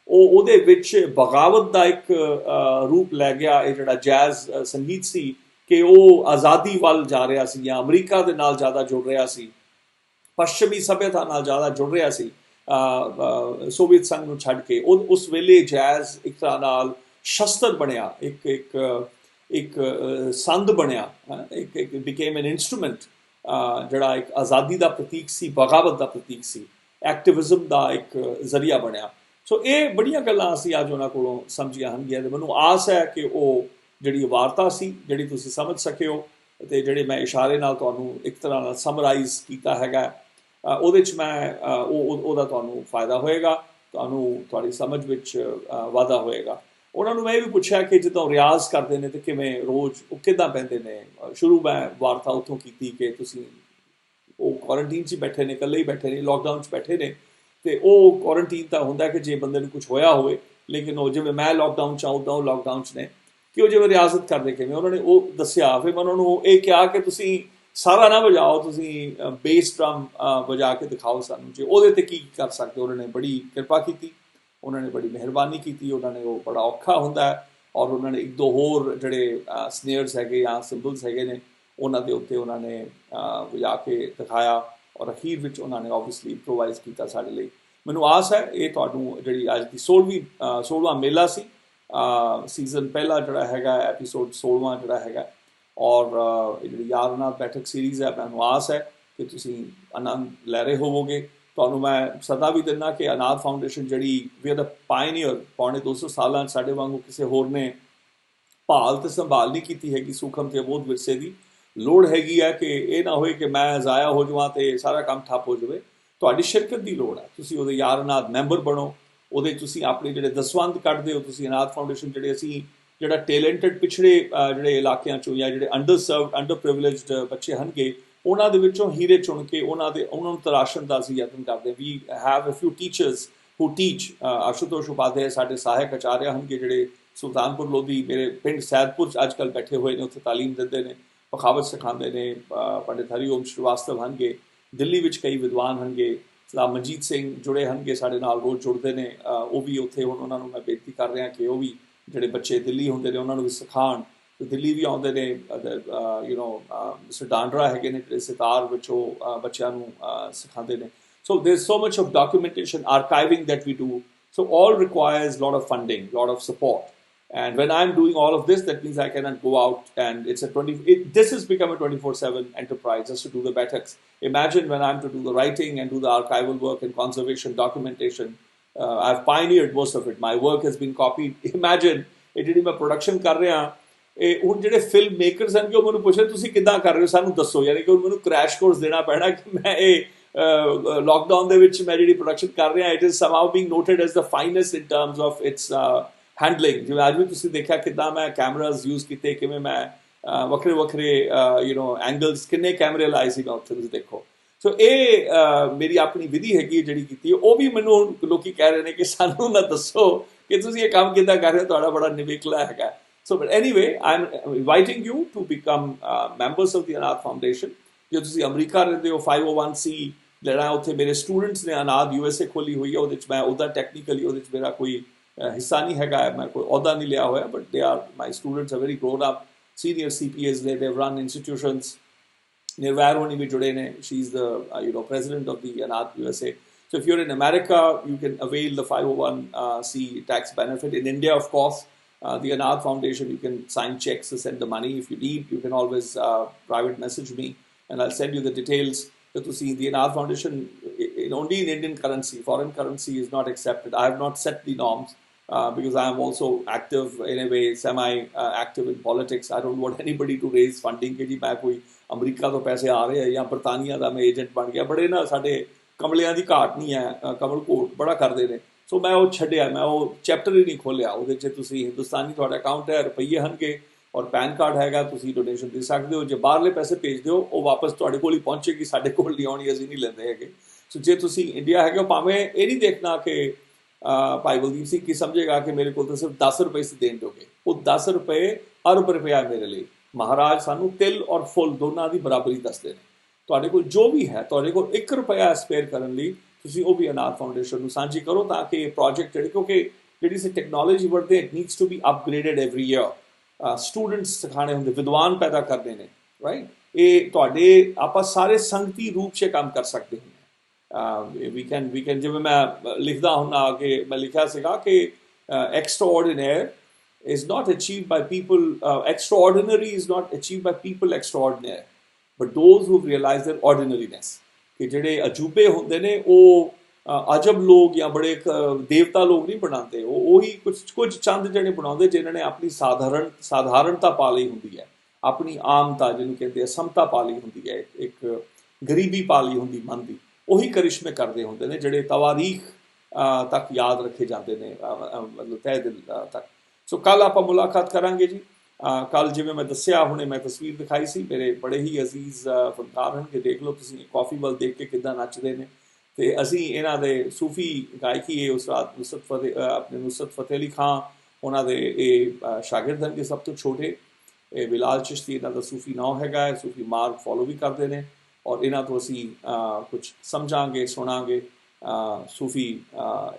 ਉਹਦੇ ਵਿੱਚ ਬਗਾਵਤ ਦਾ ਇੱਕ ਰੂਪ ਲੈ ਗਿਆ ਇਹ ਜਿਹੜਾ ਜੈਜ਼ ਸੰਗੀਤ ਸੀ, ਕਿ ਉਹ ਆਜ਼ਾਦੀ ਵੱਲ ਜਾ ਰਿਹਾ ਸੀ ਜਾਂ ਅਮਰੀਕਾ ਦੇ ਨਾਲ ਜ਼ਿਆਦਾ ਜੁੜ ਰਿਹਾ ਸੀ, ਪੱਛਮੀ ਸੱਭਿਅਤਾ ਨਾਲ ਜ਼ਿਆਦਾ ਜੁੜ ਰਿਹਾ ਸੀ सोवियत संघ ਨੂੰ ਛੱਡ ਕੇ। ਉਸ ਵੇਲੇ ਜੈਜ਼ ਇੱਕ ਤਰ੍ਹਾਂ ਨਾਲ ਸ਼ਸਤਰ ਬਣਿਆ, ਇੱਕ ਸੰਦ ਬਣਿਆ, ਇੱਕ ਬਿਕੇਮ ਐਨ ਇੰਸਟਰੂਮੈਂਟ, ਜਿਹੜਾ ਇੱਕ ਆਜ਼ਾਦੀ ਦਾ ਪ੍ਰਤੀਕ ਸੀ, ਬਗਾਵਤ ਦਾ ਪ੍ਰਤੀਕ ਸੀ, ਐਕਟਿਵਿਜ਼ਮ ਦਾ ਇੱਕ ਜ਼ਰੀਆ ਬਣਿਆ। ਸੋ ਇਹ ਬੜੀਆਂ ਗੱਲਾਂ ਅਸੀਂ ਅੱਜ ਉਹਨਾਂ ਕੋਲੋਂ ਸਮਝੀਆਂ ਹਨਗੀਆਂ, ਅਤੇ ਮੈਨੂੰ ਆਸ ਹੈ ਕਿ ਉਹ ਜਿਹੜੀ ਵਾਰਤਾ ਸੀ ਜਿਹੜੀ ਤੁਸੀਂ ਸਮਝ ਸਕੇ ਹੋ, ਅਤੇ ਜਿਹੜੇ ਮੈਂ ਇਸ਼ਾਰੇ ਨਾਲ ਤੁਹਾਨੂੰ ਇੱਕ ਤਰ੍ਹਾਂ ਨਾਲ ਸਮਰਾਈਜ਼ ਕੀਤਾ ਹੈਗਾ, ਉਹਦੇ 'ਚ ਮੈਂ ਉਹਦਾ ਤੁਹਾਨੂੰ ਫਾਇਦਾ ਹੋਏਗਾ, ਤੁਹਾਨੂੰ ਤੁਹਾਡੀ ਸਮਝ ਵਿੱਚ ਵਾਧਾ ਹੋਏਗਾ। ਉਹਨਾਂ ਨੂੰ ਮੈਂ ਇਹ ਵੀ ਪੁੱਛਿਆ ਕਿ ਜਦੋਂ ਰਿਆਜ਼ ਕਰਦੇ ਨੇ ਤੇ ਕਿਵੇਂ ਰੋਜ਼ ਉਹ ਕਿੱਦਾਂ ਪੈਂਦੇ ਨੇ। ਸ਼ੁਰੂ ਮੈਂ ਵਾਰਤਾ ਉੱਥੋਂ ਕੀਤੀ ਕਿ ਤੁਸੀਂ ਉਹ ਕੁਆਰੰਟੀਨ 'ਚ ਹੀ ਬੈਠੇ ਨੇ, ਇਕੱਲੇ ਹੀ ਬੈਠੇ ਨੇ, ਲੋਕਡਾਊਨ 'ਚ ਬੈਠੇ ਨੇ, ਤੇ ਉਹ ਕੁਆਰੰਟੀਨ ਤਾਂ ਹੁੰਦਾ ਕਿ ਜੇ ਬੰਦੇ ਨੂੰ ਕੁਝ ਹੋਇਆ ਹੋਵੇ, ਲੇਕਿਨ ਉਹ ਜਿਵੇਂ ਮੈਂ ਲੋਕਡਾਊਨ 'ਚ ਉੱਦਾਂ ਉਹ ਲੋਕਡਾਊਨ 'ਚ ਨੇ, ਕਿ ਉਹ ਜਿਵੇਂ ਰਿਆਜ਼ਤ ਕਰਦੇ ਕਿਵੇਂ। ਉਹਨਾਂ ਨੇ ਉਹ ਦੱਸਿਆ। ਫਿਰ ਮੈਂ ਉਹਨਾਂ ਨੂੰ ਇਹ ਕਿਹਾ ਕਿ ਤੁਸੀਂ ਸਾਰਾ ਨਾ ਵਜਾਓ, ਤੁਸੀਂ ਬੇਸ ਡਰਮ ਵਜਾ ਕੇ ਦਿਖਾਓ ਸਾਨੂੰ, ਜੇ ਉਹਦੇ 'ਤੇ ਕੀ ਕਰ ਸਕਦੇ। ਉਹਨਾਂ ਨੇ ਬੜੀ ਕਿਰਪਾ ਕੀਤੀ, ਉਹਨਾਂ ਨੇ ਬੜੀ ਮਿਹਰਬਾਨੀ ਕੀਤੀ। ਉਹਨਾਂ ਨੇ ਉਹ ਬੜਾ ਔਖਾ ਹੁੰਦਾ ਹੈ, ਔਰ ਉਹਨਾਂ ਨੇ ਇੱਕ ਦੋ ਹੋਰ ਜਿਹੜੇ ਸਨੇਅਰਸ ਹੈਗੇ ਜਾਂ ਸਿੰਬਲਸ ਹੈਗੇ ਨੇ ਉਹਨਾਂ ਦੇ ਉੱਤੇ ਉਹਨਾਂ ਨੇ ਵਜਾ ਕੇ ਦਿਖਾਇਆ, ਔਰ ਅਖੀਰ ਵਿੱਚ ਉਹਨਾਂ ਨੇ ਓਬਵੀਅਸਲੀ ਇੰਪਰੋਵਾਈਜ਼ ਕੀਤਾ ਸਾਡੇ ਲਈ। ਮੈਨੂੰ ਆਸ ਹੈ ਇਹ ਤੁਹਾਨੂੰ ਜਿਹੜੀ ਅੱਜ ਦੀ 16ਵਾਂ ਮੇਲਾ ਸੀ, ਸੀਜ਼ਨ ਪਹਿਲਾ ਜਿਹੜਾ ਹੈਗਾ, ਐਪੀਸੋਡ 16ਵਾਂ ਜਿਹੜਾ ਹੈਗਾ, ਔਰ ਜਿਹੜੀ YaarAnād ਬੈਠਕ ਸੀਰੀਜ਼ ਹੈ, ਮੈਨੂੰ ਆਸ ਹੈ ਕਿ ਤੁਸੀਂ ਆਨੰਦ ਲੈ ਰਹੇ ਹੋਵੋਗੇ। ਤੁਹਾਨੂੰ ਮੈਂ ਸਦਾ ਵੀ ਦਿੰਦਾ ਕਿ ਅਨਾਦ ਫਾਊਂਡੇਸ਼ਨ ਜਿਹੜੀ ਵੀ ਆਰ ਦਾ ਪਾਇਨੀਅਰ, ਪੌਣੇ 200 ਸਾਲਾਂ 'ਚ ਸਾਡੇ ਵਾਂਗੂ ਕਿਸੇ ਹੋਰ ਨੇ ਭਾਲ ਅਤੇ ਸੰਭਾਲ ਨਹੀਂ ਕੀਤੀ ਹੈਗੀ ਸੂਖਮ ਅਤੇ ਅਬੋਧ ਵਿਰਸੇ ਦੀ। ਲੋੜ ਹੈਗੀ ਹੈ ਕਿ ਇਹ ਨਾ ਹੋਏ ਕਿ ਮੈਂ ਜ਼ਾਇਆ ਹੋ ਜਾਵਾਂ ਅਤੇ ਸਾਰਾ ਕੰਮ ਠੱਪ ਹੋ ਜਾਵੇ। ਤੁਹਾਡੀ ਸ਼ਿਰਕਤ ਦੀ ਲੋੜ ਹੈ। ਤੁਸੀਂ ਉਹਦੇ YaarAnād ਮੈਂਬਰ ਬਣੋ, ਉਹਦੇ ਤੁਸੀਂ ਆਪਣੇ ਜਿਹੜੇ ਦਸਵੰਧ ਕੱਢਦੇ ਹੋ, ਤੁਸੀਂ ਅਨਾਦ ਫਾਊਂਡੇਸ਼ਨ ਜਿਹੜੇ ਅਸੀਂ ਜਿਹੜਾ ਟੈਲੈਂਟਡ ਪਿਛੜੇ ਜਿਹੜੇ ਇਲਾਕਿਆਂ 'ਚੋਂ ਜਾਂ ਜਿਹੜੇ ਅੰਡਰਸਰਵਡ ਅੰਡਰ ਪ੍ਰਿਵਿਲੇਜਡ ਬੱਚੇ ਹਨਗੇ, ਉਹਨਾਂ ਦੇ ਵਿੱਚੋਂ ਹੀਰੇ ਚੁਣ ਕੇ ਉਹਨਾਂ ਨੂੰ ਤਰਾਸ਼ਣ ਦਾ ਅਸੀਂ ਯਤਨ ਕਰਦੇ। We have a few teachers who teach. Ashutosh Upadhyay ਸਾਡੇ ਸਹਾਇਕ ਆਚਾਰਿਆ ਹਨਗੇ, ਜਿਹੜੇ ਸੁਲਤਾਨਪੁਰ ਲੋਧੀ ਮੇਰੇ ਪਿੰਡ ਸੈਦਪੁਰ 'ਚ ਅੱਜ ਕੱਲ੍ਹ ਬੈਠੇ ਹੋਏ ਨੇ, ਉੱਥੇ ਤਾਲੀਮ ਦਿੰਦੇ ਨੇ, ਪਖਾਵਤ ਸਿਖਾਉਂਦੇ ਨੇ। ਪੰਡਿਤ ਹਰੀਓਮ ਸ਼੍ਰੀਵਾਸਤਵ ਹਨਗੇ, ਦਿੱਲੀ ਵਿੱਚ ਕਈ ਵਿਦਵਾਨ ਹਨਗੇ, ਸਲਾਮ ਮਨਜੀਤ ਸਿੰਘ ਜੁੜੇ ਹਨਗੇ ਸਾਡੇ ਨਾਲ, ਰੋਜ਼ ਜੁੜਦੇ ਨੇ। ਉਹ ਵੀ ਉੱਥੇ ਹੁਣ ਉਹਨਾਂ ਨੂੰ ਮੈਂ ਬੇਨਤੀ ਕਰ ਰਿਹਾ ਕਿ ਉਹ ਵੀ ਜਿਹੜੇ ਬੱਚੇ ਦਿੱਲੀ ਹੁੰਦੇ ਨੇ ਉਹਨਾਂ ਨੂੰ ਵੀ ਸਿਖਾਉਣ। ਤੇ ਦਿੱਲੀ ਵੀ ਆਉਂਦੇ ਨੇ। ਮਿਸਟਰ ਡਾਂਡਰਾ ਹੈਗੇ ਨੇ ਜਿਹੜੇ ਸਿਤਾਰ ਵਿੱਚ ਉਹ ਬੱਚਿਆਂ ਨੂੰ ਸਿਖਾਉਂਦੇ ਨੇ। So there is so much of documentation, archiving that we do. So all requires a lot of funding, a lot of support. And when I'm doing all of this, that means I cannot go out and this has become a 24/7 enterprise just to do the Baiṭhaks. Imagine when I'm to do the writing and do the archival work and conservation documentation. I've pioneered most of it. My work has been copied. Imagine ਇਹ ਜਿਹੜੀ ਮੈਂ production ਕਰ ਰਿਹਾ, ਇਹ ਹੁਣ ਜਿਹੜੇ film makers ਹਨ ਕਿ ਉਹ ਮੈਨੂੰ ਪੁੱਛਦੇ ਤੁਸੀਂ ਕਿੱਦਾਂ ਕਰ ਰਹੇ ਹੋ, ਸਾਨੂੰ ਦੱਸੋ। ਯਾਨੀ ਕਿ ਹੁਣ ਮੈਨੂੰ ਕ੍ਰੈਸ਼ ਕੋਰਸ ਦੇਣਾ ਪੈਣਾ ਕਿ ਮੈਂ ਇਹ ਲੋਕਡਾਊਨ ਦੇ ਵਿੱਚ ਮੈਂ ਜਿਹੜੀ ਪ੍ਰੋਡਕਸ਼ਨ ਕਰ ਰਿਹਾ, it is ਸਮਹਾਉ being noted as the finest in terms of its handling. ਜਿਵੇਂ ਅੱਜ ਵੀ ਤੁਸੀਂ ਦੇਖਿਆ ਕਿੱਦਾਂ ਮੈਂ ਕੈਮਰਾਜ਼ ਯੂਜ਼ ਕੀਤੇ, ਕਿਵੇਂ ਮੈਂ ਵੱਖਰੇ ਵੱਖਰੇ ਐਂਗਲਸ, ਕਿੰਨੇ ਕੈਮਰੇ ਲਾਏ ਸੀ ਮੈਂ ਉੱਥੇ, ਤੁਸੀਂ ਦੇਖੋ। ਸੋ ਇਹ ਮੇਰੀ ਆਪਣੀ ਵਿਧੀ ਹੈਗੀ ਜਿਹੜੀ ਕੀਤੀ ਹੈ। ਉਹ ਵੀ ਮੈਨੂੰ ਹੁਣ ਲੋਕੀ ਕਹਿ ਰਹੇ ਨੇ ਕਿ ਸਾਨੂੰ ਨਾ ਦੱਸੋ ਕਿ ਤੁਸੀਂ ਇਹ ਕੰਮ ਕਿੱਦਾਂ ਕਰ ਰਹੇ ਹੋ, ਤੁਹਾਡਾ ਬੜਾ ਨਿਵੇਕਲਾ ਹੈਗਾ। So but anyway, I'm inviting you to become members of the Anād Foundation. ਜੇ ਤੁਸੀਂ ਅਮਰੀਕਾ ਰਹਿੰਦੇ ਹੋ, 501c ਜਿਹੜਾ ਉੱਥੇ ਮੇਰੇ ਸਟੂਡੈਂਟਸ ਨੇ ਅਨਾਦ USA ਖੋਲੀ ਹੋਈ ਹੈ, ਉਹਦੇ 'ਚ ਮੈਂ ਉਹਦਾ ਟੈਕਨੀਕਲੀ ਉਹਦੇ 'ਚ ਮੇਰਾ ਕੋਈ ਹਿੱਸਾ ਨਹੀਂ ਹੈਗਾ, ਮੈਂ ਕੋਈ ਅਹੁਦਾ ਨਹੀਂ ਲਿਆ ਹੋਇਆ, but they are my students are very grown up senior CPAs ਨੇ, ਦੇ ਹੈਵ ਰਨ ਇੰਸਟੀਟਿਊਸ਼ਨਸ। ਨਿਰਵੈਰ ਹੋਣੀ ਵੀ ਜੁੜੇ ਨੇ, she is the president of the Anād USA. So if you're in America, you can avail the 501c tax benefit. In India, of course, the Anād Foundation, you can sign checks to send the money. If you need, you can always private message me and I'll send you the details. To see the Anād Foundation only in Indian currency. Foreign currency is not accepted. I have not set the norms because I am also active in a way, semi-active in politics. I don't want anybody to raise funding ਕਿ ਜੀ ਮੈਂ ਕੋਈ America ਤੋਂ ਪੈਸੇ ਆ ਰਹੇ ਆ ਜਾਂ ਬਰਤਾਨੀਆ ਦਾ ਮੈਂ ਏਜੰਟ ਬਣ ਗਿਆ। ਬੜੇ ਨਾ ਸਾਡੇ ਕਮਲਿਆਂ ਦੀ ਘਾਟ ਨਹੀਂ ਹੈ, ਕਮਲ ਘੋਟ ਬੜਾ ਕਰਦੇ ਨੇ। ਸੋ ਮੈਂ ਉਹ ਛੱਡਿਆ, ਮੈਂ ਉਹ ਚੈਪਟਰ ਹੀ ਨਹੀਂ ਖੋਲ੍ਹਿਆ। ਉਹਦੇ 'ਚ ਤੁਸੀਂ ਹਿੰਦੁਸਤਾਨੀ ਤੁਹਾਡਾ ਅਕਾਊਂਟ ਹੈ, ਰੁਪਈਏ ਹਨਗੇ ਔਰ ਪੈਨ ਕਾਰਡ ਹੈਗਾ, ਤੁਸੀਂ ਡੋਨੇਸ਼ਨ ਦੇ ਸਕਦੇ ਹੋ। ਜੇ ਬਾਹਰਲੇ ਪੈਸੇ ਭੇਜਦੇ ਹੋ ਉਹ ਵਾਪਸ ਤੁਹਾਡੇ ਕੋਲ ਹੀ ਪਹੁੰਚੇਗੀ, ਸਾਡੇ ਕੋਲ ਨਹੀਂ ਆਉਣੀ, ਅਸੀਂ ਨਹੀਂ ਲੈਂਦੇ ਹੈਗੇ। ਸੋ ਜੇ ਤੁਸੀਂ ਇੰਡੀਆ ਹੈਗੇ ਹੋ, ਭਾਵੇਂ ਇਹ ਨਹੀਂ ਦੇਖਣਾ ਕਿ ਭਾਈ ਬਲਦੀਪ ਸਿੰਘ ਕੀ ਸਮਝੇਗਾ ਕਿ ਮੇਰੇ ਕੋਲ ਤਾਂ ਸਿਰਫ 10 ਰੁਪਏ ਸੀ ਦੇਣ ਜੋਗੇ। ਉਹ 10 ਰੁਪਏ ਅਰਬ ਰੁਪਇਆ ਮੇਰੇ ਲਈ। ਮਹਾਰਾਜ ਸਾਨੂੰ ਤਿਲ ਔਰ ਫੁੱਲ ਦੋਨਾਂ ਦੀ ਬਰਾਬਰੀ ਦੱਸਦੇ ਨੇ। ਤੁਹਾਡੇ ਕੋਲ ਜੋ ਵੀ ਹੈ, ਤੁਹਾਡੇ ਕੋਲ 1 ਰੁਪਇਆ ਸਪੇਅਰ ਕਰਨ ਲਈ ਤੁਸੀਂ ਉਹ ਵੀ ਅਨਾਦ ਫਾਊਂਡੇਸ਼ਨ ਨੂੰ ਸਾਂਝੀ ਕਰੋ, ਤਾਂ ਕਿ ਇਹ ਪ੍ਰੋਜੈਕਟ ਜਿਹੜੇ, ਕਿਉਂਕਿ ਜਿਹੜੀ ਅਸੀਂ ਟੈਕਨੋਲੋਜੀ ਵਰਤਦੇ, it needs to be upgraded every year. Students ਸਿਖਾਉਣੇ ਹੁੰਦੇ, ਵਿਦਵਾਨ ਪੈਦਾ ਕਰਦੇ ਨੇ, ਰਾਈਟ। ਇਹ ਤੁਹਾਡੇ ਆਪਾਂ ਸਾਰੇ ਸੰਗਤੀ ਰੂਪ 'ਚ ਕੰਮ ਕਰ ਸਕਦੇ ਹਾਂ। ਵੀ ਕੈਨ ਜਿਵੇਂ ਮੈਂ ਲਿਖਦਾ ਹੁੰਦਾ ਕਿ ਮੈਂ ਲਿਖਿਆ ਸੀਗਾ ਕਿ extraordinaire is not achieved by people, extraordinary is not achieved by people extraordinaire, but those who realize their ordinariness. ਕਿ ਜਿਹੜੇ ਅਜੂਬੇ ਹੁੰਦੇ ਨੇ ਉਹ ਅਜਬ ਲੋਕ ਜਾਂ ਬੜੇ ਦੇਵਤਾ ਲੋਕ ਨਹੀਂ ਬਣਾਉਂਦੇ, ਉਹ ਉਹੀ ਕੁਝ ਚੰਦ ਜਿਹੜੇ ਬਣਾਉਂਦੇ ਜਿਨ੍ਹਾਂ ਨੇ ਆਪਣੀ ਸਾਧਾਰਣਤਾ ਪਾ ਲਈ ਹੁੰਦੀ ਹੈ, ਆਪਣੀ ਆਮਤਾ ਜਿਹਨੂੰ ਕਹਿੰਦੇ ਆ, ਸਮਤਾ ਪਾ ਲਈ ਹੁੰਦੀ ਹੈ, ਇੱਕ ਗਰੀਬੀ ਪਾ ਲਈ ਹੁੰਦੀ ਮਨ ਦੀ। ਉਹੀ ਕਰਿਸ਼ਮੇ ਕਰਦੇ ਹੁੰਦੇ ਨੇ ਜਿਹੜੇ ਤਵਾਰੀਖ ਤੱਕ ਯਾਦ ਰੱਖੇ ਜਾਂਦੇ ਨੇ, ਮਤਲਬ ਤਹਿ ਦਿਲ ਤੱਕ। ਸੋ ਕੱਲ ਆਪਾਂ ਮੁਲਾਕਾਤ ਕਰਾਂਗੇ ਜੀ। ਕੱਲ ਜਿਵੇਂ ਮੈਂ ਦੱਸਿਆ, ਹੁਣੇ ਮੈਂ ਤਸਵੀਰ ਦਿਖਾਈ ਸੀ, ਮੇਰੇ ਬੜੇ ਹੀ ਅਜ਼ੀਜ਼ ਫਨਕਾਰ ਹਨ ਕਿ ਦੇਖ ਲਓ ਤੁਸੀਂ ਕਾਫੀ ਵੱਲ ਦੇਖ ਕੇ ਕਿੱਦਾਂ ਨੱਚਦੇ ਨੇ। ਤੇ ਅਸੀਂ ਇਹਨਾਂ ਦੇ ਸੂਫੀ ਗਾਇਕੀ ਇਹ ਉਸਤਾਦ ਆਪਣੇ ਨੁਸਰਤ ਫਤਿਹ ਅਲੀ ਖਾਂ ਉਹਨਾਂ ਦੇ ਇਹ ਸ਼ਾਗਿਰਦ ਹਨ ਕਿ ਸਭ ਤੋਂ ਛੋਟੇ। ਇਹ ਬਿਲਾਲ ਚਿਸ਼ਤੀ ਇਹਨਾਂ ਦਾ ਸੂਫੀ ਨਾਂ ਹੈਗਾ ਹੈ, ਸੂਫੀ ਮਾਰਗ ਫੋਲੋ ਵੀ ਕਰਦੇ ਨੇ। ਔਰ ਇਹਨਾਂ ਤੋਂ ਅਸੀਂ ਕੁਝ ਸਮਝਾਂਗੇ, ਸੁਣਾਂਗੇ ਸੂਫੀ,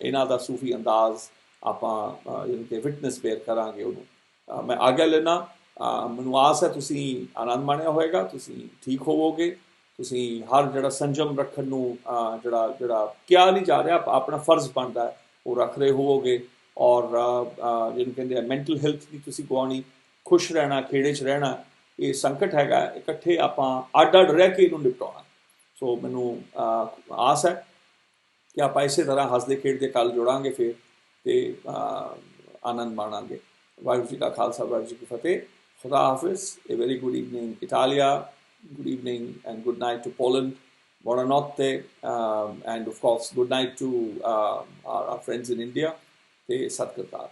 ਇਹਨਾਂ ਦਾ ਸੂਫੀ ਅੰਦਾਜ਼ ਆਪਾਂ ਯਾਨੀ ਕਿ ਵਿਟਨੈਸ ਬੇਅਰ ਕਰਾਂਗੇ ਉਹਨੂੰ। ਮੈਂ ਆਗਿਆ ਲੈਣਾ। ਮੈਨੂੰ ਆਸ ਹੈ ਤੁਸੀਂ ਆਨੰਦ ਮਾਣਿਆ ਹੋਏਗਾ, ਤੁਸੀਂ ਠੀਕ ਹੋਵੋਗੇ, ਤੁਸੀਂ ਹਰ ਜਿਹੜਾ ਸੰਜਮ ਰੱਖਣ ਨੂੰ ਜਿਹੜਾ ਕਿਹਾ ਨਹੀਂ ਜਾ ਰਿਹਾ, ਆਪਣਾ ਫਰਜ਼ ਬਣਦਾ ਉਹ ਰੱਖ ਰਹੇ ਹੋਵੋਗੇ। ਔਰ ਜਿਹਨੂੰ ਕਹਿੰਦੇ ਆ ਮੈਂਟਲ ਹੈਲਥ ਦੀ ਤੁਸੀਂ ਗਵਾਉਣੀ, ਖੁਸ਼ ਰਹਿਣਾ, ਖੇੜੇ 'ਚ ਰਹਿਣਾ। ਇਹ ਸੰਕਟ ਹੈਗਾ, ਇਕੱਠੇ ਆਪਾਂ ਅੱਡ ਅੱਡ ਰਹਿ ਕੇ ਇਹਨੂੰ ਨਿਪਟਾਉਣਾ। ਸੋ ਮੈਨੂੰ ਆਸ ਹੈ ਕਿ ਆਪਾਂ ਇਸੇ ਤਰ੍ਹਾਂ ਹੱਸਦੇ ਖੇਡਦੇ ਕੱਲ੍ਹ ਜੁੜਾਂਗੇ ਫਿਰ, ਤੇ ਆਨੰਦ ਮਾਣਾਂਗੇ। ਵਾਹਿਗੁਰੂ ਜੀ ਕਾ ਖਾਲਸਾ, ਵਾਹਿਗੁਰੂ ਜੀ ਕੀ ਫਤਿਹ। ਖੁਦਾ ਹਾਫਿਜ਼। A very good evening Italia, good evening and good night to Poland, buonanotte, and of course good night to our friends in India. ਤੇ ਸਤਿ ਸ਼੍ਰੀ ਅਕਾਲ।